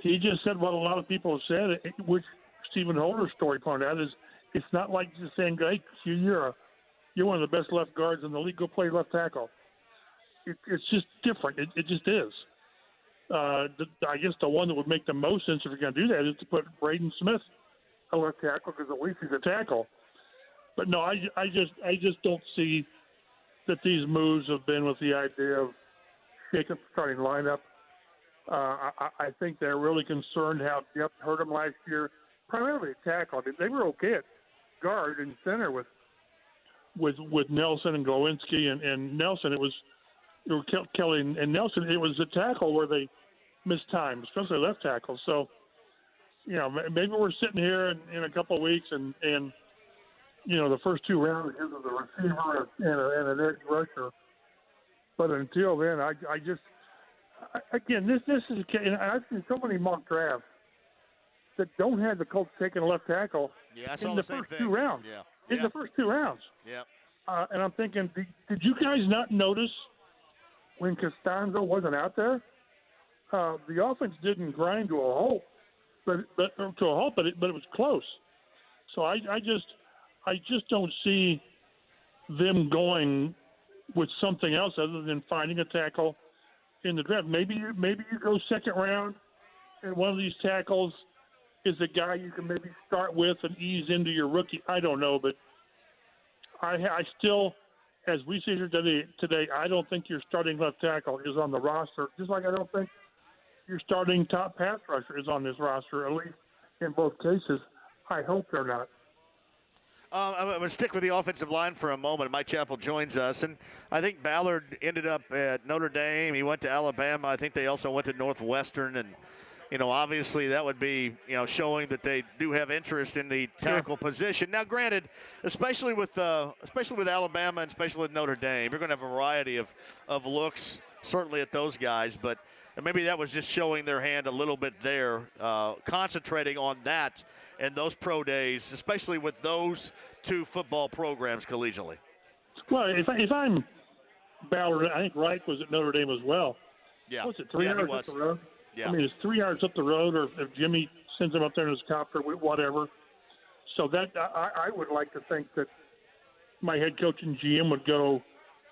he just said what a lot of people have said, which Stephen Holder's story pointed out, is it's not like just saying, hey, you're one of the best left guards in the league, go play left tackle. It's just different. It just is. I guess the one that would make the most sense if you're going to do that is to put Braden Smith a left tackle, because at least he's a tackle. But no, I just don't see that these moves have been with the idea of shaking the starting lineup. I think they're really concerned how depth hurt them last year, primarily at tackle. They were okay at guard and center with with Nelson and Glowinski and Nelson. It was Kelly and Nelson. It was a tackle where they missed time, especially left tackle. So, maybe we're sitting here in a couple of weeks and the first 2 rounds is a receiver and an edge rusher. But until then, this is, and I've seen so many mock drafts that don't have the Colts taking a left tackle in the first 2 rounds. Yeah. In the first 2 rounds. Yeah. And I'm thinking, did you guys not notice when Costanzo wasn't out there? The offense didn't grind to a halt, but it was close. So I just don't see them going with something else other than finding a tackle in the draft. Maybe you go second round, and one of these tackles is a guy you can maybe start with and ease into your rookie. I don't know, but I still, as we see here today, I don't think your starting left tackle is on the roster, just like I don't think your starting top pass rusher is on this roster, at least in both cases. I hope they're not. I'm going to stick with the offensive line for a moment. Mike Chappell joins us, and I think Ballard ended up at Notre Dame. He went to Alabama. I think they also went to Northwestern, and obviously that would be, showing that they do have interest in the tackle position. Now, granted, especially with Alabama and especially with Notre Dame, you're going to have a variety of looks, certainly at those guys, but maybe that was just showing their hand a little bit there, concentrating on that and those pro days, especially with those 2 football programs collegially. Well, if I'm Ballard, I think Wright was at Notre Dame as well. Yeah. What's it, 3 yards up the road? Yeah. I mean, it's 3 yards up the road, or if Jimmy sends him up there in his copter, whatever. So that I would like to think that my head coach and GM would go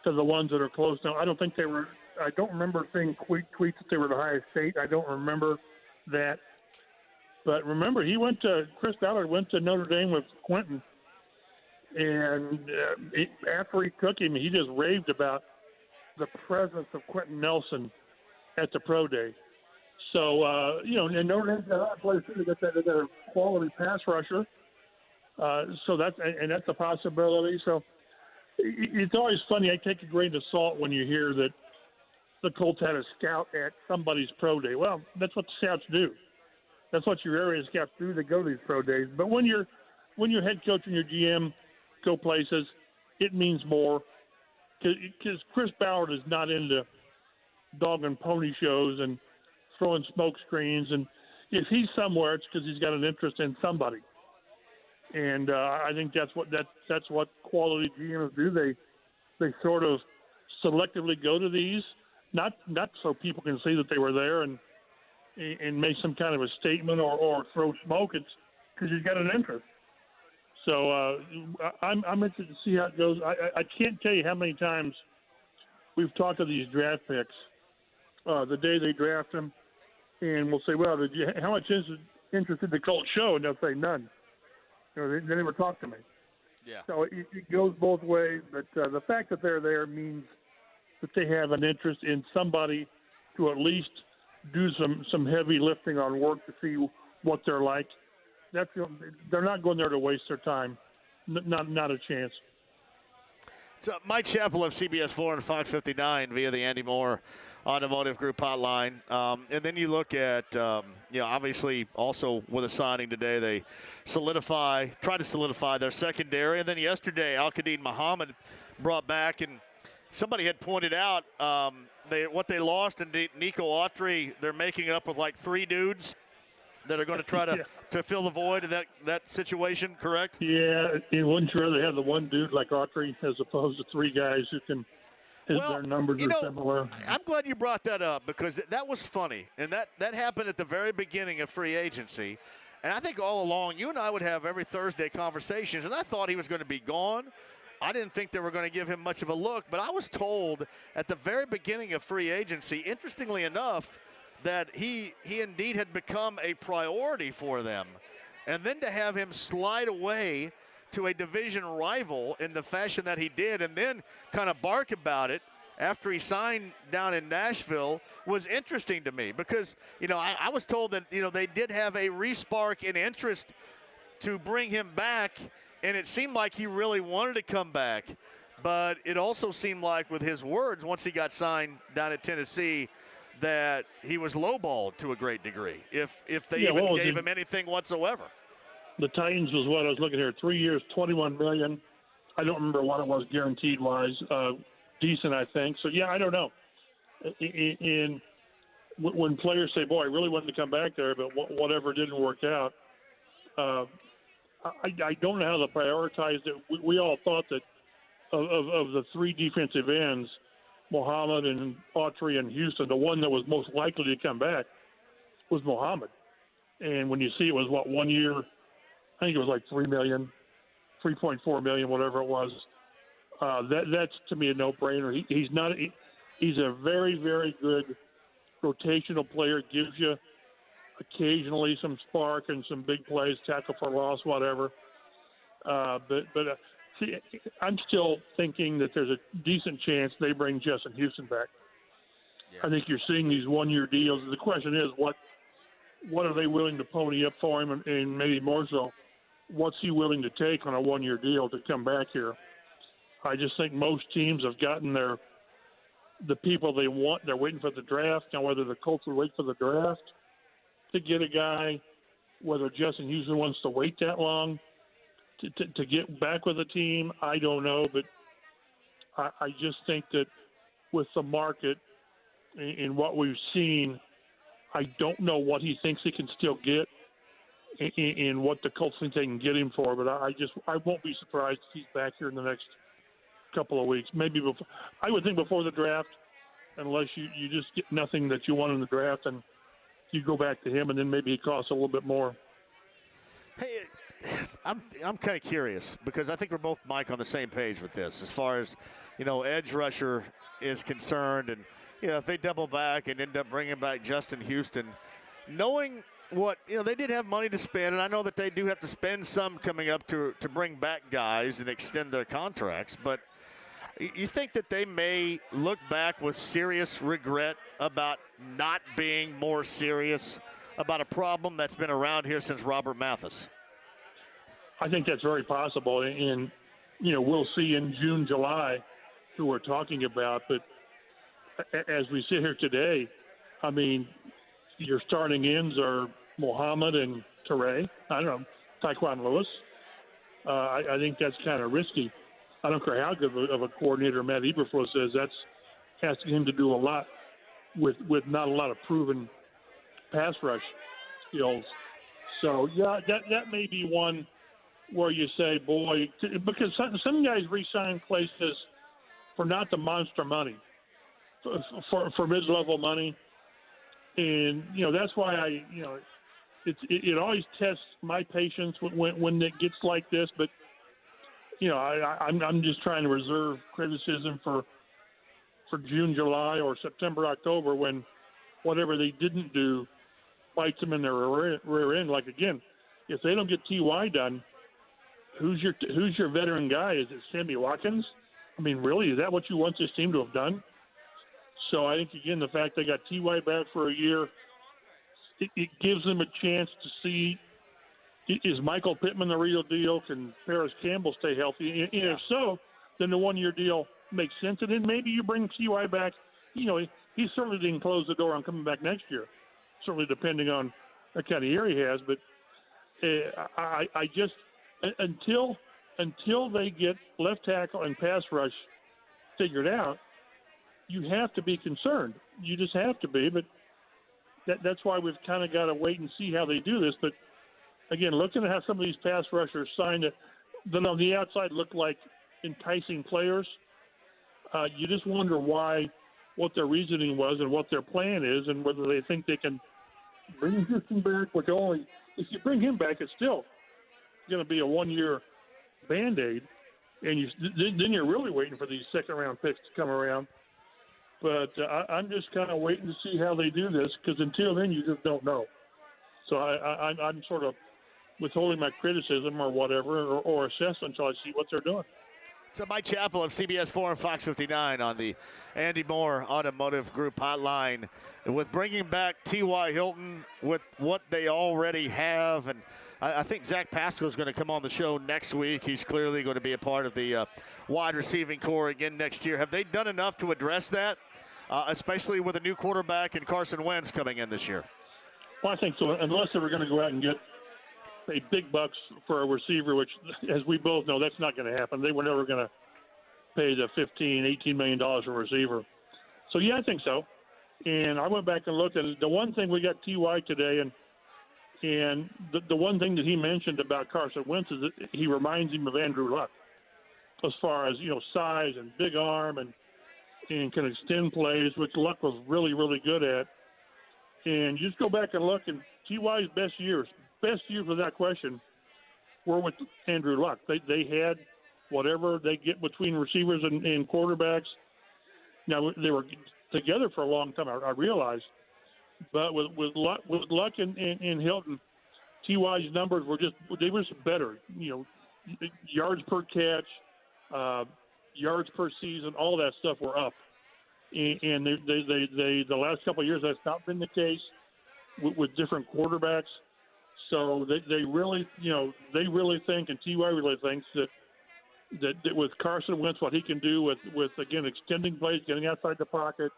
to the ones that are close. Now, I don't think they were. I don't remember seeing tweets that they were the highest state. I don't remember that. But remember, Chris Ballard went to Notre Dame with Quentin, and after he took him, he just raved about the presence of Quentin Nelson at the pro day. So, and Notre Dame's got a place too. They got a quality pass rusher. So that's a possibility. So it's always funny. I take a grain of salt when you hear that the Colts had a scout at somebody's pro day. Well, that's what the scouts do. That's what your area scouts do. They go to these pro days. But when your head coach and your GM go places, it means more. Because Chris Ballard is not into dog and pony shows and throwing smoke screens. And if he's somewhere, it's because he's got an interest in somebody. And I think that's what quality GMs do. They sort of selectively go to these, not so people can see that they were there and make some kind of a statement or throw smoke. It's because you've got an interest. So I'm interested to see how it goes. I can't tell you how many times we've talked to these draft picks the day they draft them, and we'll say, well, how much interest did the Colts show? And they'll say none. They never talk to me. Yeah. So it goes both ways, but the fact that they're there means that they have an interest in somebody to at least do some heavy lifting on work to see what they're like. They're not going there to waste their time. Not a chance. So Mike Chappell of CBS 4 and 559 via the Andy Moore Automotive Group hotline. And then you look at, obviously also with a signing today, they try to solidify their secondary. And then yesterday, Al-Qadim Muhammad brought back, and somebody had pointed out what they lost in Nico Autry, they're making up with like 3 dudes that are going to try to fill the void in that situation, correct? Yeah, you wouldn't you rather have the one dude like Autry as opposed to 3 guys who can – their numbers are similar. I'm glad you brought that up because that was funny, and that happened at the very beginning of free agency. And I think all along you and I would have every Thursday conversations, and I thought he was going to be gone. I didn't think they were going to give him much of a look, but I was told at the very beginning of free agency, interestingly enough, that he indeed had become a priority for them. And then to have him slide away to a division rival in the fashion that he did and then kind of bark about it after he signed down in Nashville was interesting to me because, I was told that, they did have a respark in interest to bring him back and it seemed like he really wanted to come back. But it also seemed like with his words, once he got signed down at Tennessee, that he was lowballed to a great degree, if they even gave him anything whatsoever. The Titans was what I was looking here, 3 years, $21 million. I don't remember what it was guaranteed-wise. Decent, I think. So, yeah, I don't know. When players say, boy, I really wanted to come back there, but whatever didn't work out, I don't know how to prioritize it. We all thought that of the three defensive ends, Muhammad and Autry and Houston, the one that was most likely to come back was Muhammad. And when you see it was, 1 year, I think it was like $3 million, $3.4 million, whatever it was. That's, to me, a no-brainer. He's a very, very good rotational player, gives you occasionally some spark and some big plays, tackle for loss, whatever. See, I'm still thinking that there's a decent chance they bring Justin Houston back. Yeah. I think you're seeing these one-year deals. The question is, what are they willing to pony up for him, and maybe more so, what's he willing to take on a one-year deal to come back here? I just think most teams have gotten the people they want. They're waiting for the draft. Now, whether the Colts will wait for the draft to get a guy, whether Justin Houston wants to wait that long to get back with the team, I don't know. But I just think that with the market and what we've seen, I don't know what he thinks he can still get and what the Colts think they can get him for. But I won't be surprised if he's back here in the next couple of weeks. Maybe before, I would think before the draft, unless you just get nothing that you want in the draft and you go back to him, and then maybe he costs a little bit more. Hey, I'm kind of curious because I think we're both, Mike, on the same page with this as far as, edge rusher is concerned. And, if they double back and end up bringing back Justin Houston, knowing what, they did have money to spend, and I know that they do have to spend some coming up to bring back guys and extend their contracts, but you think that they may look back with serious regret about not being more serious about a problem that's been around here since Robert Mathis? I think that's very possible. And, we'll see in June, July who we're talking about. But as we sit here today, I mean, your starting ends are Muhammad and Teray. I don't know, Tyquan Lewis. I think that's kind of risky. I don't care how good of a coordinator Matt Eberflus is. That's asking him to do a lot with not a lot of proven pass rush skills. So, yeah, that may be one where you say, boy, because some guys re-sign places for not the monster money, for mid-level money. And, that's why it always tests my patience when it gets like this. But, I'm just trying to reserve criticism for June, July, or September, October, when whatever they didn't do bites them in their rear end. Like, again, if they don't get T.Y. done, who's your veteran guy? Is it Sammy Watkins? I mean, really, is that what you want this team to have done? So I think, again, the fact they got T.Y. back for a year, it gives them a chance to see, is Michael Pittman the real deal? Can Paris Campbell stay healthy? And if so, then the one-year deal makes sense. And then maybe you bring T.Y. back. He certainly didn't close the door on coming back next year, certainly depending on what kind of year he has. But I just – until they get left tackle and pass rush figured out, you have to be concerned. You just have to be. But that's why we've kind of got to wait and see how they do this. But, again, looking at how some of these pass rushers signed that on the outside look like enticing players, you just wonder what their reasoning was and what their plan is and whether they think they can bring Houston back, which only – if you bring him back, it's still going to be a one-year Band-Aid, and then you're really waiting for these second-round picks to come around. But I'm just kind of waiting to see how they do this, because until then, you just don't know. So I'm sort of withholding my criticism or whatever, or assessment until I see what they're doing. So Mike Chappell of CBS 4 and Fox 59 on the Andy Moore Automotive Group hotline. With bringing back T.Y. Hilton with what they already have, and I think Zach Pasco is going to come on the show next week. He's clearly going to be a part of the wide receiving core again next year. Have they done enough to address that, especially with a new quarterback and Carson Wentz coming in this year? Well, I think so, unless they were going to go out and get pay big bucks for a receiver, which, as we both know, that's not going to happen. They were never going to pay the $18 million for a receiver. So, yeah, I think so. And I went back and looked at it. The one thing we got T.Y. today, and the one thing that he mentioned about Carson Wentz is that he reminds him of Andrew Luck as far as, size and big arm and can extend plays, which Luck was really, really good at. And just go back and look, and T.Y.'s best years without question, were with Andrew Luck. They had whatever they get between receivers and quarterbacks. Now, they were together for a long time, I realize. But with Luck and Hilton, T.Y.'s numbers were just better. Yards per catch, yards per season, all that stuff were up. And they the last couple of years that's not been the case with different quarterbacks. So they really think, and T.Y. really thinks that with Carson Wentz, what he can do with again extending plays, getting outside the pocket,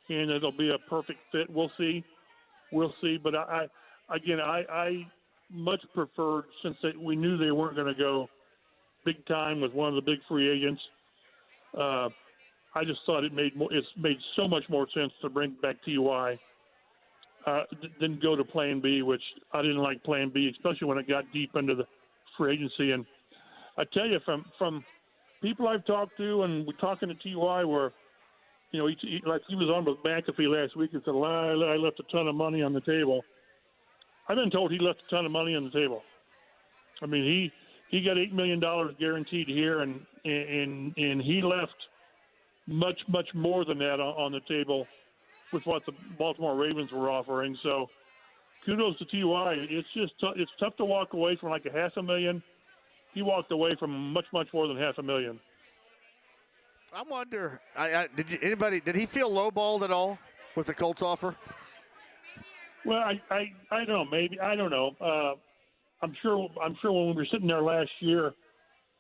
and it'll be a perfect fit. We'll see. But I much preferred, since we knew they weren't going to go big time with one of the big free agents. I just thought it's made so much more sense to bring back T.Y. Than go to Plan B, which I didn't like Plan B, especially when it got deep into the free agency. And I tell you, from people I've talked to, and we're talking to T.Y., where he was on with McAfee last week and said, I left a ton of money on the table. I've been told he left a ton of money on the table. I mean, he got $8 million guaranteed here, and he left much, much more than that on the table with what the Baltimore Ravens were offering. So kudos to T.Y. It's tough to walk away from like $500,000. He walked away from much, much more than $500,000. I wonder, did he feel lowballed at all with the Colts offer? Well, I don't know. Maybe, I don't know. I'm sure when we were sitting there last year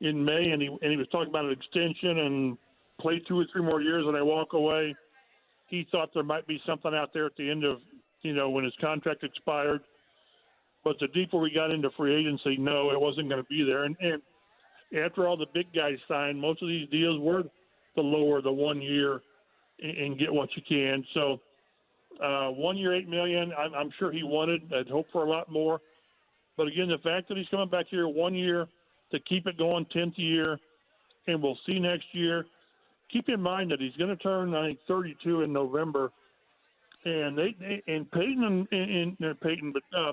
in May, and he was talking about an extension and play 2 or 3 more years and I walk away, he thought there might be something out there at the end of, when his contract expired. But the deeper we got into free agency, no, it wasn't going to be there. And after all the big guys signed, most of these deals were the lower, the 1 year, and get what you can. So 1 year, $8 million, I'm sure he wanted. I'd hope for a lot more. But again, the fact that he's coming back here 1 year to keep it going, 10th year, and we'll see next year. Keep in mind that he's going to turn, I think, 32 in November. And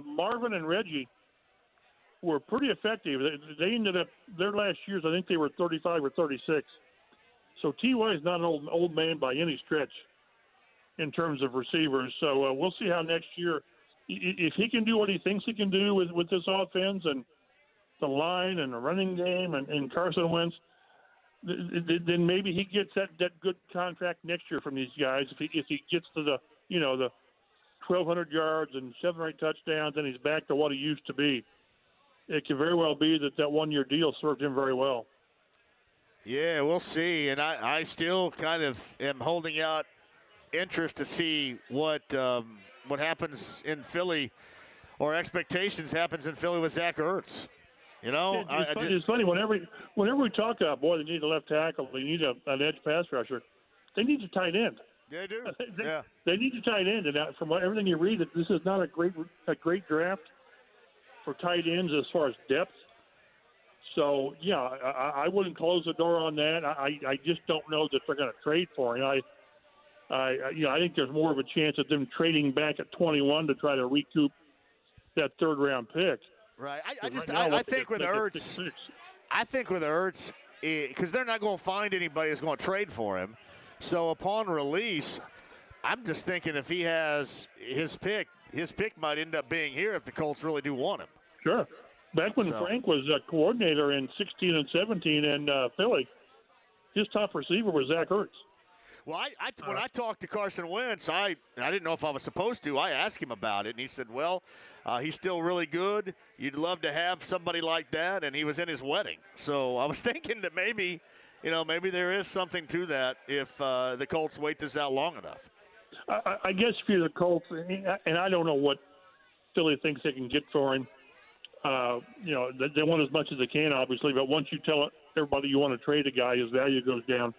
Marvin and Reggie were pretty effective. They ended up, their last years, I think they were 35 or 36. So T.Y. is not an old man by any stretch in terms of receivers. So we'll see how next year, if he can do what he thinks he can do with this offense and the line and the running game and Carson Wentz, then maybe he gets that good contract next year from these guys. If he gets to the 1,200 yards and 7 or 8 touchdowns, and he's back to what he used to be. It could very well be that 1 year deal served him very well. Yeah, we'll see. And I still kind of am holding out interest to see what happens in Philly, or expectations happens in Philly with Zach Ertz. It's funny. Whenever we talk about, they need a left tackle, they need an edge pass rusher, they need a tight end. They do. They need a tight end, and from everything you read, this is not a great draft for tight ends as far as depth. So yeah, I wouldn't close the door on that. I just don't know that they're going to trade for him. I think there's more of a chance of them trading back at 21 to try to recoup that 3rd round pick. Right. I think with Ertz, because they're not going to find anybody who's going to trade for him. So upon release, I'm just thinking if he has his pick might end up being here if the Colts really do want him. Sure. Back when Frank was a coordinator in 16 and 17 in Philly, his top receiver was Zach Ertz. Well, when I talked to Carson Wentz, I didn't know if I was supposed to. I asked him about it, and he said, well, he's still really good. You'd love to have somebody like that, and he was in his wedding. So I was thinking that maybe there is something to that if the Colts wait this out long enough. I guess if you're the Colts, and I don't know what Philly thinks they can get for him. They want as much as they can, obviously, but once you tell everybody you want to trade a guy, his value goes down.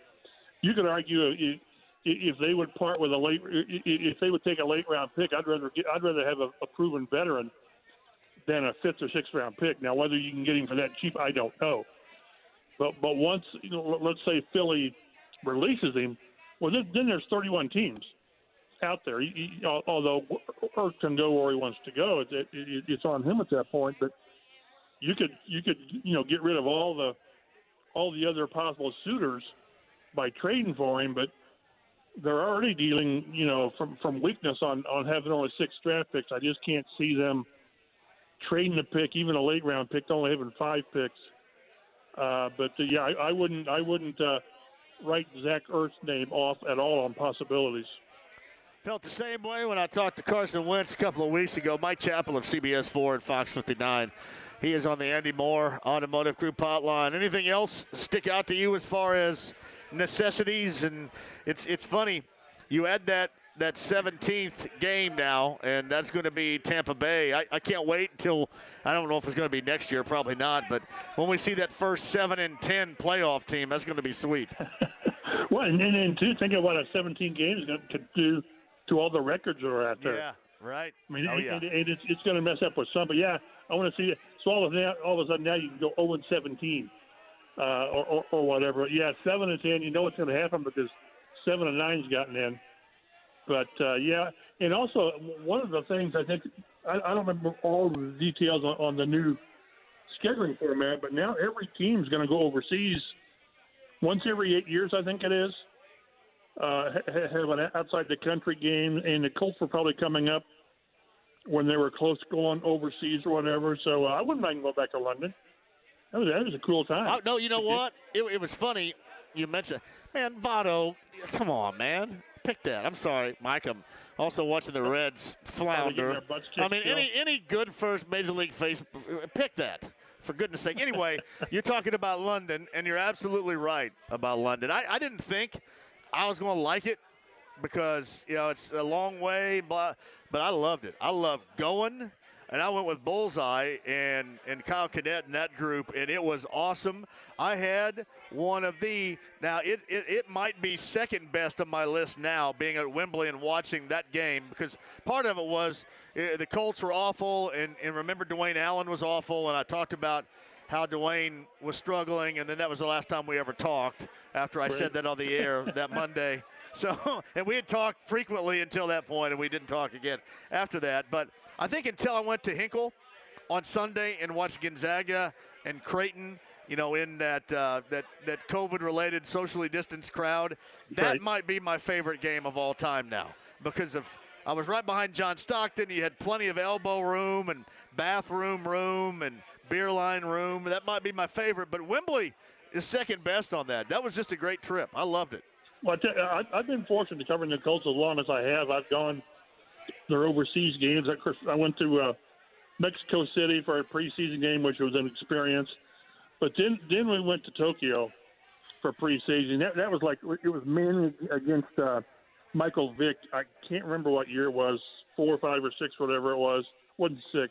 You could argue if they would part with if they would take a late round pick, I'd rather have a proven veteran than a 5th or 6th round pick. Now, whether you can get him for that cheap, I don't know. But once let's say Philly releases him, well, then there's 31 teams out there. Although Earth can go where he wants to go, it's on him at that point. But you could get rid of all the other possible suitors by trading for him. But they're already dealing from weakness on having only 6 draft picks. I just can't see them trading a pick, even a late round pick, only having 5 picks. I wouldn't write Zach Ertz's name off at all on possibilities. Felt the same way when I talked to Carson Wentz a couple of weeks ago. Mike Chappell of CBS 4 and Fox 59. He is on the Andy Moore Automotive Group hotline. Anything else stick out to you as far as necessities? And it's funny, you add that 17th game now, and that's going to be Tampa Bay. I can't wait until, I don't know if it's going to be next year, probably not, but when we see that first 7-10 playoff team, that's going to be sweet. Well, and then too, think of what a 17 games could do to all the records that are out there. Yeah, right. I mean, it's going to mess up with some, but yeah, I want to see it. So all of a sudden now you can go 0-17 or whatever. Yeah, 7-10, you know what's going to happen because 7-9's gotten in. But, and also one of the things I think, I don't remember all the details on the new scheduling format, but now every team's going to go overseas once every 8 years, I think it is, have an outside the country game, and the Colts were probably coming up when they were close to going overseas or whatever. So I wouldn't mind going back to London. That was a cool time. Oh, no, you know what? It was funny. You mentioned, man, Votto, come on, man. Pick that. I'm sorry, Mike. I'm also watching the Reds flounder. I mean, any good first Major League face, pick that, for goodness sake. Anyway, you're talking about London, and you're absolutely right about London. I didn't think I was going to like it because, it's a long way, but I loved it. I loved going, and I went with Bullseye and Kyle Cadet and that group, and it was awesome. I had one of now it might be second best on my list now, being at Wembley and watching that game, because part of it was the Colts were awful, and remember Dwayne Allen was awful, and I talked about how Dwayne was struggling, and then that was the last time we ever talked after I said that on the air that Monday. So, and we had talked frequently until that point, and we didn't talk again after that. But I think until I went to Hinkle on Sunday and watched Gonzaga and Creighton, in that COVID-related socially distanced crowd, that might be my favorite game of all time now, because I was right behind John Stockton. You had plenty of elbow room and bathroom room and beer line room. That might be my favorite, but Wembley is second best on that. That was just a great trip. I loved it. Well, I've been fortunate to cover the Colts as long as I have. I've gone their overseas games. I went to Mexico City for a preseason game, which was an experience. But then we went to Tokyo for preseason. That was like, it was Manning against Michael Vick. I can't remember what year it was, 4 or 5 or 6, whatever it was. It wasn't 6.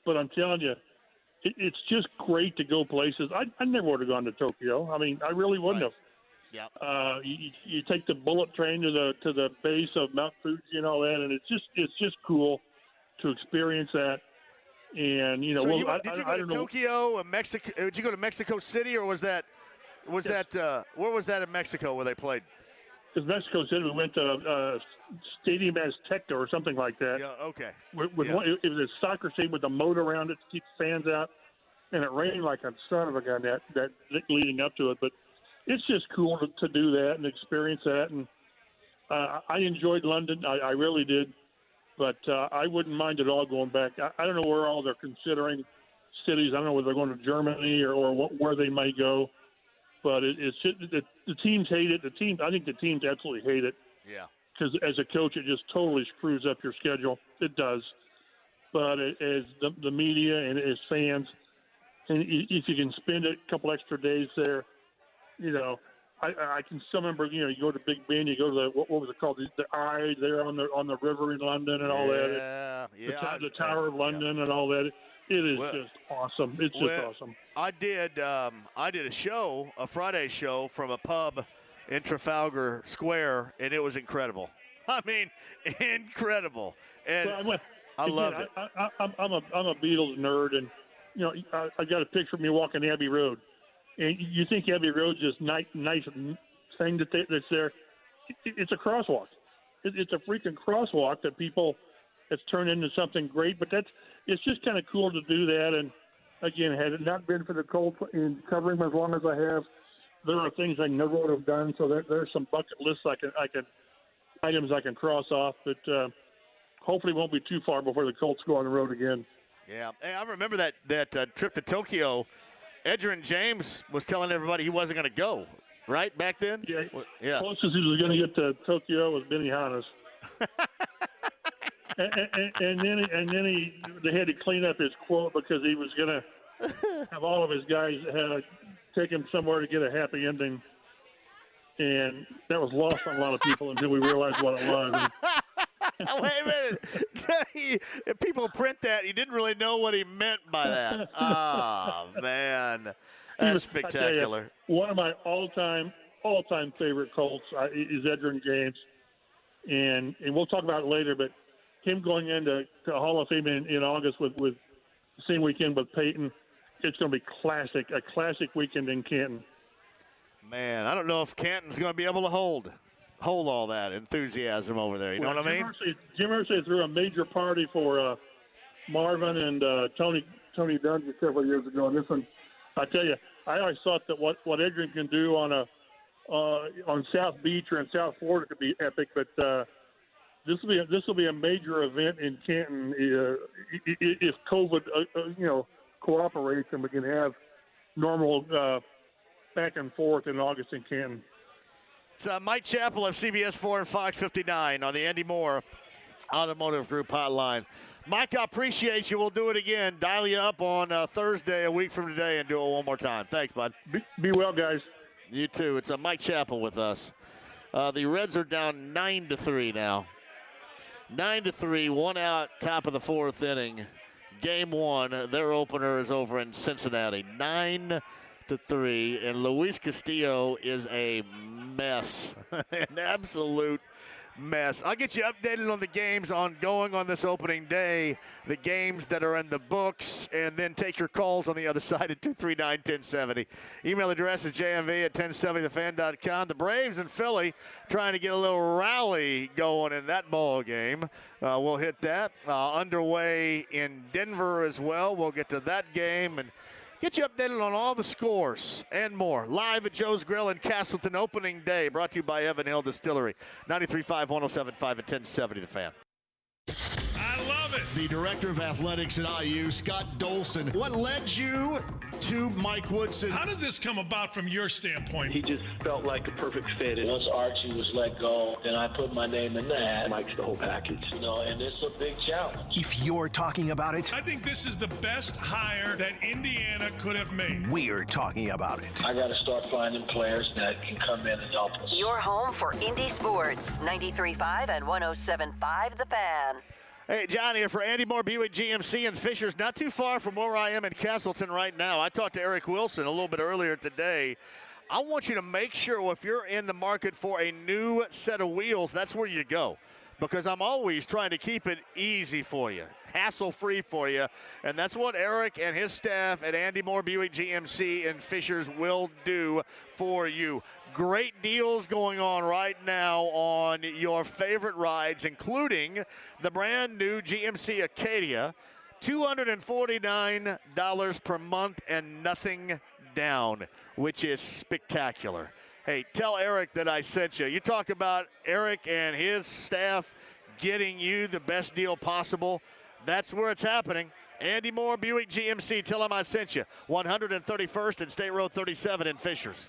But I'm telling you, it's just great to go places. I never would have gone to Tokyo. I mean, I really wouldn't have. Yeah. You take the bullet train to the base of Mount Fuji and all that, and it's just cool to experience that. And did you go to Tokyo, Mexico? Did you go to Mexico City, or was that where was that in Mexico where they played? It was Mexico City. We went to Stadium Azteca or something like that. Yeah. Okay. It was a soccer stadium with a moat around it to keep fans out, and it rained like a son of a gun that leading up to it, but. It's just cool to do that and experience that. And I enjoyed London. I really did. But I wouldn't mind at all going back. I don't know where all they're considering cities. I don't know whether they're going to Germany or where they might go. But the teams hate it. I think the teams absolutely hate it. Yeah. Because as a coach, it just totally screws up your schedule. It does. But as the media and as fans, and if you can spend a couple extra days there, I can still remember. You go to Big Ben, you go to the what was it called, the Eye there on the river in London and all that. The Tower of London and all that. It is just awesome. It's just awesome. I did a Friday show from a pub in Trafalgar Square, and it was incredible. I mean, incredible. And I love it. I'm a Beatles nerd, and I got a picture of me walking Abbey Road, and you think Abbey Road's just nice thing that's there. It's a crosswalk. It's a freaking crosswalk that it's turned into something great. But it's just kind of cool to do that. And again, had it not been for the Colts and covering them as long as I have, there are things I never would have done. So there's some bucket lists items I can cross off. But hopefully, it won't be too far before the Colts go on the road again. Yeah, hey, I remember that trip to Tokyo. Edgerrin James was telling everybody he wasn't going to go, right, back then? Yeah. Closest he was going to get to Tokyo was Benny Hannes. and then they had to clean up his quote because he was going to have all of his guys take him somewhere to get a happy ending. And that was lost on a lot of people until we realized what it was. Wait a minute. If people print that, you didn't really know what he meant by that. Oh, man. That's spectacular. One of my all-time favorite Colts is Edgerrin James. And we'll talk about it later, but him going into Hall of Fame in August with the same weekend with Peyton, it's going to be a classic weekend in Canton. Man, I don't know if Canton's going to be able to hold all that enthusiasm over there. You know what I mean? Jim Irsay threw a major party for Marvin and Tony Dungy several years ago. And this one, I tell you, I always thought that what Edgerrin can do on South Beach or in South Florida could be epic. But this will be a major event in Canton if COVID cooperates and we can have normal back and forth in August in Canton. It's Mike Chappell of CBS 4 and Fox 59 on the Andy Moore Automotive Group hotline. Mike, I appreciate you. We'll do it again. Dial you up on Thursday, a week from today, and do it one more time. Thanks, bud. Be well, guys. You too. It's Mike Chappell with us. The Reds are down 9-3 now. 9-3, one out, top of the fourth inning. Game one, their opener is over in Cincinnati. 9-3, and Luis Castillo is a mess, an absolute mess. I'll get you updated on the games ongoing on this opening day, the games that are in the books, and then take your calls on the other side at 239-1070. Email address is jmv at 1070thefan.com. The Braves in Philly trying to get a little rally going in that ball game. We'll hit that. Underway in Denver as well. We'll get to that game and get you updated on all the scores and more. Live at Joe's Grill in Castleton, opening day, brought to you by Evan Hill Distillery. 93.5, 107.5 at 1070 The Fan. I love it. The director of athletics at IU, Scott Dolson. What led you to Mike Woodson? How did this come about from your standpoint? He just felt like a perfect fit. Once Archie was let go, then I put my name in the hat. Mike's the whole package. And it's a big challenge. If you're talking about it, I think this is the best hire that Indiana could have made. We're talking about it. I got to start finding players that can come in and help us. Your home for Indy Sports, 93.5 and 107.5 The Fan. Hey, John here for Andy Moore Buick GMC in Fishers, not too far from where I am in Castleton right now. I talked to Eric Wilson a little bit earlier today. I want you to make sure if you're in the market for a new set of wheels, that's where you go. Because I'm always trying to keep it easy for you, hassle-free for you. And that's what Eric and his staff at Andy Moore Buick GMC in Fishers will do for you. Great deals going on right now on your favorite rides, including the brand new GMC Acadia, $249 per month and nothing down, which is spectacular. Hey, tell Eric that I sent you. You talk about Eric and his staff getting you the best deal possible. That's where it's happening. Andy Moore Buick GMC, tell him I sent you. 131st and State Road 37 in Fishers.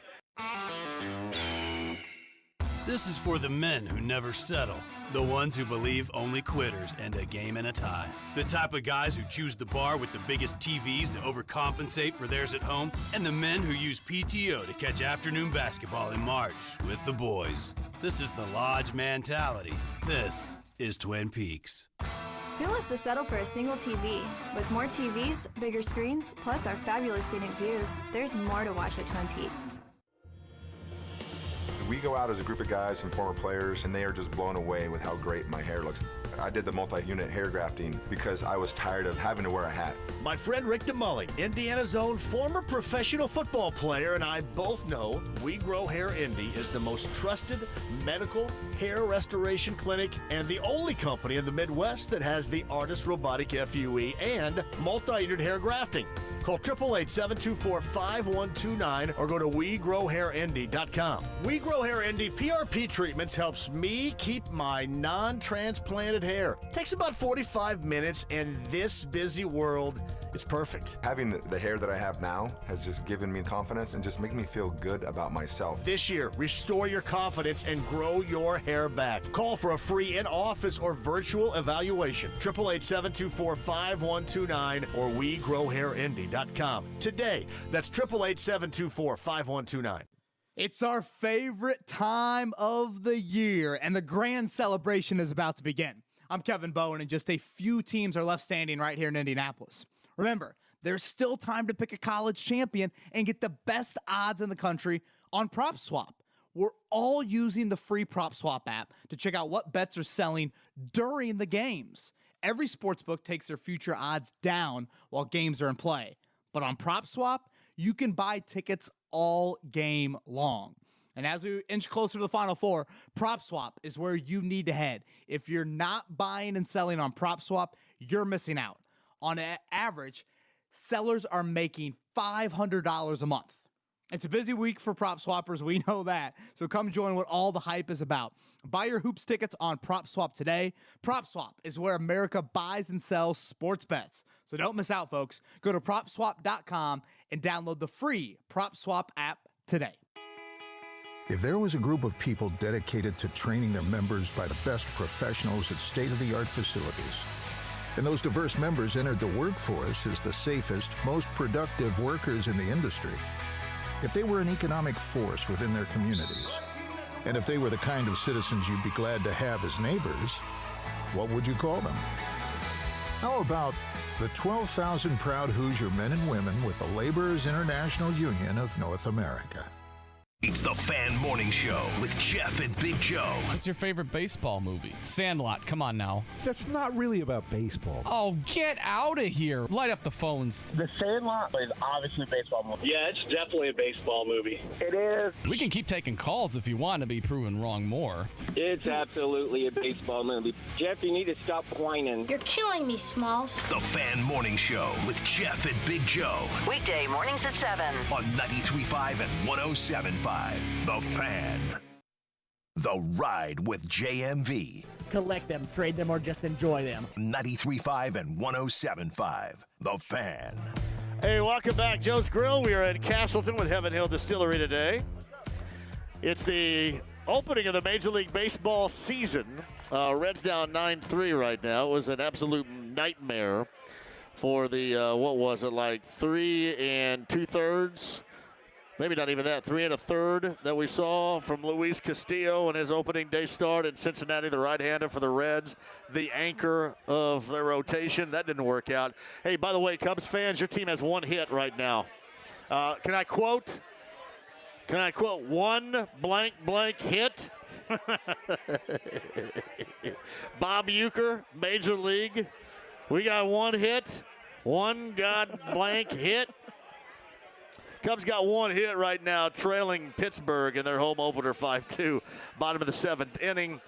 This is for the men who never settle, the ones who believe only quitters end a game in a tie, the type of guys who choose the bar with the biggest TVs to overcompensate for theirs at home, and the men who use PTO to catch afternoon basketball in March with the boys. This is the Lodge mentality. This is Twin Peaks. Who wants to settle for a single TV? With more TVs, bigger screens, plus our fabulous scenic views, there's more to watch at Twin Peaks. We go out as a group of guys and former players, and they are just blown away with how great my hair looks. I did the multi-unit hair grafting because I was tired of having to wear a hat. My friend Rick DeMully, Indiana's own former professional football player, and I both know We Grow Hair Indy is the most trusted medical hair restoration clinic and the only company in the Midwest that has the ARTIS robotic FUE and multi-unit hair grafting. Call 888-724-5129 or go to WeGrowHairIndy.com. We Grow Hair Indy PRP treatments helps me keep my non-transplanted hair. Takes about 45 minutes, in this busy world, it's perfect. Having the hair that I have now has just given me confidence and just make me feel good about myself. This year, restore your confidence and grow your hair back. Call for a free in-office or virtual evaluation. 888-724-5129 or WeGrowHairIndy.com. Today, that's 888-724-5129. It's our favorite time of the year, and the grand celebration is about to begin. I'm Kevin Bowen, and just a few teams are left standing right here in Indianapolis. Remember, there's still time to pick a college champion and get the best odds in the country on PropSwap. We're all using the free PropSwap app to check out what bets are selling during the games. Every sportsbook takes their future odds down while games are in play. But on PropSwap, you can buy tickets all game long. And as we inch closer to the Final Four, PropSwap is where you need to head. If you're not buying and selling on PropSwap, you're missing out. On average, sellers are making $500 a month. It's a busy week for prop swappers, we know that. So come join what all the hype is about. Buy your hoops tickets on PropSwap today. PropSwap is where America buys and sells sports bets. So don't miss out, folks. Go to PropSwap.com and download the free PropSwap app today. If there was a group of people dedicated to training their members by the best professionals at state-of-the-art facilities, and those diverse members entered the workforce as the safest, most productive workers in the industry, if they were an economic force within their communities, and if they were the kind of citizens you'd be glad to have as neighbors, what would you call them? How about the 12,000 proud Hoosier men and women with the Laborers International Union of North America? It's the Fan Morning Show with Jeff and Big Joe. What's your favorite baseball movie? Sandlot, come on now. That's not really about baseball. Oh, get out of here. Light up the phones. The Sandlot is obviously a baseball movie. Yeah, it's definitely a baseball movie. It is. We can keep taking calls if you want to be proven wrong more. It's absolutely a baseball movie. Jeff, you need to stop whining. You're killing me, Smalls. The Fan Morning Show with Jeff and Big Joe. Weekday mornings at 7 on 93.5 and 107.5. The Fan. The Ride with JMV. Collect them, trade them, or just enjoy them. 93.5 and 107.5. The Fan. Hey, welcome back. Joe's Grill. We are at Castleton with Heaven Hill Distillery today. It's the opening of the Major League Baseball season. Reds down 9-3 right now. It was an absolute nightmare for the, 3 2/3? Maybe not even that. 3 1/3 that we saw from Luis Castillo in his opening day start in Cincinnati, the right-hander for the Reds, the anchor of their rotation. That didn't work out. Hey, by the way, Cubs fans, your team has one hit right now. Can I quote one blank hit? Bob Uecker, Major League. We got one hit, one blank hit. Cubs got one hit right now, trailing Pittsburgh in their home opener 5-2, bottom of the 7th inning.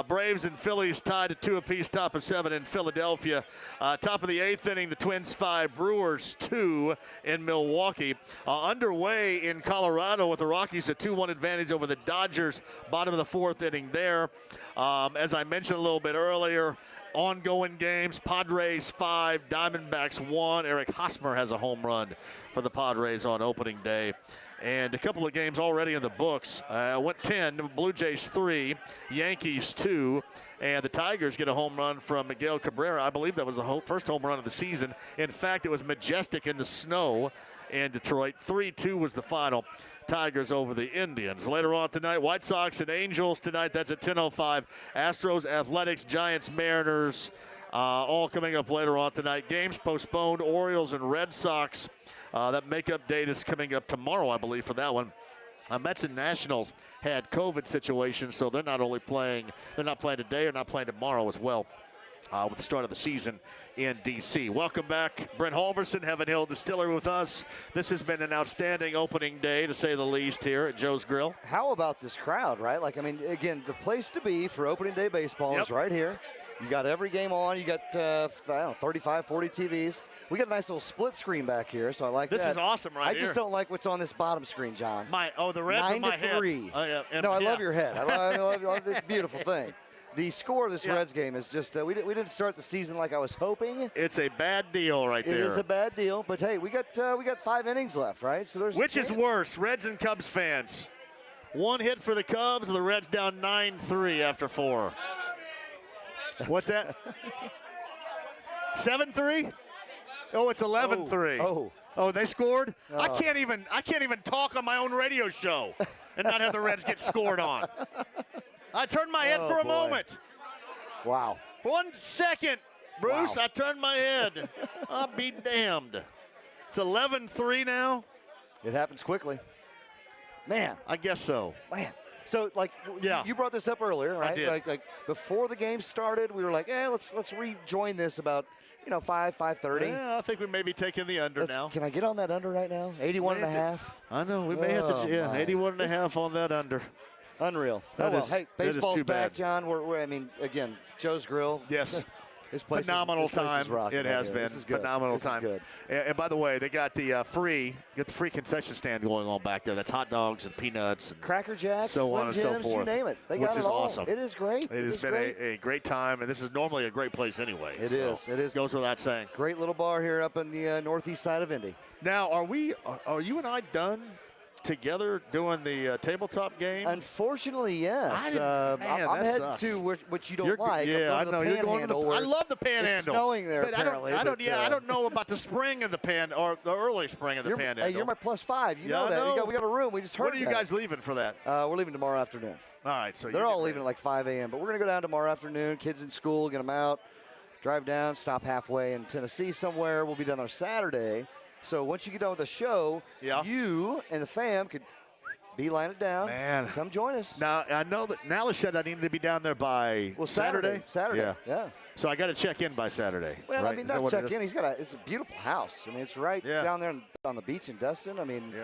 Braves and Phillies tied at 2 apiece, top of 7 in Philadelphia. Top of the 8th inning, the Twins 5, Brewers 2 in Milwaukee. Underway in Colorado with the Rockies a 2-1 advantage over the Dodgers, bottom of the 4th inning there. As I mentioned a little bit earlier, ongoing games, Padres 5, Diamondbacks 1. Eric Hosmer has a home run for the Padres on opening day. And a couple of games already in the books. Went 10, Blue Jays 3, Yankees 2, and the Tigers get a home run from Miguel Cabrera. I believe that was the first home run of the season. In fact, it was majestic in the snow in Detroit. 3-2 was the final. Tigers over the Indians. Later on tonight, White Sox and Angels tonight. That's at 10:05. Astros, Athletics, Giants, Mariners, all coming up later on tonight. Games postponed. Orioles and Red Sox. That makeup date is coming up tomorrow, I believe, for that one. Mets and Nationals had COVID situations, so they're not playing today or not playing tomorrow as well with the start of the season in D.C. Welcome back, Brent Halverson, Heaven Hill Distillery with us. This has been an outstanding opening day, to say the least, here at Joe's Grill. How about this crowd, right? Like, I mean, again, the place to be for opening day baseball is right here. You got every game on. You got, 35, 40 TVs. We got a nice little split screen back here, so I like this that. This is awesome right here. I just don't like what's on this bottom screen, John. The Reds 9 in my to 3. head. Oh, yeah. No, I love your head. I love this beautiful thing. The score of this Reds game is just, we didn't start the season like I was hoping. It's a bad deal right there. It is a bad deal, but hey, we got 5 innings left, right? So there's Which is worse, Reds and Cubs fans? One hit for the Cubs, the Reds down 9-3 after 4. What's that? 7-3? Oh, it's 11-3. Oh, they scored? Oh. I can't even talk on my own radio show and not have the Reds get scored on. I turned my head for a moment. Wow. For 1 second, Bruce, Wow. I turned my head. I'll be damned. It's 11-3 now. It happens quickly. Man. I guess so. Man. So, like, you brought this up earlier, right? I did. Like before the game started, we were like, let's rejoin this about, 5:30. Yeah, I think we may be taking the under now. Can I get on that under right now? 81.5. I know. We may have to. Yeah, 81.5 on that under. Unreal. Hey, baseball's back, John. We're, I mean, again, Joe's Grill. Yes. This place phenomenal this place time. is rocking It right has here. been This is good. phenomenal This is time. good. And by the way, they got the free concession stand going on back there. That's hot dogs and peanuts and Cracker Jacks, so Slim on and Jims, so forth. you name it. They got which it is all. awesome. It is great. It has been a great time, and this is normally a great place anyway. It is. Goes without saying. Great little bar here up in the northeast side of Indy. Now, are you and I done together doing the tabletop game? Unfortunately, yes. I'm heading to what you don't like. Yeah, I I'm know. going to the You're going to Panhandle. I love the Panhandle. It's snowing there, but apparently. I don't know about the spring of the or the early spring of the Panhandle. Hey, you're my +5. You know that. I know. We got a room. We just heard When are you guys leaving for that? We're leaving tomorrow afternoon. All right. So they're all leaving at like 5 a.m., but we're going to go down tomorrow afternoon. Kids in school, get them out, drive down, stop halfway in Tennessee somewhere. We'll be down there Saturday. So once you get done with the show, you and the fam could beeline it down. Man. Come join us. Now, I know that Nally said I needed to be down there by Saturday. Yeah. So I got to check in by Saturday. Well, right? I mean, not check in. It's a beautiful house. I mean, it's right down there on the beach in Destin. I mean,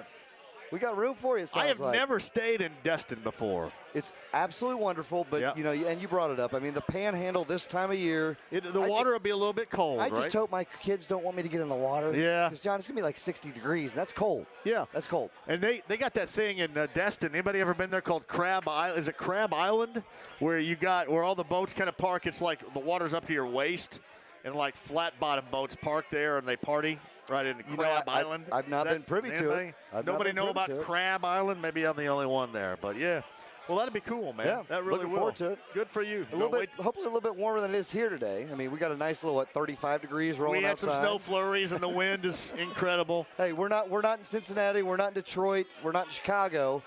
we got room for you, it sounds I have like. never stayed in Destin before. It's absolutely wonderful, but, and you brought it up. I mean, the Panhandle this time of year. The water will be a little bit cold, I just hope my kids don't want me to get in the water. Yeah. Because, John, it's going to be like 60 degrees. That's cold. Yeah. That's cold. And they got that thing in Destin. Anybody ever been there called Crab Island? Is it Crab Island? Where all the boats kind of park. It's like the water's up to your waist. And like flat bottom boats park there and they party. Right in Crab Island. I've not been privy to it. Nobody know about Crab Island? Maybe I'm the only one there. But, yeah. Well, that'd be cool, man. Yeah, that really looking forward to it. Good for you. Hopefully a little bit warmer than it is here today. I mean, we got a nice little 35 degrees rolling outside. We had some snow flurries, and the wind is incredible. Hey, we're not in Cincinnati. We're not in Detroit. We're not in Chicago.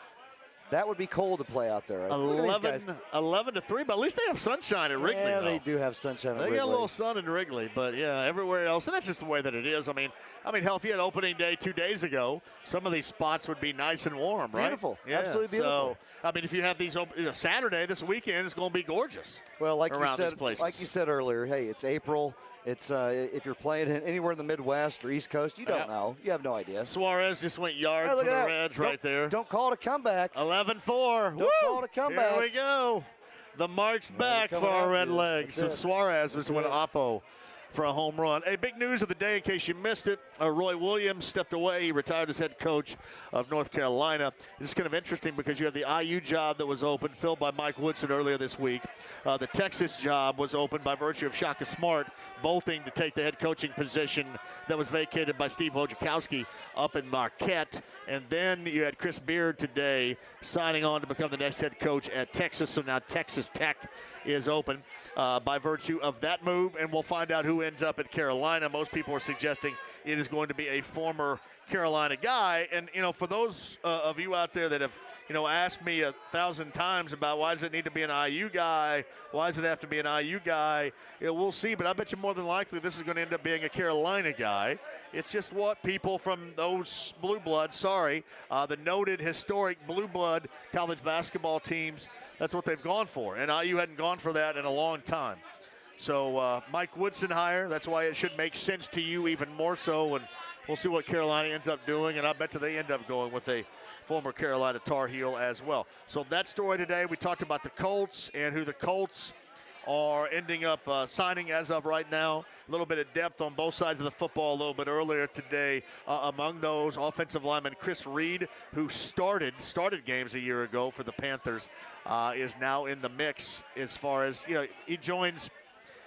That would be cold to play out there. 11 to 3, but at least they have sunshine at Wrigley. Yeah, though. they do have sunshine at They Wrigley. got a little sun in Wrigley, but yeah, everywhere else, and that's just the way that it is. I mean, hell, if you had opening day 2 days ago, some of these spots would be nice and warm, right? Beautiful, yeah. absolutely beautiful. So, I mean, if you have these Saturday, this weekend, it's going to be gorgeous. Well, like you said earlier, hey, it's April. It's if you're playing anywhere in the Midwest or East Coast, you don't know. You have no idea. Suarez just went yard for the Reds right there. Don't call it a comeback. 11-4. Don't call it a comeback. Here we go. The march back for our Red Legs. So Suarez was when Oppo for a home run. Hey, big news of the day in case you missed it. Roy Williams stepped away. He retired as head coach of North Carolina. It's kind of interesting because you have the IU job that was open, filled by Mike Woodson earlier this week. The Texas job was opened by virtue of Shaka Smart bolting to take the head coaching position that was vacated by Steve Wojciechowski up in Marquette. And then you had Chris Beard today signing on to become the next head coach at Texas. So now Texas Tech is open by virtue of that move, and we'll find out who ends up at Carolina. Most people are suggesting it is going to be a former Carolina guy. And, you know, for those of you out there that have, you know, asked me 1,000 times about why does it need to be an IU guy? Why does it have to be an IU guy? You know, we'll see, but I bet you more than likely this is going to end up being a Carolina guy. It's just what people from those blue bloods, the noted historic blue blood college basketball teams, that's what they've gone for. And IU hadn't gone for that in a long time. So Mike Woodson hire, that's why it should make sense to you even more so. And we'll see what Carolina ends up doing. And I bet you they end up going with a former Carolina Tar Heel as well. So that story today, we talked about the Colts and who the Colts are ending up signing as of right now. A little bit of depth on both sides of the football a little bit earlier today. Among those, offensive lineman Chris Reed, who started games a year ago for the Panthers, is now in the mix as far as, you know, he joins,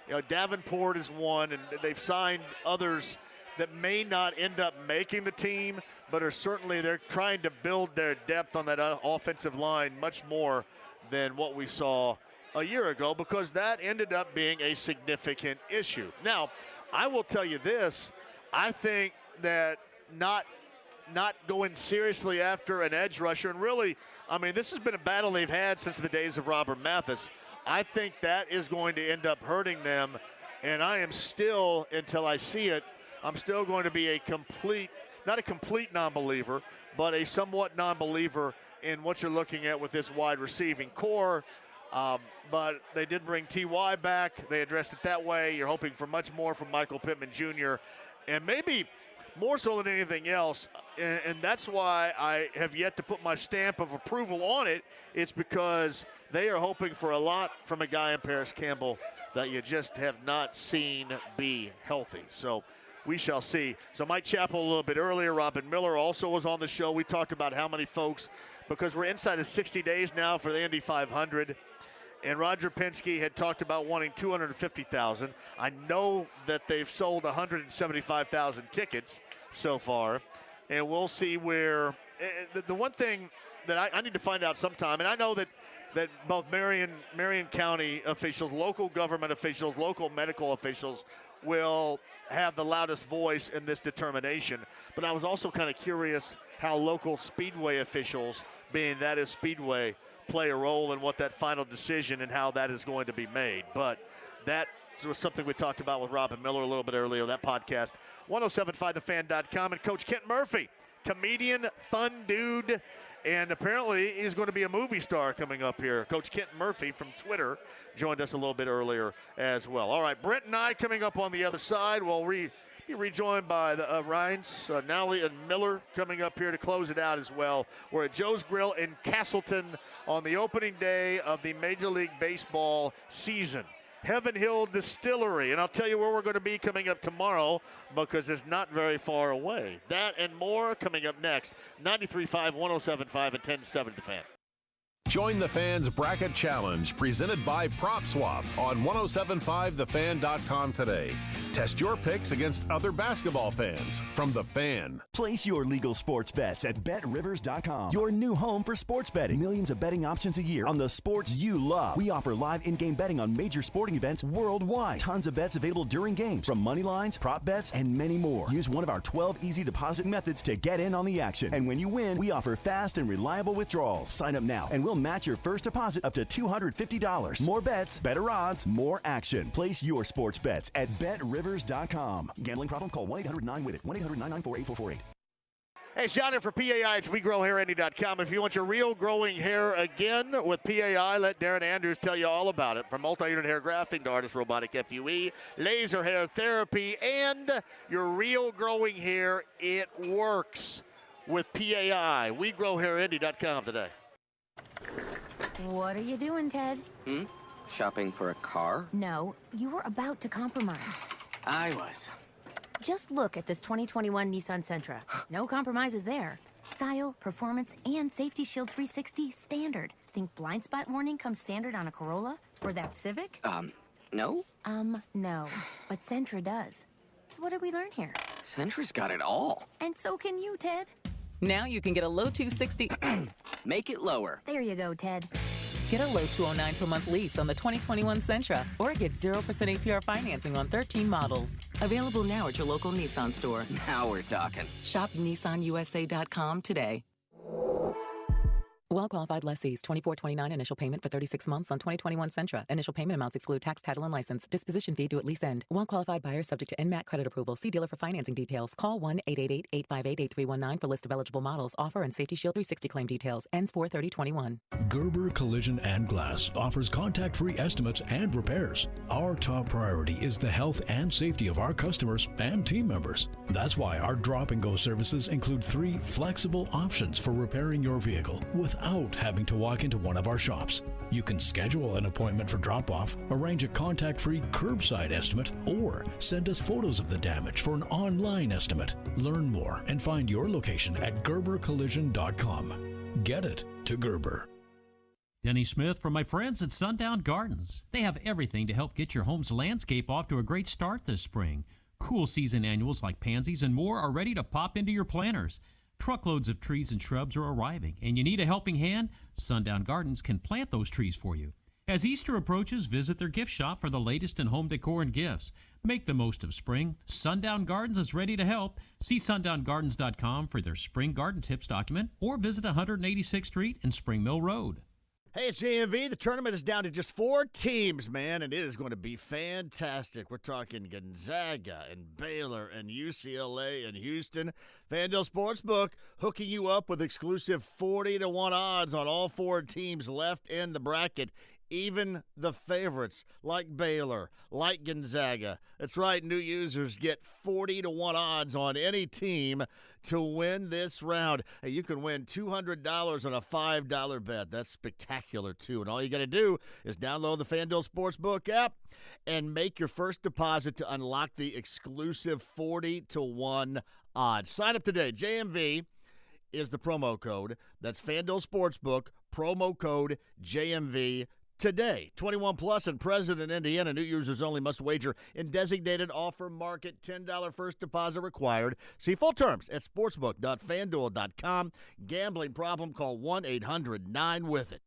you know, Davenport is one, and they've signed others that may not end up making the team, but are certainly, they're trying to build their depth on that offensive line much more than what we saw a year ago, because that ended up being a significant issue. Now, I will tell you this, I think that not going seriously after an edge rusher, and really, I mean, this has been a battle they've had since the days of Robert Mathis. I think that is going to end up hurting them, and I am still, until I see it, I'm still going to be not a complete non-believer, but a somewhat non-believer in what you're looking at with this wide receiving core. But they did bring T.Y. back. They addressed it that way. You're hoping for much more from Michael Pittman Jr., and maybe more so than anything else, and that's why I have yet to put my stamp of approval on it. It's because they are hoping for a lot from a guy in Paris Campbell that you just have not seen be healthy. So we shall see. So Mike Chappell a little bit earlier. Robin Miller also was on the show. We talked about how many folks, because we're inside of 60 days now for the Indy 500. And Roger Penske had talked about wanting 250,000. I know that they've sold 175,000 tickets so far. And we'll see where the one thing that I need to find out sometime, and I know that both Marion County officials, local government officials, local medical officials will have the loudest voice in this determination. But I was also kind of curious how local Speedway officials, being that is Speedway, play a role in what that final decision and how that is going to be made. But that was something we talked about with Robin Miller a little bit earlier, that podcast. 1075thefan.com. And Coach Kent Murphy, comedian, fun dude, and apparently he's going to be a movie star coming up here. Coach Kent Murphy from Twitter joined us a little bit earlier as well. All right, Brent and I coming up on the other side. We'll be rejoined by the Ryans, Nally and Miller coming up here to close it out as well. We're at Joe's Grill in Castleton on the opening day of the Major League Baseball season. Heaven Hill Distillery, and I'll tell you where we're going to be coming up tomorrow because it's not very far away. That and more coming up next. 93.5, 107.5, and 1070 The Fan. Join the Fans Bracket Challenge presented by Prop Swap on 1075thefan.com today. Test your picks against other basketball fans from The Fan. Place your legal sports bets at BetRivers.com, your new home for sports betting. Millions of betting options a year on the sports you love. We offer live in-game betting on major sporting events worldwide. Tons of bets available during games, from money lines, prop bets, and many more. Use one of our 12 easy deposit methods to get in on the action. And when you win, we offer fast and reliable withdrawals. Sign up now and we'll match your first deposit up to $250. More bets, better odds, more action. Place your sports bets at BetRivers.com. Gambling problem? Call 1-800-9-WITH-IT. 1-800-994-8448. Hey, shout out for PAI. It's WeGrowHairIndy.com. If you want your real growing hair again with PAI, let Darren Andrews tell you all about it. From multi-unit hair grafting to artist robotic FUE, laser hair therapy, and your real growing hair, it works with PAI. WeGrowHairIndy.com today. What are you doing, Ted? Shopping for a car? No, you were about to compromise. I was. Just look at this 2021 Nissan Sentra. No compromises there. Style, performance, and Safety Shield 360 standard. Think blind spot warning comes standard on a Corolla? Or that Civic? No? No. But Sentra does. So what did we learn here? Sentra's got it all. And so can you, Ted. Now you can get a low 260. Make it lower. There you go, Ted. Get a low 209 per month lease on the 2021 Sentra, or get 0% APR financing on 13 models. Available now at your local Nissan store. Now we're talking. Shop nissanusa.com today. Well-qualified lessees, 24.29 initial payment for 36 months on 2021 Sentra. Initial payment amounts exclude tax, title, and license. Disposition fee due at lease end. Well-qualified buyers subject to NMAC credit approval. See dealer for financing details. Call 1-888-858-8319 for list of eligible models. Offer and Safety Shield 360 claim details. Ends 4/30/21. Gerber Collision and Glass offers contact-free estimates and repairs. Our top priority is the health and safety of our customers and team members. That's why our drop-and-go services include 3 flexible options for repairing your vehicle without having to walk into one of our shops. You can schedule an appointment for drop-off, arrange a contact-free curbside estimate, or send us photos of the damage for an online estimate. Learn more and find your location at GerberCollision.com. Get it to Gerber. Denny Smith from my friends at Sundown Gardens. They have everything to help get your home's landscape off to a great start this spring. Cool season annuals like pansies and more are ready to pop into your planters. Truckloads of trees and shrubs are arriving, and you need a helping hand? Sundown Gardens can plant those trees for you. As Easter approaches, visit their gift shop for the latest in home decor and gifts. Make the most of spring. Sundown Gardens is ready to help. See sundown.gardens.com for their spring garden tips document, or visit 186th Street and Spring Mill Road. Hey, it's JMV. The tournament is down to just 4 teams, man, and it is going to be fantastic. We're talking Gonzaga and Baylor and UCLA and Houston. FanDuel Sportsbook hooking you up with exclusive 40-1 odds on all 4 teams left in the bracket, even the favorites like Baylor, like Gonzaga. That's right, new users get 40-1 odds on any team to win this round. Hey, you can win $200 on a $5 bet. That's spectacular, too. And all you got to do is download the FanDuel Sportsbook app and make your first deposit to unlock the exclusive 40-1 odds. Sign up today. JMV is the promo code. That's FanDuel Sportsbook, promo code JMV. Today, 21 plus and present in Indiana. New users only must wager in designated offer market. $10 first deposit required. See full terms at sportsbook.fanduel.com. Gambling problem? Call 1-800-9-WITH-IT.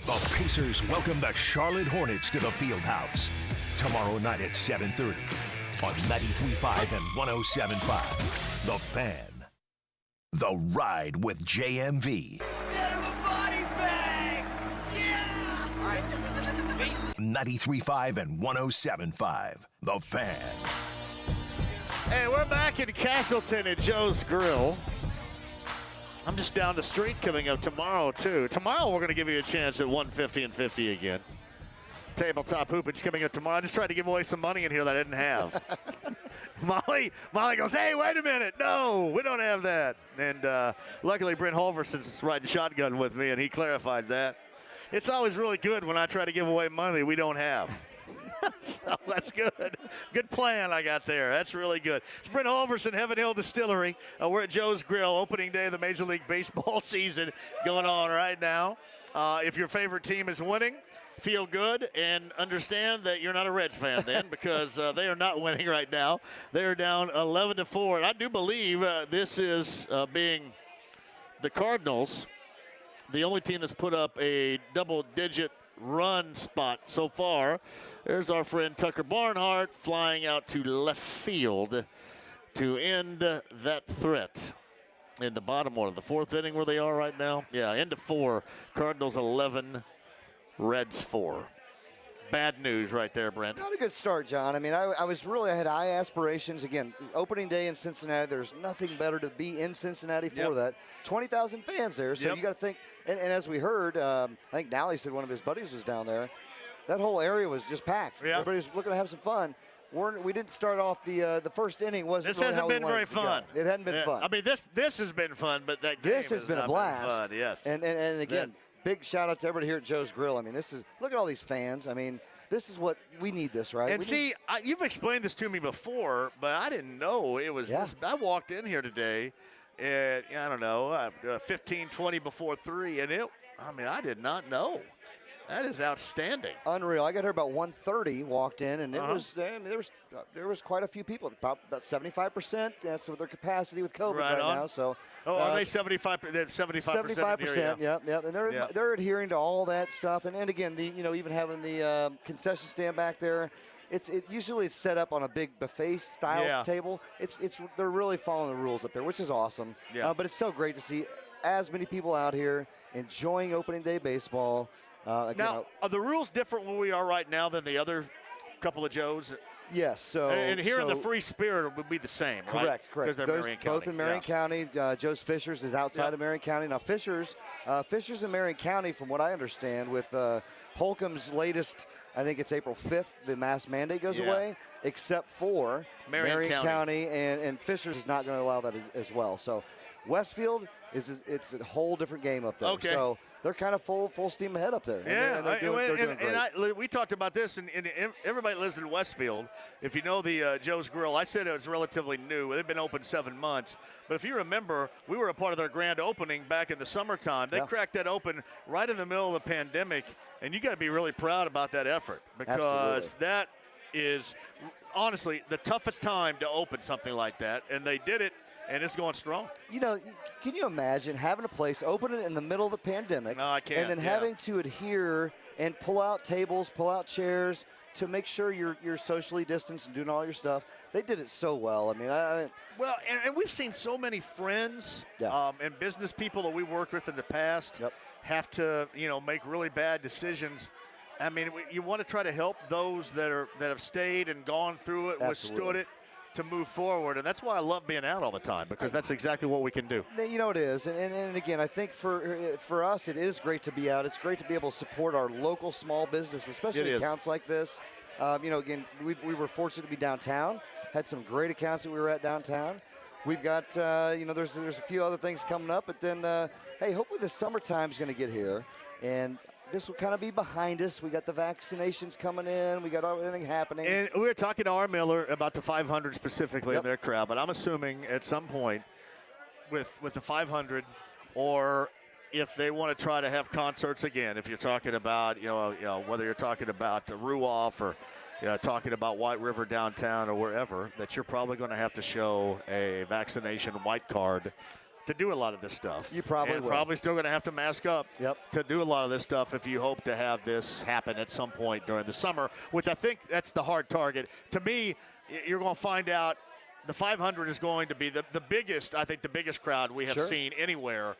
The Pacers welcome the Charlotte Hornets to the Fieldhouse tomorrow night at 7:30 on 93.5 and 107.5. The Fan. The Ride with JMV. 93.5 and 107.5. The Fan. Hey, we're back in Castleton at Joe's Grill. I'm just down the street coming up tomorrow, too. Tomorrow, we're going to give you a chance at 150 and 50 again. Tabletop hoopage coming up tomorrow. I just tried to give away some money in here that I didn't have. Molly goes, hey, wait a minute. No, we don't have that. And luckily, Brent Holverson's riding shotgun with me, and he clarified that. It's always really good when I try to give away money we don't have. So that's good. Good plan I got there. That's really good. It's Brent Holverson, Heaven Hill Distillery. We're at Joe's Grill, opening day of the Major League Baseball season going on right now. If your favorite team is winning, feel good and understand that you're not a Reds fan then, because they are not winning right now. They are down 11-4. And I do believe this is being the Cardinals, the only team that's put up a double-digit run spot so far. There's our friend Tucker Barnhart flying out to left field to end that threat in the bottom of the 4th inning where they are right now. Yeah, end of 4. Cardinals 11, Reds 4. Bad news right there, Brent. Not a good start, John. I mean, I had high aspirations. Again, opening day in Cincinnati, there's nothing better to be in Cincinnati for that. 20,000 fans there, so you got to think. And as we heard, I think Nally said one of his buddies was down there. That whole area was just packed. Yep. Everybody was looking to have some fun. We didn't start off the first inning. This hasn't been very fun. It hadn't been fun. I mean, this has been fun, but this has been a blast. Fun, yes. And again, big shout out to everybody here at Joe's Grill. I mean, look at all these fans. I mean, this is what we need. This right. And you've explained this to me before, but I didn't know it was this. I walked in here today at, I don't know, 15, 20 before 3, and I did not know. That is outstanding. Unreal. I got here about 1:30, walked in, and there was quite a few people, about 75%. That's with their capacity with COVID right now. So, are they 75%? They're 75%. 75%. Yep. And they're adhering to all that stuff. And again, even having the concession stand back there. Usually it's set up on a big buffet style table. They're really following the rules up there, which is awesome. Yeah. But it's so great to see as many people out here enjoying opening day baseball. Now, are the rules different where we are right now than the other couple of Joes? Yes. So and here in the Free Spirit would be the same, right? Correct. Because they're Marion County. Both in Marion County. Joe's Fishers is outside of Marion County. Now Fishers in Marion County, from what I understand, with Holcomb's latest, I think it's April 5th, the mask mandate goes away, except for Marion County and Fishers is not going to allow that as well. So Westfield it's a whole different game up there. Okay. So they're kind of full steam ahead up there. Yeah, and they're doing great. We talked about this, and everybody lives in Westfield. If you know the Joe's Grill, I said it was relatively new. They've been open 7 months. But if you remember, we were a part of their grand opening back in the summertime. They cracked that open right in the middle of the pandemic, and you got to be really proud about that effort because that is honestly the toughest time to open something like that, and they did it. And it's going strong. Can you imagine having a place, open it in the middle of the pandemic, no, I can't, and then having to adhere and pull out tables, pull out chairs to make sure you're socially distanced and doing all your stuff. They did it so well. And we've seen so many friends and business people that we worked with in the past have to, make really bad decisions. I mean, you want to try to help those that have stayed and gone through it, withstood it, to move forward, and that's why I love being out all the time, because that's exactly what we can do. It is, and again, I think for us, it is great to be out. It's great to be able to support our local small business, especially accounts like this. Again, we were fortunate to be downtown, had some great accounts that we were at downtown. We've got, there's a few other things coming up, but then, hey, hopefully the summertime's going to get here, and this will kind of be behind us. We got the vaccinations coming in. We got everything happening. And we were talking to R. Miller about the 500 specifically in their crowd, but I'm assuming at some point with the 500, or if they want to try to have concerts again, if you're talking about, whether you're talking about Ruoff or talking about White River downtown or wherever, that you're probably going to have to show a vaccination white card to do a lot of this stuff. You probably will. Probably still going to have to mask up to do a lot of this stuff if you hope to have this happen at some point during the summer, which I think that's the hard target. To me, you're going to find out the 500 is going to be the biggest, I think the biggest crowd we have seen anywhere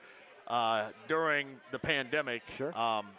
during the pandemic,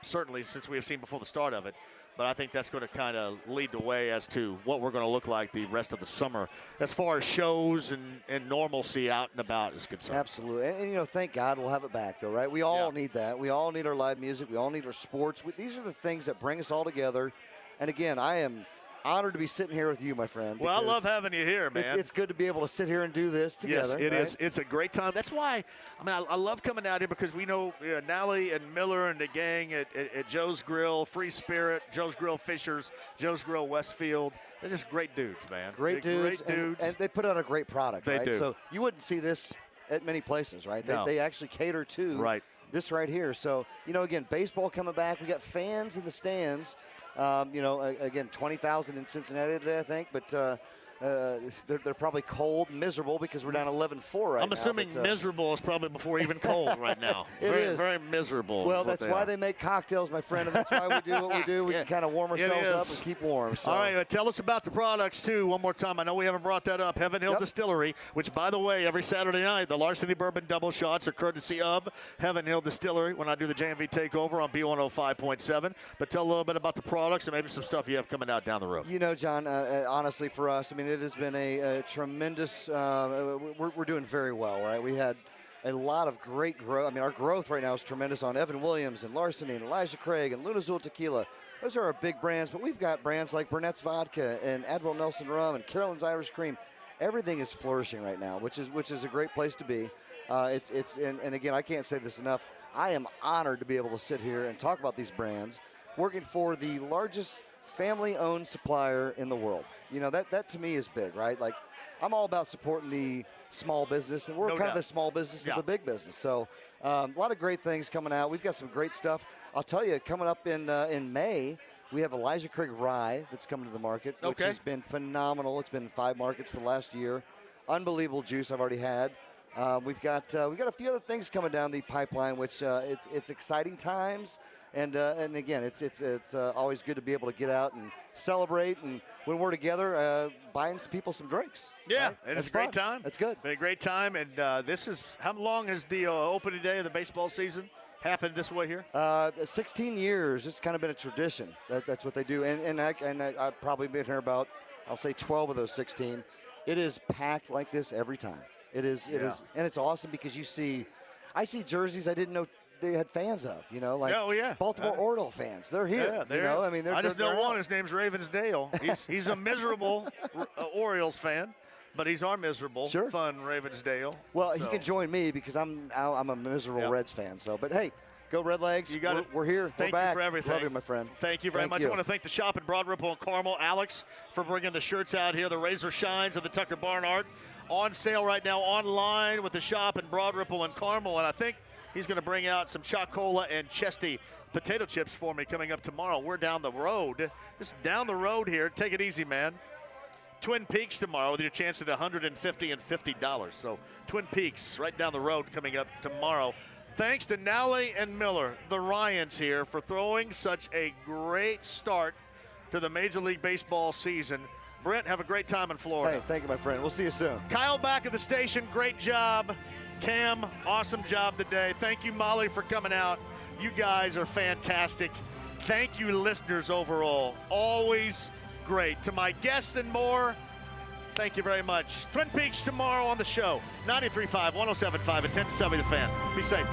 certainly since we have seen before the start of it. But I think that's going to kind of lead the way as to what we're going to look like the rest of the summer as far as shows and normalcy out and about is concerned. Absolutely. And thank God we'll have it back, though, right? We all need that. We all need our live music. We all need our sports. These are the things that bring us all together. And, again, I am honored to be sitting here with you, my friend. Well, I love having you here, man. It's good to be able to sit here and do this together. Yes, it is. It's a great time. That's why, I love coming out here because we know Nally and Miller and the gang at Joe's Grill, Free Spirit, Joe's Grill Fishers, Joe's Grill Westfield. They're just great dudes, man. Great dudes. And they put out a great product, they do. So you wouldn't see this at many places, right? No. They actually cater to this right here. So, again, baseball coming back. We got fans in the stands. Again, 20,000 in Cincinnati today, I think, but they're probably cold and miserable because we're down 11-4 right now. I'm assuming miserable is probably before even cold right now. It is. Very miserable. Well, that's why they make cocktails, my friend, and that's why we do what we do. We can kind of warm ourselves up and keep warm. So. All right, tell us about the products, too, one more time. I know we haven't brought that up. Heaven Hill Distillery, which, by the way, every Saturday night, the Larceny Bourbon Double Shots are courtesy of Heaven Hill Distillery when I do the JMV Takeover on B105.7. But tell a little bit about the products and maybe some stuff you have coming out down the road. John, honestly, for us, it has been a tremendous, we're doing very well, right? We had a lot of great growth. Our growth right now is tremendous on Evan Williams and Larceny and Elijah Craig and Luna Azul Tequila. Those are our big brands, but we've got brands like Burnett's Vodka and Admiral Nelson Rum and Carolyn's Irish Cream. Everything is flourishing right now, which is a great place to be. And again, I can't say this enough. I am honored to be able to sit here and talk about these brands, working for the largest family-owned supplier in the world. You know, that to me is big, right? Like, I'm all about supporting the small business, and we're kind of the small business of the big business. So a lot of great things coming out. We've got some great stuff. I'll tell you, coming up in May, we have Elijah Craig Rye that's coming to the market, which has been phenomenal. It's been in 5 markets for the last year. Unbelievable juice I've already had. We've got a few other things coming down the pipeline, which it's exciting times. And again, it's always good to be able to get out and celebrate, and when we're together, buying some people some drinks. Yeah, right? and it's a great time. That's good. Been a great time, and this is, how long has the opening day of the baseball season happened this way here? 16 years. It's kind of been a tradition. That's what they do, and I've probably been here about, I'll say 12 of those 16. It is packed like this every time. It is, and it's awesome because I see jerseys I didn't know they had fans of, you know, like Baltimore Oriole fans. They're here. Yeah, you know, I mean, I just know one. out. His name's Ravensdale. He's a miserable Orioles fan, but he's our miserable, fun Ravensdale. Well, he can join me because I'm a miserable Reds fan. So, but hey, go Red Legs. You got it. We're here. Thank we're back. you for everything. Love you, my friend. Thank you very much. I want to thank the shop in Broad Ripple and Carmel, Alex, for bringing the shirts out here. The Razor Shines of the Tucker Barnhart on sale right now online with the shop in Broad Ripple and Carmel, and I think he's going to bring out some Chocola and Chesty potato chips for me coming up tomorrow. We're down the road. Just down the road here. Take it easy, man. Twin Peaks tomorrow with your chance at $150 and $50. So Twin Peaks right down the road coming up tomorrow. Thanks to Nowley and Miller, the Ryans here, for throwing such a great start to the Major League Baseball season. Brent, have a great time in Florida. Hey, thank you, my friend. We'll see you soon. Kyle back at the station. Great job. Cam, awesome job today. Thank you, Molly, for coming out. You guys are fantastic. Thank you, listeners, overall. Always great. To my guests and more, thank you very much. Twin Peaks tomorrow on the show. 93.5, 107.5, and 1070 The Fan. Be safe.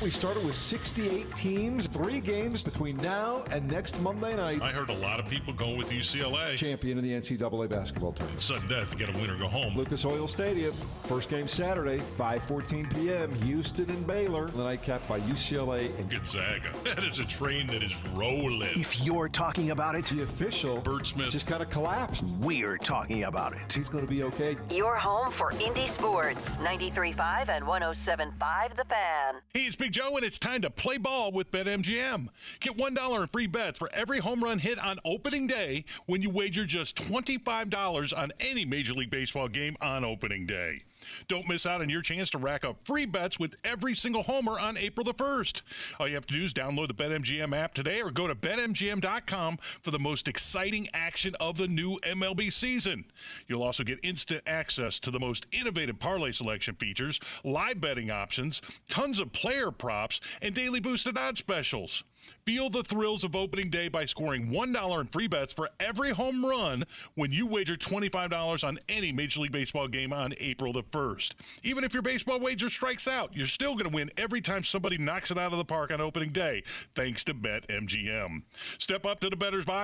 We started with 68 teams, 3 games between now and next Monday night. I heard a lot of people going with UCLA. Champion of the NCAA basketball tournament. Sudden death to get a win or go home. Lucas Oil Stadium, first game Saturday, 5:14 p.m. Houston and Baylor. The night capped by UCLA and Gonzaga. That is a train that is rolling. If you're talking about it, the official Bert Smith just kind of collapsed. We're talking about it. He's going to be okay. Your home for Indy Sports, 93.5 and 107.5 The Fan. Hey, it's Big Joe, and it's time to play ball with BetMGM. Get $1 in free bets for every home run hit on opening day when you wager just $25 on any Major League Baseball game on opening day. Don't miss out on your chance to rack up free bets with every single homer on April the 1st. All you have to do is download the BetMGM app today or go to BetMGM.com for the most exciting action of the new MLB season. You'll also get instant access to the most innovative parlay selection features, live betting options, tons of player props, and daily boosted odds specials. Feel the thrills of opening day by scoring $1 in free bets for every home run when you wager $25 on any Major League Baseball game on April the 1st. Even if your baseball wager strikes out, you're still going to win every time somebody knocks it out of the park on opening day, thanks to BetMGM. Step up to the bettor's box